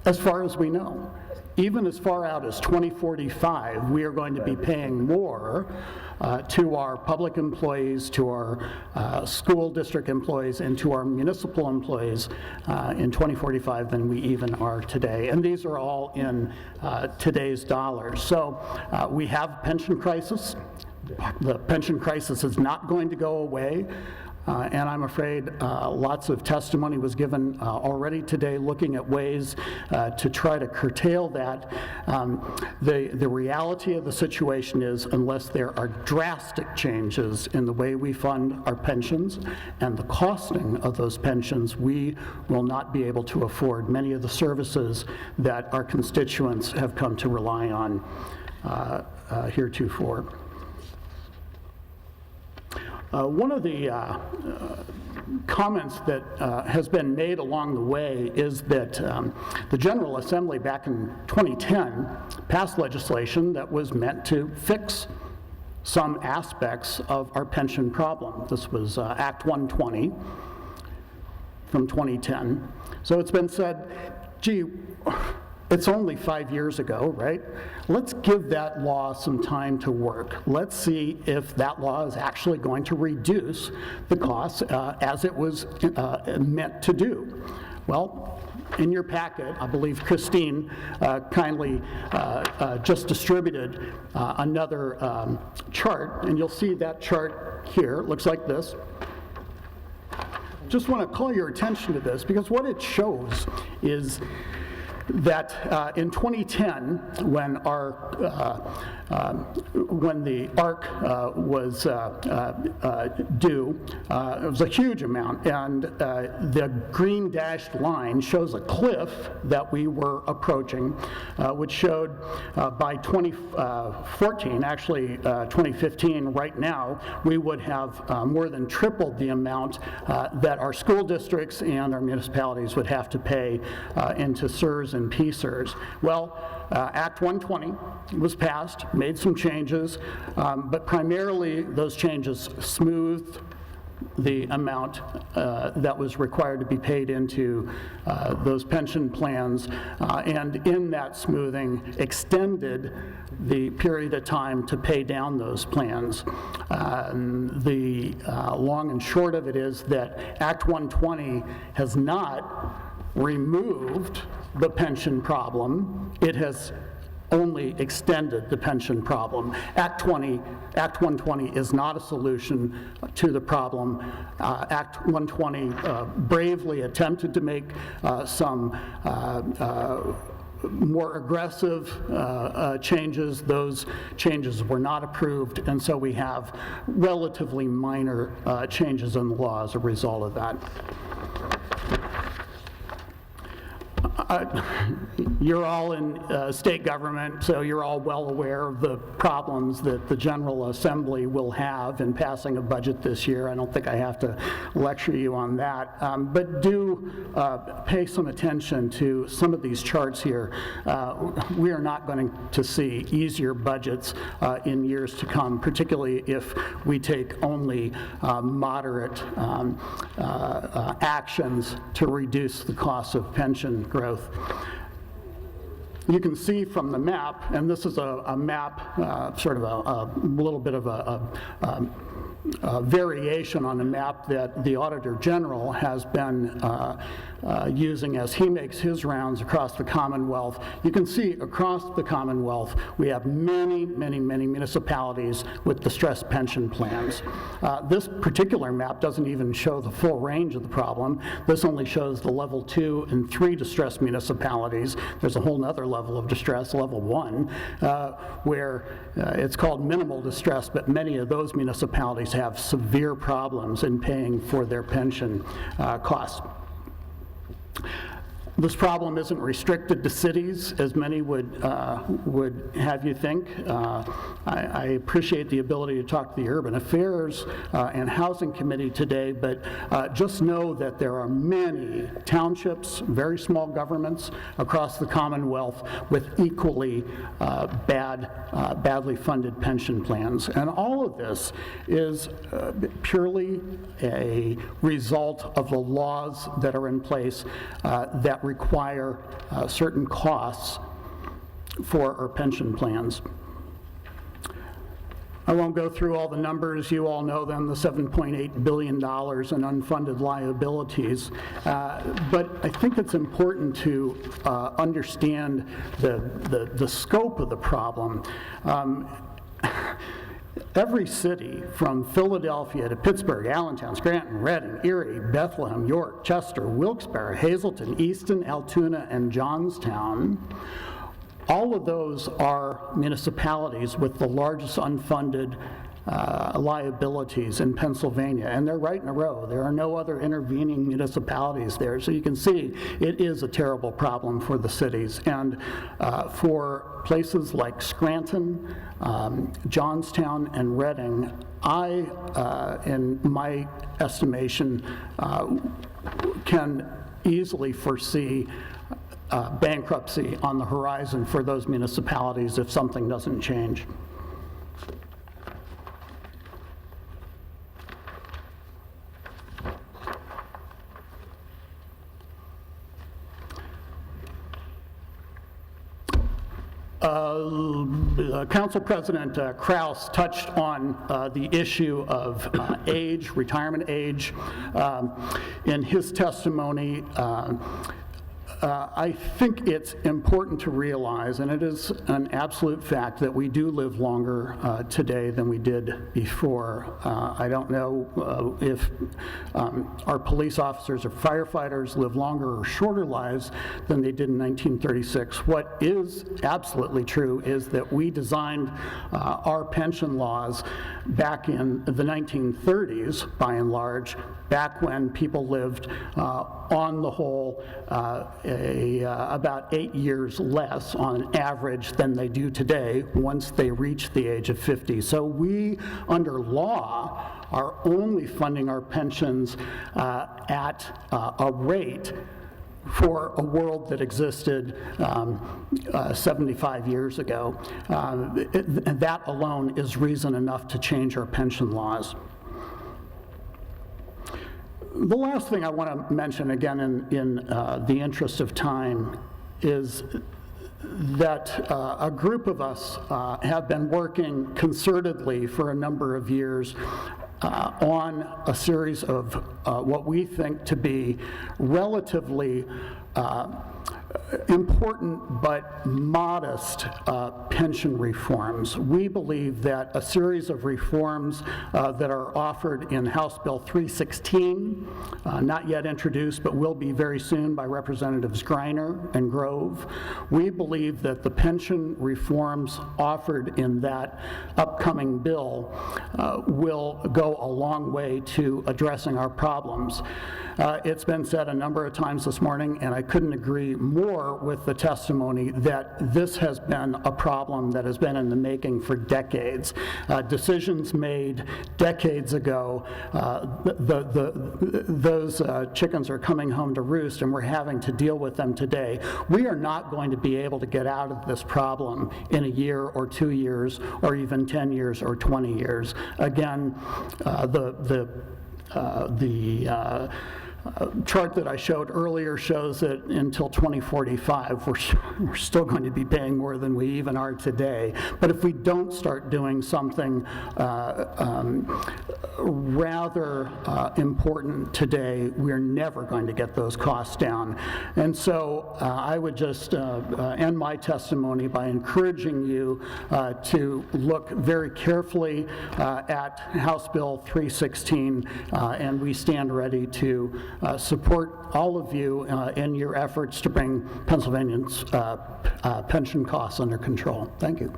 as far as we know. even as far out as 2045, we are going to be paying more to our public employees, to our school district employees, and to our municipal employees in 2045 than we even are today. And these are all in today's dollars. So we have a pension crisis. The pension crisis is not going to go away. And I'm afraid lots of testimony was given already today looking at ways to try to curtail that. The reality of the situation is, unless there are drastic changes in the way we fund our pensions and the costing of those pensions, we will not be able to afford many of the services that our constituents have come to rely on heretofore. One of the comments that has been made along the way is that the General Assembly back in 2010 passed legislation that was meant to fix some aspects of our pension problem. This was Act 120 from 2010. So it's been said, gee, it's only 5 years ago, right? Let's give that law some time to work. Let's see if that law is actually going to reduce the costs as it was meant to do. Well, in your packet, I believe Christine kindly just distributed another chart, and you'll see that chart here. It looks like this. Just want to call your attention to this, because what it shows is that in 2010, when the ARC was due, it was a huge amount, and the green dashed line shows a cliff that we were approaching, which showed by 2014, actually 2015, right now, we would have more than tripled the amount that our school districts and our municipalities would have to pay into CSRS and PSRS. Well, Act 120 was passed, made some changes, but primarily those changes smoothed the amount that was required to be paid into those pension plans, and in that smoothing extended the period of time to pay down those plans. The long and short of it is that Act 120 has not removed the pension problem. It has only extended the pension problem. Act 120 is not a solution to the problem. Act 120 bravely attempted to make some more aggressive changes. Those changes were not approved, and so we have relatively minor changes in the law as a result of that. You're all in state government, so you're all well aware of the problems that the General Assembly will have in passing a budget this year. I don't think I have to lecture you on that, but do pay some attention to some of these charts here. We are not going to see easier budgets in years to come, particularly if we take only moderate actions to reduce the cost of pension growth. You can see from the map, and this is a map, sort of a little bit of a variation on a map that the Auditor General has been using as he makes his rounds across the Commonwealth. You can see across the Commonwealth we have many municipalities with distressed pension plans. This particular map doesn't even show the full range of the problem. This only shows the level 2 and 3 distressed municipalities. There's a whole other level of distress, level 1, where it's called minimal distress, but many of those municipalities have severe problems in paying for their pension costs. This problem isn't restricted to cities, as many would have you think. I appreciate the ability to talk to the Urban Affairs and Housing Committee today, but just know that there are many townships, very small governments across the Commonwealth with equally badly funded pension plans. And all of this is purely a result of the laws that are in place that require certain costs for our pension plans. I won't go through all the numbers. You all know them, the $7.8 billion in unfunded liabilities. But I think it's important to understand the scope of the problem. Every city from Philadelphia to Pittsburgh, Allentown, Scranton, Reading, Erie, Bethlehem, York, Chester, Wilkes-Barre, Hazleton, Easton, Altoona, and Johnstown, all of those are municipalities with the largest unfunded liabilities in Pennsylvania, and they're right in a row. There are no other intervening municipalities there. So you can see it is a terrible problem for the cities. And for places like Scranton, Johnstown, and Reading, in my estimation, can easily foresee bankruptcy on the horizon for those municipalities if something doesn't change. Council President Kraus touched on the issue of age, retirement age, in his testimony. I think it's important to realize, and it is an absolute fact, that we do live longer today than we did before. I don't know if our police officers or firefighters live longer or shorter lives than they did in 1936. What is absolutely true is that we designed our pension laws back in the 1930s, by and large, back when people lived on the whole about 8 years less on average than they do today once they reach the age of 50. So we, under law, are only funding our pensions at a rate for a world that existed 75 years ago. That alone is reason enough to change our pension laws. The last thing I want to mention, again, in the interest of time, is that a group of us have been working concertedly for a number of years on a series of what we think to be relatively important but modest pension reforms. We believe that a series of reforms that are offered in House Bill 316, not yet introduced but will be very soon by Representatives Greiner and Grove, we believe that the pension reforms offered in that upcoming bill will go a long way to addressing our problems. It's been said a number of times this morning, and I couldn't agree more with the testimony, that this has been a problem that has been in the making for decades. Decisions made decades ago, those chickens are coming home to roost, and we're having to deal with them today. We are not going to be able to get out of this problem in a year or 2 years or even 10 years or 20 years. Again, the chart that I showed earlier shows that until 2045, we're still going to be paying more than we even are today. But if we don't start doing something rather important today, we're never going to get those costs down. And so I would just end my testimony by encouraging you to look very carefully at House Bill 316, and we stand ready to support all of you in your efforts to bring Pennsylvanians' pension costs under control. Thank you.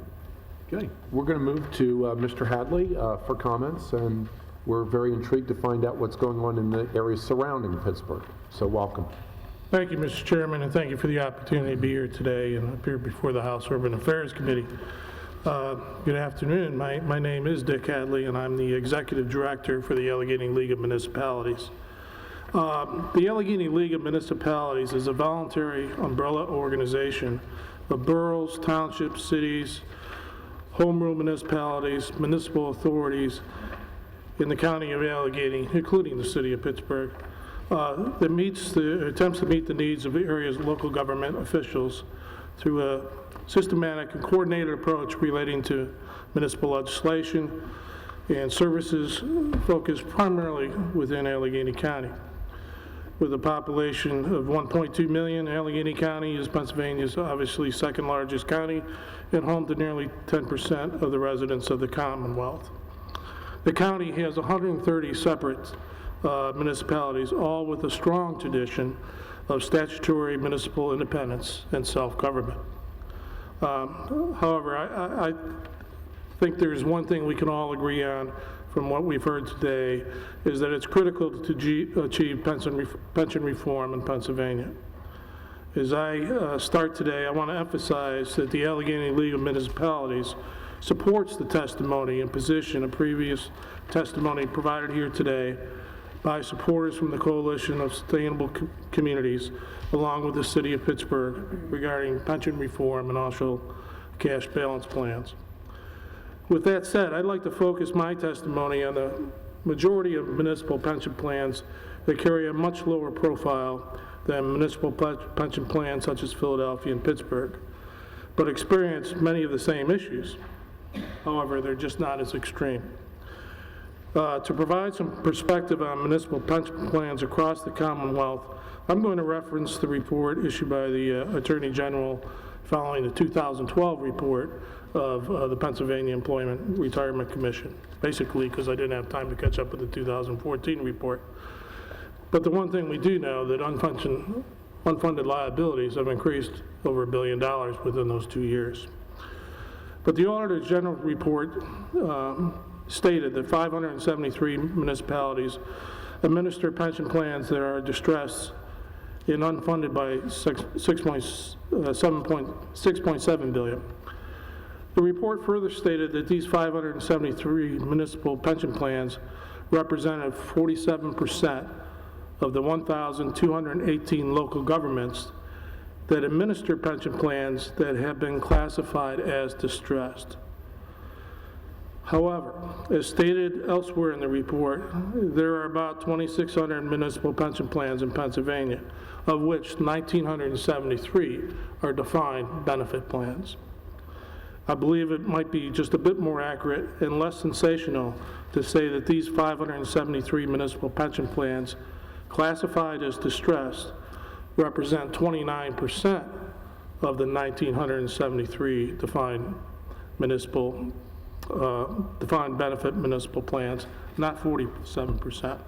Okay, we're going to move to Mr. Hadley for comments, and we're very intrigued to find out what's going on in the areas surrounding Pittsburgh. So welcome. Thank you, Mr. Chairman, and thank you for the opportunity to be here today and appear before the House Urban Affairs Committee. Good afternoon. My name is Dick Hadley, and I'm the Executive Director for the Allegheny League of Municipalities. The Allegheny League of Municipalities is a voluntary umbrella organization of boroughs, townships, cities, home rule municipalities, municipal authorities in the county of Allegheny, including the city of Pittsburgh, that attempts to meet the needs of the area's local government officials through a systematic and coordinated approach relating to municipal legislation and services focused primarily within Allegheny County. With a population of 1.2 million, Allegheny County is Pennsylvania's obviously second largest county and home to nearly 10% of the residents of the Commonwealth. The county has 130 separate municipalities, all with a strong tradition of statutory municipal independence and self-government. However, I think there's one thing we can all agree on from what we've heard today, is that it's critical to achieve pension reform in Pennsylvania. As I start today, I want to emphasize that the Allegheny League of Municipalities supports the testimony and position of previous testimony provided here today by supporters from the Coalition of Sustainable Communities, along with the City of Pittsburgh, regarding pension reform and also cash balance plans. With that said, I'd like to focus my testimony on the majority of municipal pension plans that carry a much lower profile than municipal pension plans such as Philadelphia and Pittsburgh, but experience many of the same issues. However, they're just not as extreme. To provide some perspective on municipal pension plans across the Commonwealth, I'm going to reference the report issued by the Attorney General following the 2012 report of the Pennsylvania Employment Retirement Commission, basically because I didn't have time to catch up with the 2014 report. But the one thing we do know that unfunded liabilities have increased over $1 billion within those 2 years. But the Auditor General report stated that 573 municipalities administer pension plans that are distressed and unfunded by $6.7 billion. The report further stated that these 573 municipal pension plans represented 47% of the 1,218 local governments that administer pension plans that have been classified as distressed. However, as stated elsewhere in the report, there are about 2,600 municipal pension plans in Pennsylvania, of which 1,973 are defined benefit plans. I believe it might be just a bit more accurate and less sensational to say that these 573 municipal pension plans classified as distressed represent 29% of the 1,973 defined benefit municipal plans, not 47%.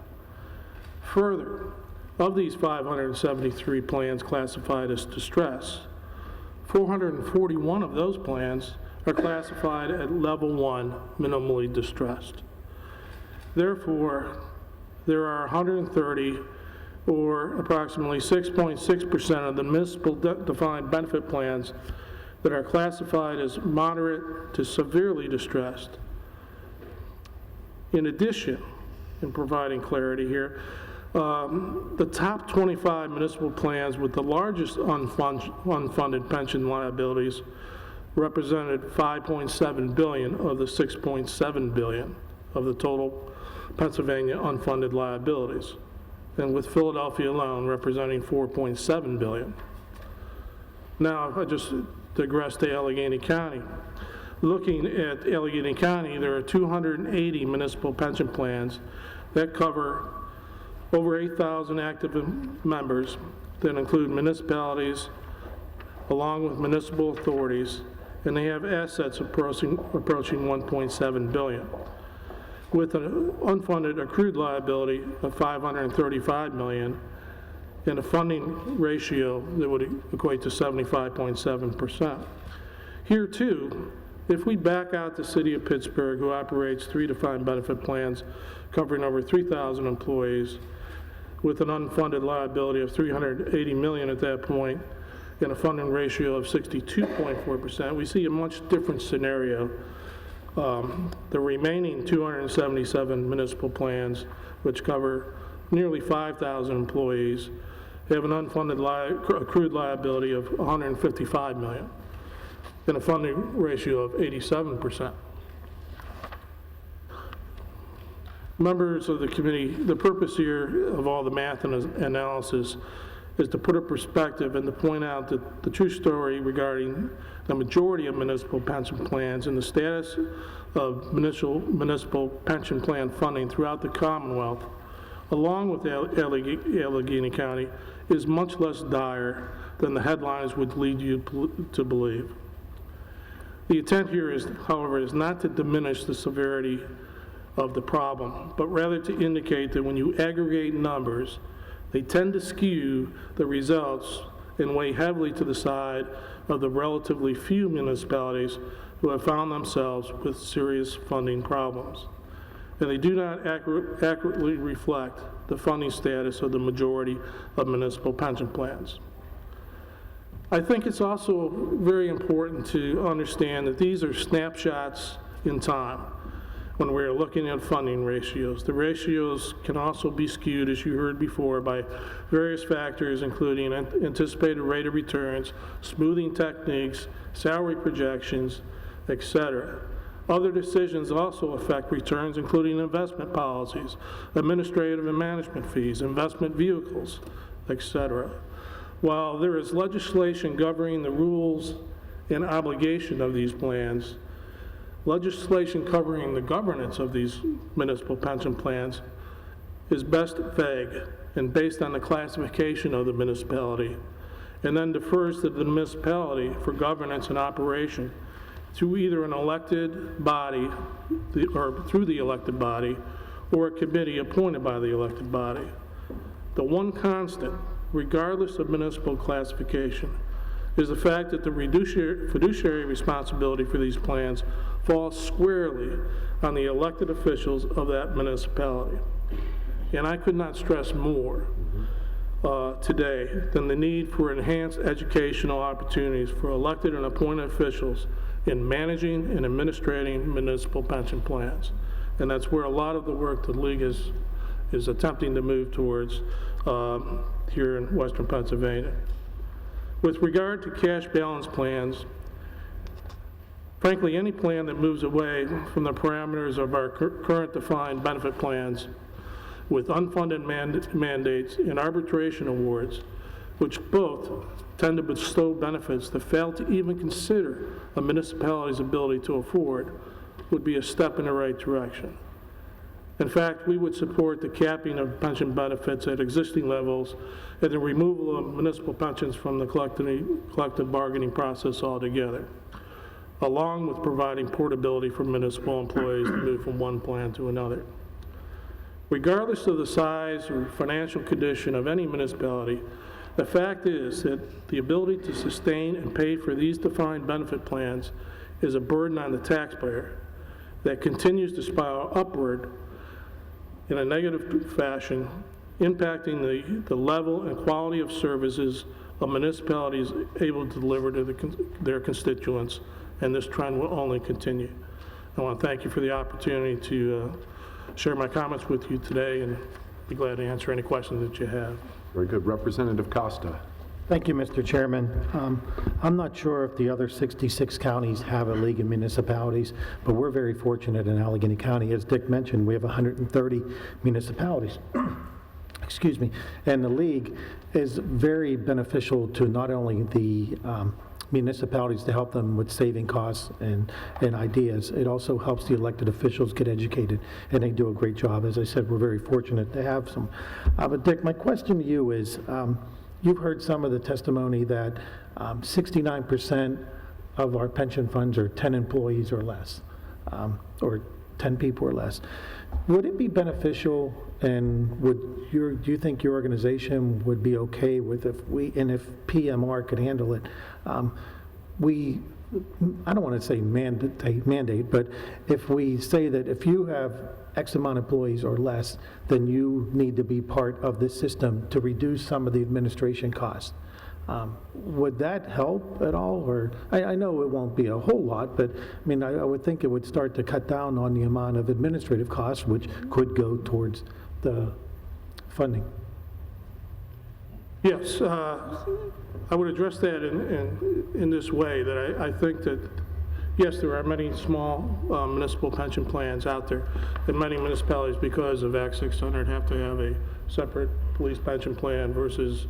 Further, of these 573 plans classified as distressed, 441 of those plans are classified at level 1, minimally distressed. Therefore, there are 130, or approximately 6.6% of the municipal defined benefit plans that are classified as moderate to severely distressed. In addition, in providing clarity here, the top 25 municipal plans with the largest unfunded pension liabilities represented $5.7 billion of the $6.7 billion of the total Pennsylvania unfunded liabilities, and with Philadelphia alone representing $4.7 billion. Now, if I just digress to Allegheny County. Looking at Allegheny County, there are 280 municipal pension plans that cover over 8,000 active members that include municipalities along with municipal authorities, and they have assets approaching $1.7 billion, with an unfunded accrued liability of $535 million and a funding ratio that would equate to 75.7%. Here too, if we back out the City of Pittsburgh, who operates 3 defined benefit plans covering over 3,000 employees, with an unfunded liability of $380 million at that point, and a funding ratio of 62.4%, we see a much different scenario. The remaining 277 municipal plans, which cover nearly 5,000 employees, have an unfunded accrued liability of $155 million and a funding ratio of 87%. Members of the committee, the purpose here of all the math and analysis is to put a perspective and to point out that the true story regarding the majority of municipal pension plans and the status of municipal pension plan funding throughout the Commonwealth, along with Allegheny County, is much less dire than the headlines would lead you to believe. The intent here is, however, is not to diminish the severity of the problem, but rather to indicate that when you aggregate numbers, they tend to skew the results and weigh heavily to the side of the relatively few municipalities who have found themselves with serious funding problems. And they do not accurately reflect the funding status of the majority of municipal pension plans. I think it's also very important to understand that these are snapshots in time when we're looking at funding ratios. The ratios can also be skewed, as you heard before, by various factors, including anticipated rate of returns, smoothing techniques, salary projections, etc. Other decisions also affect returns, including investment policies, administrative and management fees, investment vehicles, etc. While there is legislation governing the rules and obligation of these plans, legislation covering the governance of these municipal pension plans is best vague and based on the classification of the municipality, and then defers to the municipality for governance and operation through either an elected body, or through the elected body, or a committee appointed by the elected body. The one constant, regardless of municipal classification, is the fact that the fiduciary responsibility for these plans falls squarely on the elected officials of that municipality. And I could not stress more today than the need for enhanced educational opportunities for elected and appointed officials in managing and administrating municipal pension plans. And that's where a lot of the work the League is attempting to move towards here in Western Pennsylvania. With regard to cash balance plans, frankly, any plan that moves away from the parameters of our current defined benefit plans with unfunded mandates and arbitration awards, which both tend to bestow benefits that fail to even consider a municipality's ability to afford, would be a step in the right direction. In fact, we would support the capping of pension benefits at existing levels and the removal of municipal pensions from the collective bargaining process altogether, along with providing portability for municipal employees to move from one plan to another. Regardless of the size or financial condition of any municipality, the fact is that the ability to sustain and pay for these defined benefit plans is a burden on the taxpayer that continues to spiral upward in a negative fashion, impacting the level and quality of services a municipality is able to deliver to their constituents, and this trend will only continue. I want to thank you for the opportunity to share my comments with you today, and be glad to answer any questions that you have. Very good. Representative Costa. Thank you, Mr. Chairman. I'm not sure if the other 66 counties have a league of municipalities, but we're very fortunate in Allegheny County. As Dick mentioned, we have 130 municipalities. Excuse me. And the league is very beneficial to not only the municipalities to help them with saving costs and ideas. It also helps the elected officials get educated, and they do a great job. As I said, we're very fortunate to have some. But Dick, my question to you is, you've heard some of the testimony that 69% of our pension funds are 10 employees or less, or 10 people or less. Would it be beneficial, and do you think your organization would be okay with if PMR could handle it, I don't want to say mandate, but if we say that if you have X amount of employees or less, then you need to be part of this system to reduce some of the administration costs. Would that help at all? Or I know it won't be a whole lot, but I mean, I would think it would start to cut down on the amount of administrative costs, which could go towards the funding. Yes, I would address that in this way, that I think that, yes, there are many small municipal pension plans out there, and many municipalities, because of Act 600, have to have a separate police pension plan versus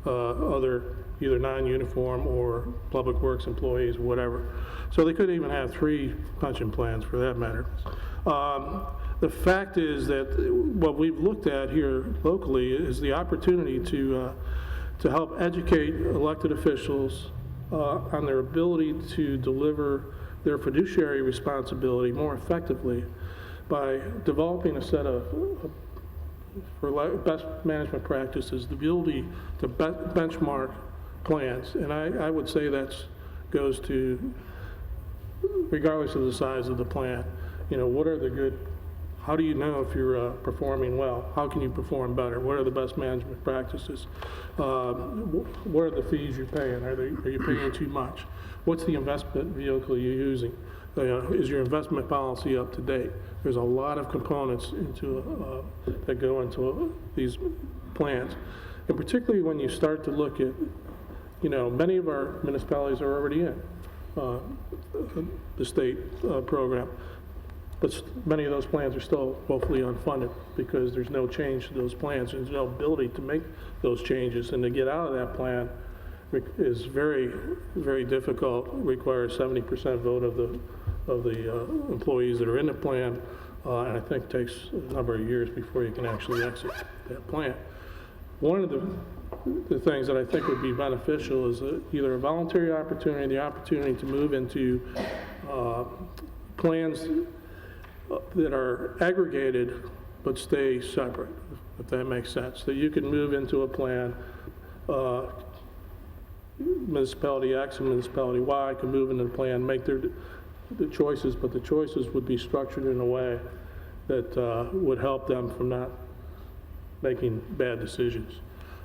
other either non-uniform or public works employees, whatever. So they could even have 3 pension plans for that matter. The fact is that what we've looked at here locally is the opportunity to help educate elected officials on their ability to deliver their fiduciary responsibility more effectively by developing a set of best management practices, the ability to benchmark plans. And I would say that goes to, regardless of the size of the plan, what are the good, how do you know if you're performing well? How can you perform better? What are the best management practices? What are the fees you're paying? Are you paying too much? What's the investment vehicle you're using? Is your investment policy up to date? There's a lot of components that go into these plans. And particularly when you start to look at, many of our municipalities are already in the state program. But many of those plans are still woefully unfunded because there's no change to those plans. There's no ability to make those changes. And to get out of that plan is very, very difficult. It requires 70% vote of the employees that are in the plan. And I think takes a number of years before you can actually exit that plan. One of the things that I think would be beneficial is either a voluntary opportunity, the opportunity to move into plans that are aggregated but stay separate, if that makes sense. That you can move into a plan, municipality X and municipality Y can move into the plan, make the choices, but the choices would be structured in a way that would help them from not making bad decisions.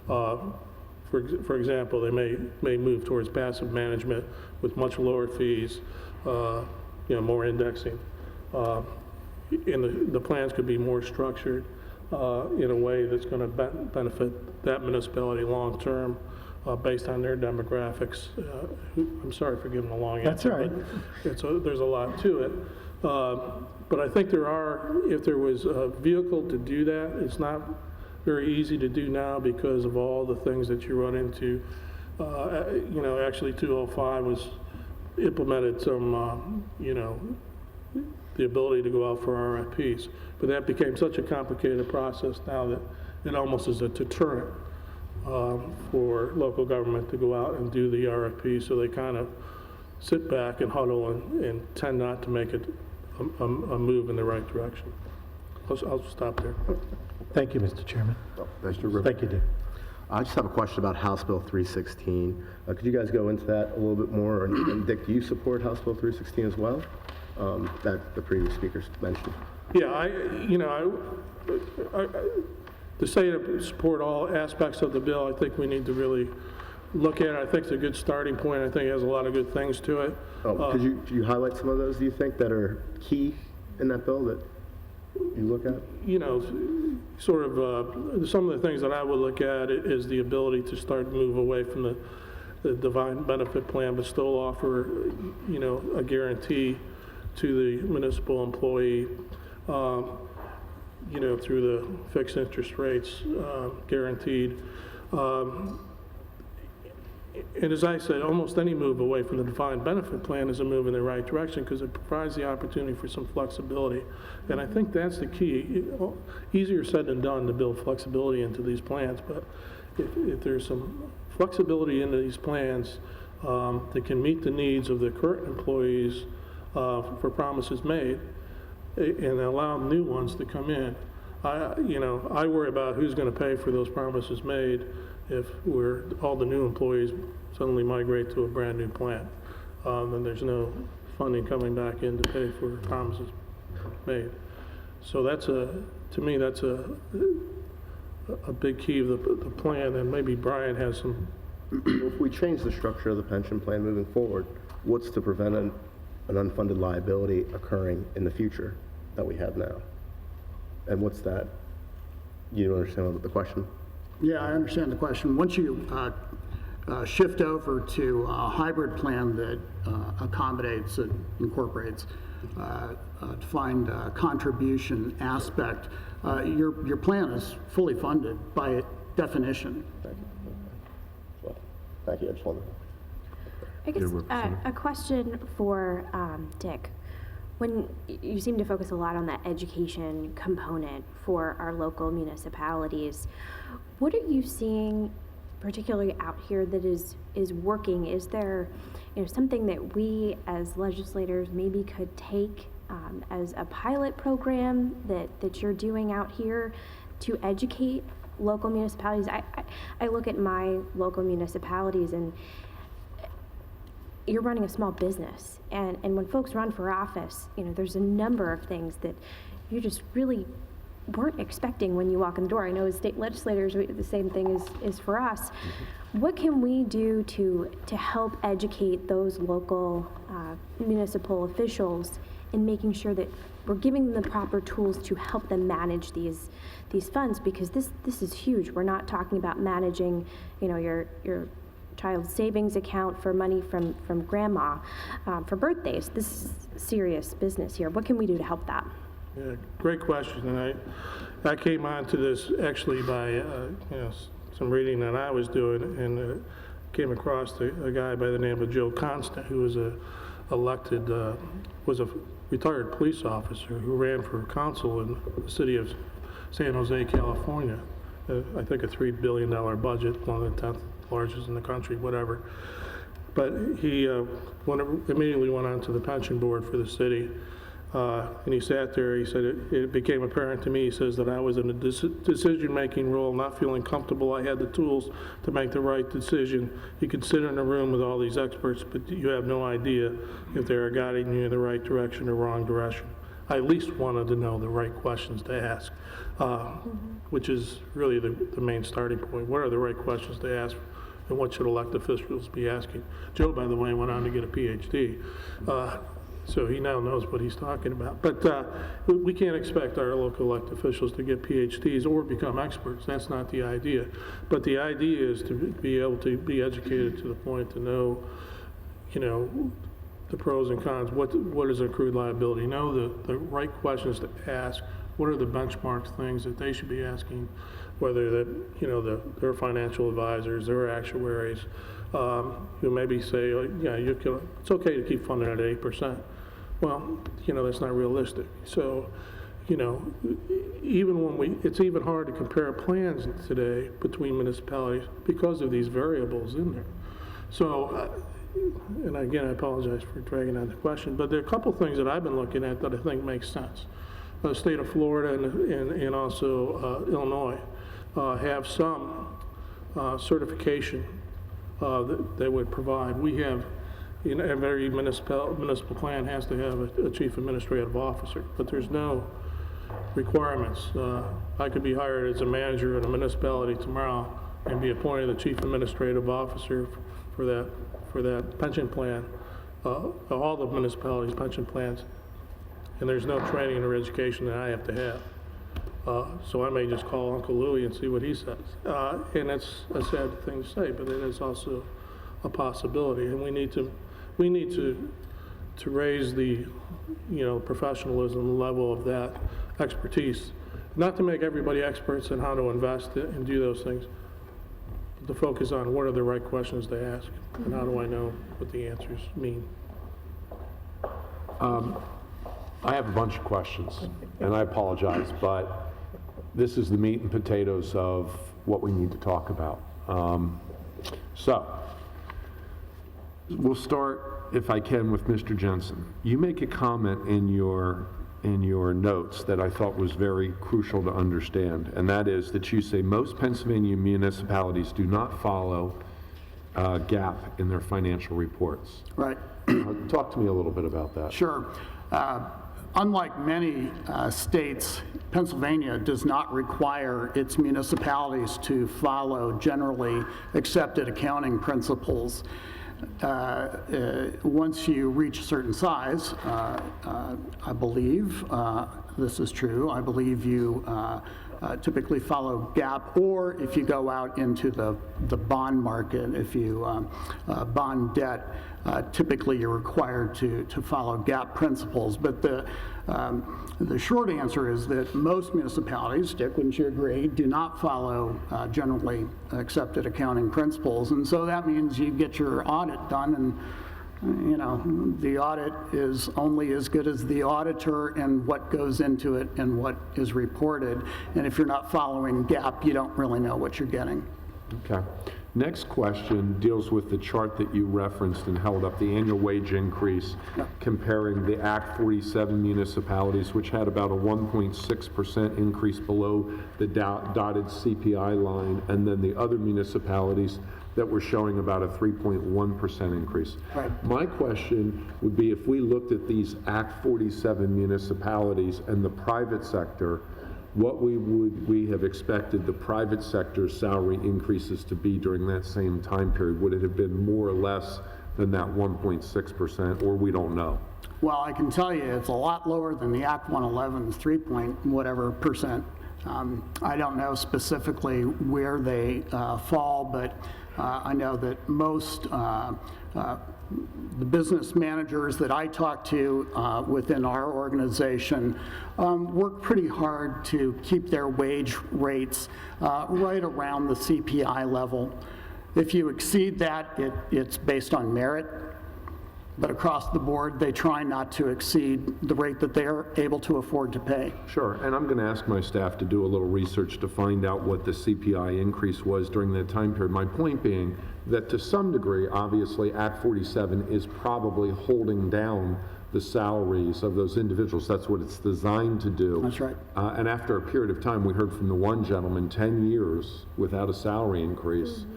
For example, they may move towards passive management with much lower fees, more indexing. And the plans could be more structured in a way that's going to benefit that municipality long term based on their demographics. I'm sorry for giving a long answer. That's all right. There's a lot to it. But I think if there was a vehicle to do that, it's not very easy to do now because of all the things that you run into. Actually 205 was implemented some, the ability to go out for RFPs. But that became such a complicated process now that it almost is a deterrent for local government to go out and do the RFP, so they kind of sit back and huddle and tend not to make it a move in the right direction. I'll stop there. Thank you, Mr. Chairman. Mr. River. Thank you, Dick. I just have a question about House Bill 316. Could you guys go into that a little bit more? And Dick, do you support House Bill 316 as well, that the previous speakers mentioned? Yeah, to say to support all aspects of the bill, I think we need to really look at it. I think it's a good starting point. I think it has a lot of good things to it. Could you highlight some of those, do you think, that are key in that bill that you look at? Sort of some of the things that I would look at is the ability to start to move away from the defined benefit plan, but still offer, a guarantee to the municipal employee, through the fixed interest rates guaranteed. And as I said, almost any move away from the defined benefit plan is a move in the right direction because it provides the opportunity for some flexibility. And I think that's the key. Easier said than done to build flexibility into these plans, but if there's some flexibility into these plans that can meet the needs of the current employees for promises made and allow new ones to come in, I worry about who's going to pay for those promises made if all the new employees suddenly migrate to a brand new plan. Then there's no funding coming back in to pay for promises made. So to me, that's a big key of the plan, and maybe Brian has some. If we change the structure of the pension plan moving forward, what's to prevent an unfunded liability occurring in the future that we have now? And what's that? You don't understand the question? Yeah, I understand the question. Once you shift over to a hybrid plan that accommodates and incorporates a defined contribution aspect, your plan is fully funded by definition. Thank you. I just wanted I guess a question for Dick. When you seem to focus a lot on that education component for our local municipalities, what are you seeing particularly out here that is working? Is there something that we as legislators maybe could take as a pilot program that you're doing out here to educate local municipalities? I look at my local municipalities, and you're running a small business, and when folks run for office, there's a number of things that you just really weren't expecting when you walk in the door. I know as state legislators, the same thing is for us. What can we do to help educate those local municipal officials in making sure that we're giving them the proper tools to help them manage these funds? Because this is huge. We're not talking about managing, your child's savings account for money from grandma for birthdays. This is serious business here. What can we do to help that? Yeah, great question. And I came onto this actually by some reading that I was doing, and came across a guy by the name of Joe Constant, who was was a retired police officer who ran for council in the city of San Jose, California. I think a $3 billion budget, one of the 10th largest in the country, whatever. But he immediately went on to the pension board for the city. And he sat there, he said, it became apparent to me, he says, that I was in a decision-making role, not feeling comfortable. I had the tools to make the right decision. You could sit in a room with all these experts, but you have no idea if they're guiding you in the right direction or wrong direction. I at least wanted to know the right questions to ask, which is really the main starting point. What are the right questions to ask, and what should elected officials be asking? Joe, by the way, went on to get a PhD. So he now knows what he's talking about. But we can't expect our local elected officials to get PhDs or become experts. That's not the idea. But the idea is to be able to be educated to the point to know, the pros and cons. What is accrued liability? Know the right questions to ask. What are the benchmark things that they should be asking? Whether their financial advisors, their actuaries, who maybe say, it's okay to keep funding at 8%. Well, that's not realistic. So, it's even hard to compare plans today between municipalities because of these variables in there. So, and again, I apologize for dragging on the question, but there are a couple things that I've been looking at that I think make sense. The state of Florida and also Illinois have some certification that would provide. We have, every municipal plan has to have a chief administrative officer, but there's no requirements. I could be hired as a manager in a municipality tomorrow and be appointed the chief administrative officer for that pension plan, all the municipalities' pension plans, and there's no training or education that I have to have. So I may just call Uncle Louie and see what he says. And that's a sad thing to say, but it is also a possibility. And we need to raise the, professionalism level of that expertise. Not to make everybody experts in how to invest and do those things, but to focus on what are the right questions to ask and how do I know what the answers mean. I have a bunch of questions, and I apologize, but this is the meat and potatoes of what we need to talk about. So, we'll start, if I can, with Mr. Jensen. You make a comment in your notes that I thought was very crucial to understand, and that is that you say most Pennsylvania municipalities do not follow GAAP in their financial reports. Right. Talk to me a little bit about that. Sure. Unlike many states, Pennsylvania does not require its municipalities to follow generally accepted accounting principles. Once you reach a certain size, I believe, this is true, I believe you typically follow GAAP, or if you go out into the bond market, if you bond debt, typically you're required to follow GAAP principles. But the short answer is that most municipalities, Dick, wouldn't you agree, do not follow generally accepted accounting principles. And so that means you get your audit done, and the audit is only as good as the auditor and what goes into it and what is reported. And if you're not following GAAP, you don't really know what you're getting. Okay. Next question deals with the chart that you referenced and held up, the annual wage increase, comparing the Act 47 municipalities, which had about a 1.6% increase below the dotted CPI line, and then the other municipalities that were showing about a 3.1% increase. Right. My question would be, if we looked at these Act 47 municipalities and the private sector, what would we have expected the private sector's salary increases to be during that same time period? Would it have been more or less than that 1.6%, or we don't know? Well, I can tell you it's a lot lower than the Act 111's 3 point whatever percent. I don't know specifically where they fall, but I know that most the business managers that I talk to within our organization work pretty hard to keep their wage rates right around the CPI level. If you exceed that, it's based on merit, but across the board, they try not to exceed the rate that they're able to afford to pay. Sure, and I'm going to ask my staff to do a little research to find out what the CPI increase was during that time period. My point being that to some degree, obviously, Act 47 is probably holding down the salaries of those individuals. That's what it's designed to do. That's right. And after a period of time, we heard from the one gentleman, 10 years without a salary increase,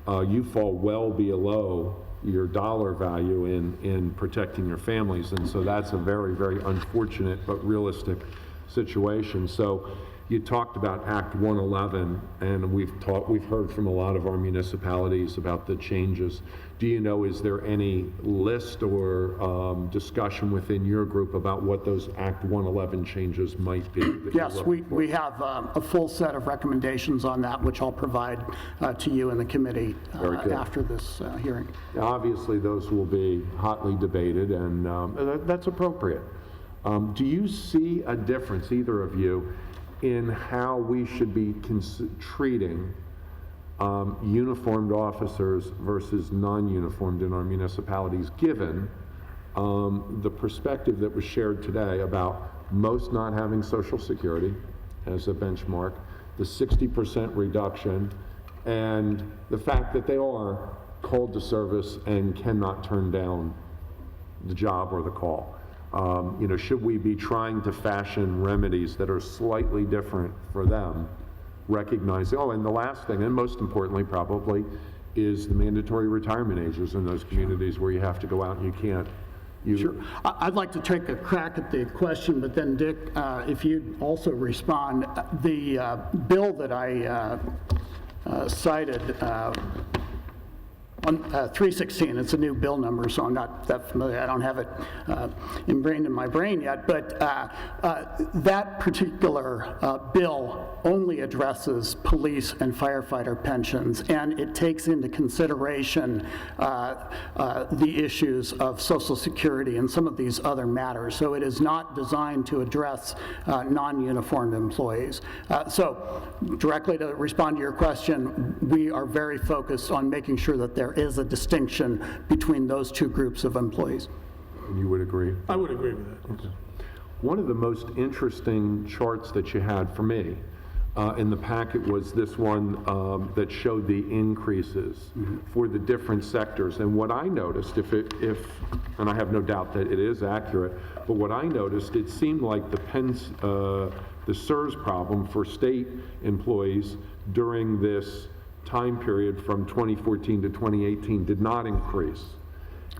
you fall well below your dollar value in protecting your families. And so that's a very, very unfortunate but realistic situation. So you talked about Act 111, and we've heard from a lot of our municipalities about the changes. Do you know, is there any list or discussion within your group about what those Act 111 changes might be? Yes, we have a full set of recommendations on that, which I'll provide to you and the committee after this hearing. Now, obviously, those will be hotly debated, and that's appropriate. Do you see a difference, either of you, in how we should be treating uniformed officers versus non-uniformed in our municipalities, given the perspective that was shared today about most not having Social Security as a benchmark, the 60% reduction, and the fact that they are called to service and cannot turn down the job or the call? Should we be trying to fashion remedies that are slightly different for them, recognizing, and the last thing, and most importantly probably, is the mandatory retirement ages in those communities where you have to go out and you can't. Sure. I'd like to take a crack at the question, but then Dick, if you'd also respond. The bill that I cited, 316, it's a new bill number, so I'm not that familiar. I don't have it ingrained in my brain yet, but that particular bill only addresses police and firefighter pensions, and it takes into consideration the issues of Social Security and some of these other matters. So it is not designed to address non-uniformed employees. So directly to respond to your question, we are very focused on making sure that there is a distinction between those two groups of employees. You would agree? I would agree with that. Okay. One of the most interesting charts that you had for me in the packet was this one that showed the increases for the different sectors. And what I noticed, and I have no doubt that it is accurate, but what I noticed, it seemed like the SERS problem for state employees during this time period from 2014 to 2018 did not increase.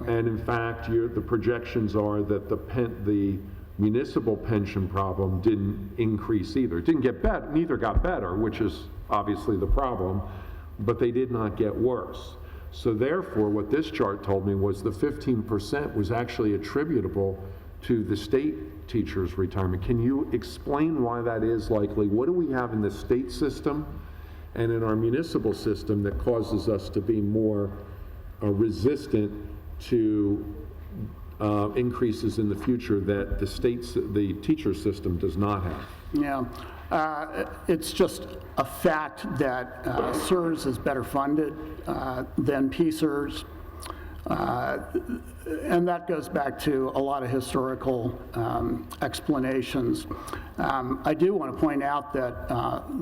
And in fact, the projections are that the municipal pension problem didn't increase either. It didn't get better, neither got better, which is obviously the problem, but they did not get worse. So therefore, what this chart told me was the 15% was actually attributable to the state teachers' retirement. Can you explain why that is likely? What do we have in the state system and in our municipal system that causes us to be more resistant to increases in the future that the teacher system does not have? Yeah. It's just a fact that SERS is better funded than PSERS. And that goes back to a lot of historical explanations. I do want to point out that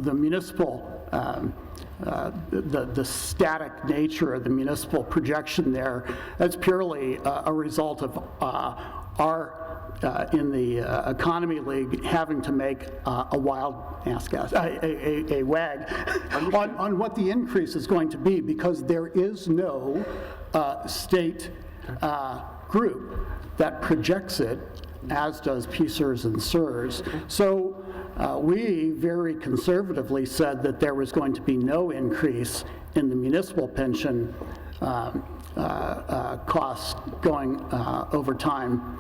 the municipal, the static nature of the municipal projection there, that's purely a result of our in the Economy League having to make a wild ass guess, a wag on what the increase is going to be, because there is no state group that projects it, as does PSERS and SERS. So we very conservatively said that there was going to be no increase in the municipal pension costs going over time.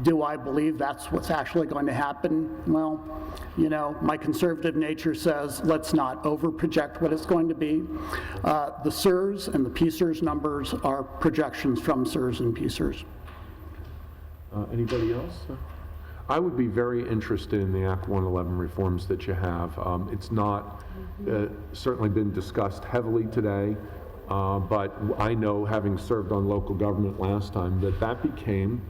Do I believe that's what's actually going to happen? Well, you know, my conservative nature says let's not over-project what it's going to be. The SERS and the PSERS numbers are projections from SERS and PSERS. Anybody else? I would be very interested in the Act 111 reforms that you have. It's not certainly been discussed heavily today, but I know, having served on local government last time, that became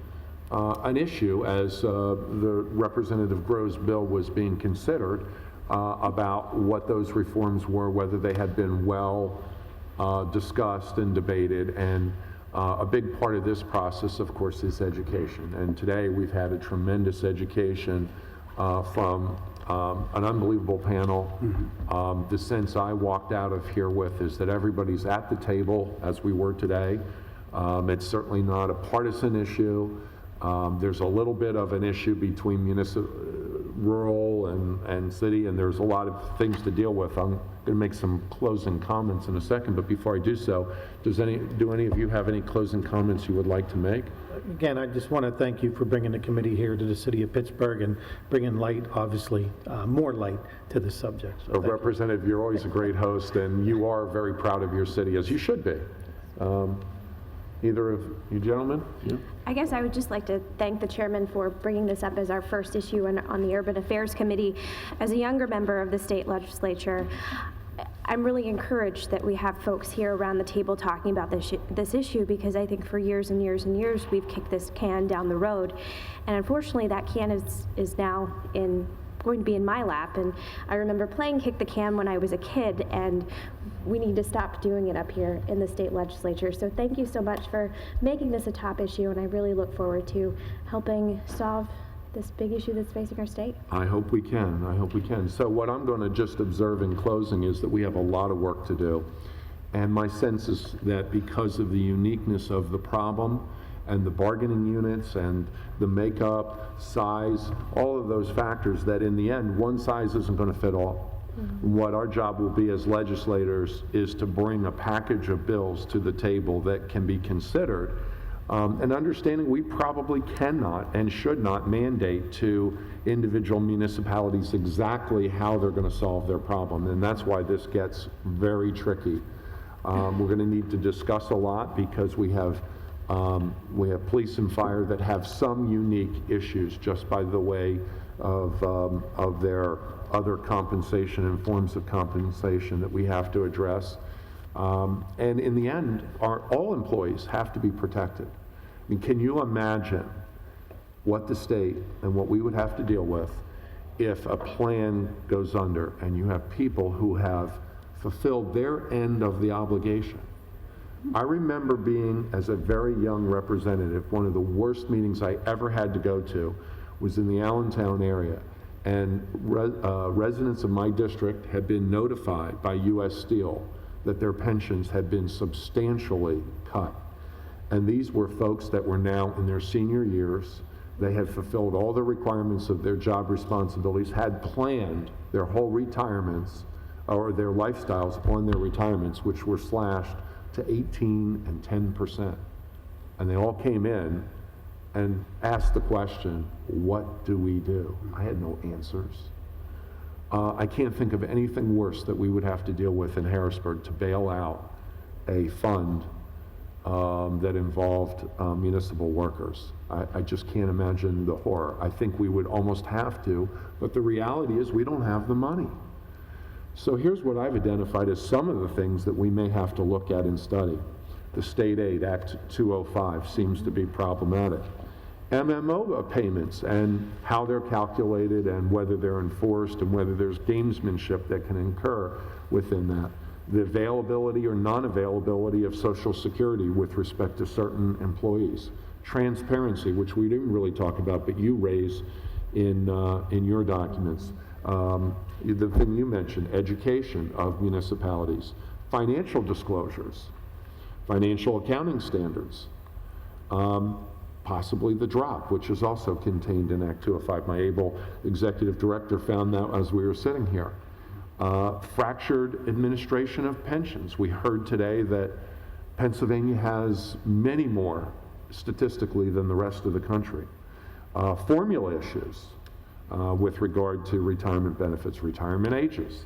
an issue as the Representative Grove's bill was being considered about what those reforms were, whether they had been well discussed and debated. And a big part of this process, of course, is education. And today we've had a tremendous education from an unbelievable panel. The sense I walked out of here with is that everybody's at the table, as we were today. It's certainly not a partisan issue. There's a little bit of an issue between rural and city, and there's a lot of things to deal with. I'm going to make some closing comments in a second, but before I do so, do any of you have any closing comments you would like to make? Again, I just want to thank you for bringing the committee here to the city of Pittsburgh and bringing light, obviously, more light to the subject. So Representative, you're always a great host, and you are very proud of your city, as you should be. Either of you gentlemen? Yeah. I guess I would just like to thank the chairman for bringing this up as our first issue on the Urban Affairs Committee. As a younger member of the state legislature, I'm really encouraged that we have folks here around the table talking about this issue, because I think for years and years and years we've kicked this can down the road, and unfortunately that can is now going to be in my lap. And I remember playing kick the can when I was a kid, and we need to stop doing it up here in the state legislature. So thank you so much for making this a top issue, and I really look forward to helping solve this big issue that's facing our state. I hope we can. I hope we can. So what I'm going to just observe in closing is that we have a lot of work to do. And my sense is that because of the uniqueness of the problem and the bargaining units and the makeup, size, all of those factors, that in the end, one size isn't going to fit all. What our job will be as legislators is to bring a package of bills to the table that can be considered, and understanding we probably cannot and should not mandate to individual municipalities exactly how they're going to solve their problem, and that's why this gets very tricky. We're going to need to discuss a lot, because we have police and fire that have some unique issues just by the way of their other compensation and forms of compensation that we have to address. And in the end, all employees have to be protected. I mean, can you imagine what the state and what we would have to deal with if a plan goes under and you have people who have fulfilled their end of the obligation? I remember being, as a very young representative, one of the worst meetings I ever had to go to was in the Allentown area, and residents of my district had been notified by U.S. Steel that their pensions had been substantially cut. And these were folks that were now in their senior years. They had fulfilled all the requirements of their job responsibilities, had planned their whole retirements or their lifestyles on their retirements, which were slashed to 18% and 10%. And they all came in and asked the question, what do we do? I had no answers. I can't think of anything worse that we would have to deal with in Harrisburg to bail out a fund that involved municipal workers. I just can't imagine the horror. I think we would almost have to, but the reality is we don't have the money. So here's what I've identified as some of the things that we may have to look at and study. The State Aid Act 205 seems to be problematic. MMO payments and how they're calculated and whether they're enforced and whether there's gamesmanship that can occur within that. The availability or non-availability of Social Security with respect to certain employees. Transparency, which we didn't really talk about, but you raise in your documents. The thing you mentioned, education of municipalities. Financial disclosures. Financial accounting standards. Possibly the drop, which is also contained in Act 205. My able executive director found that as we were sitting here. Fractured administration of pensions. We heard today that Pennsylvania has many more statistically than the rest of the country. Formula issues with regard to retirement benefits, retirement ages.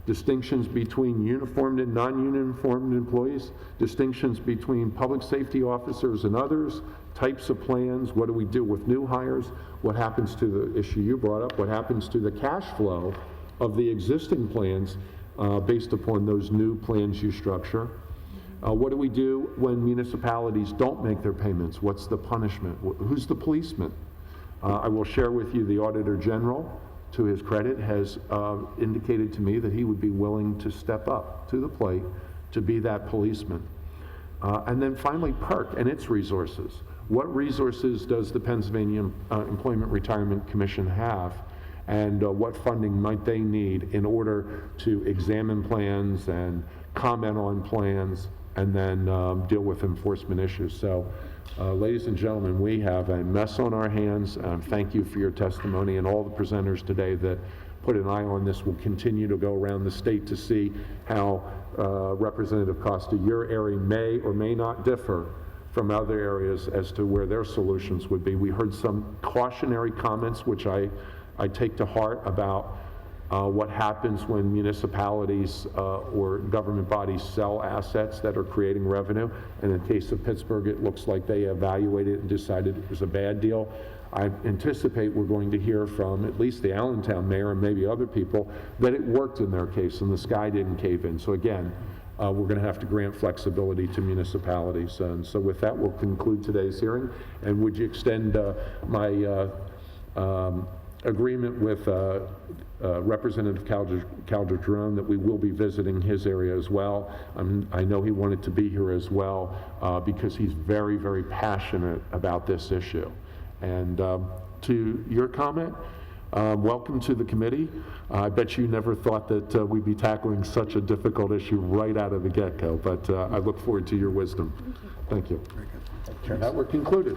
Distinctions between uniformed and non-uniformed employees, distinctions between public safety officers and others, types of plans, what do we do with new hires, what happens to the issue you brought up, what happens to the cash flow of the existing plans based upon those new plans you structure. What do we do when municipalities don't make their payments? What's the punishment? Who's the policeman? I will share with you the Auditor General, to his credit, has indicated to me that he would be willing to step up to the plate to be that policeman. And then finally, PERC and its resources. What resources does the Pennsylvania Employment Retirement Commission have, and what funding might they need in order to examine plans and comment on plans and then deal with enforcement issues? So, ladies and gentlemen, we have a mess on our hands. Thank you for your testimony, and all the presenters today that put an eye on this will continue to go around the state to see how Representative Costa, your area may or may not differ from other areas as to where their solutions would be. We heard some cautionary comments, which I take to heart, about what happens when municipalities or government bodies sell assets that are creating revenue. And in the case of Pittsburgh, it looks like they evaluated and decided it was a bad deal. I anticipate we're going to hear from at least the Allentown mayor and maybe other people that it worked in their case and the sky didn't cave in. So again, we're going to have to grant flexibility to municipalities. And so with that, we'll conclude today's hearing. And would you extend my agreement with Representative Calder-Jerome that we will be visiting his area as well. I know he wanted to be here as well because he's very, very passionate about this issue. And to your comment, welcome to the committee. I bet you never thought that we'd be tackling such a difficult issue right out of the get-go, but I look forward to your wisdom. Thank you. Very good. That we're concluded.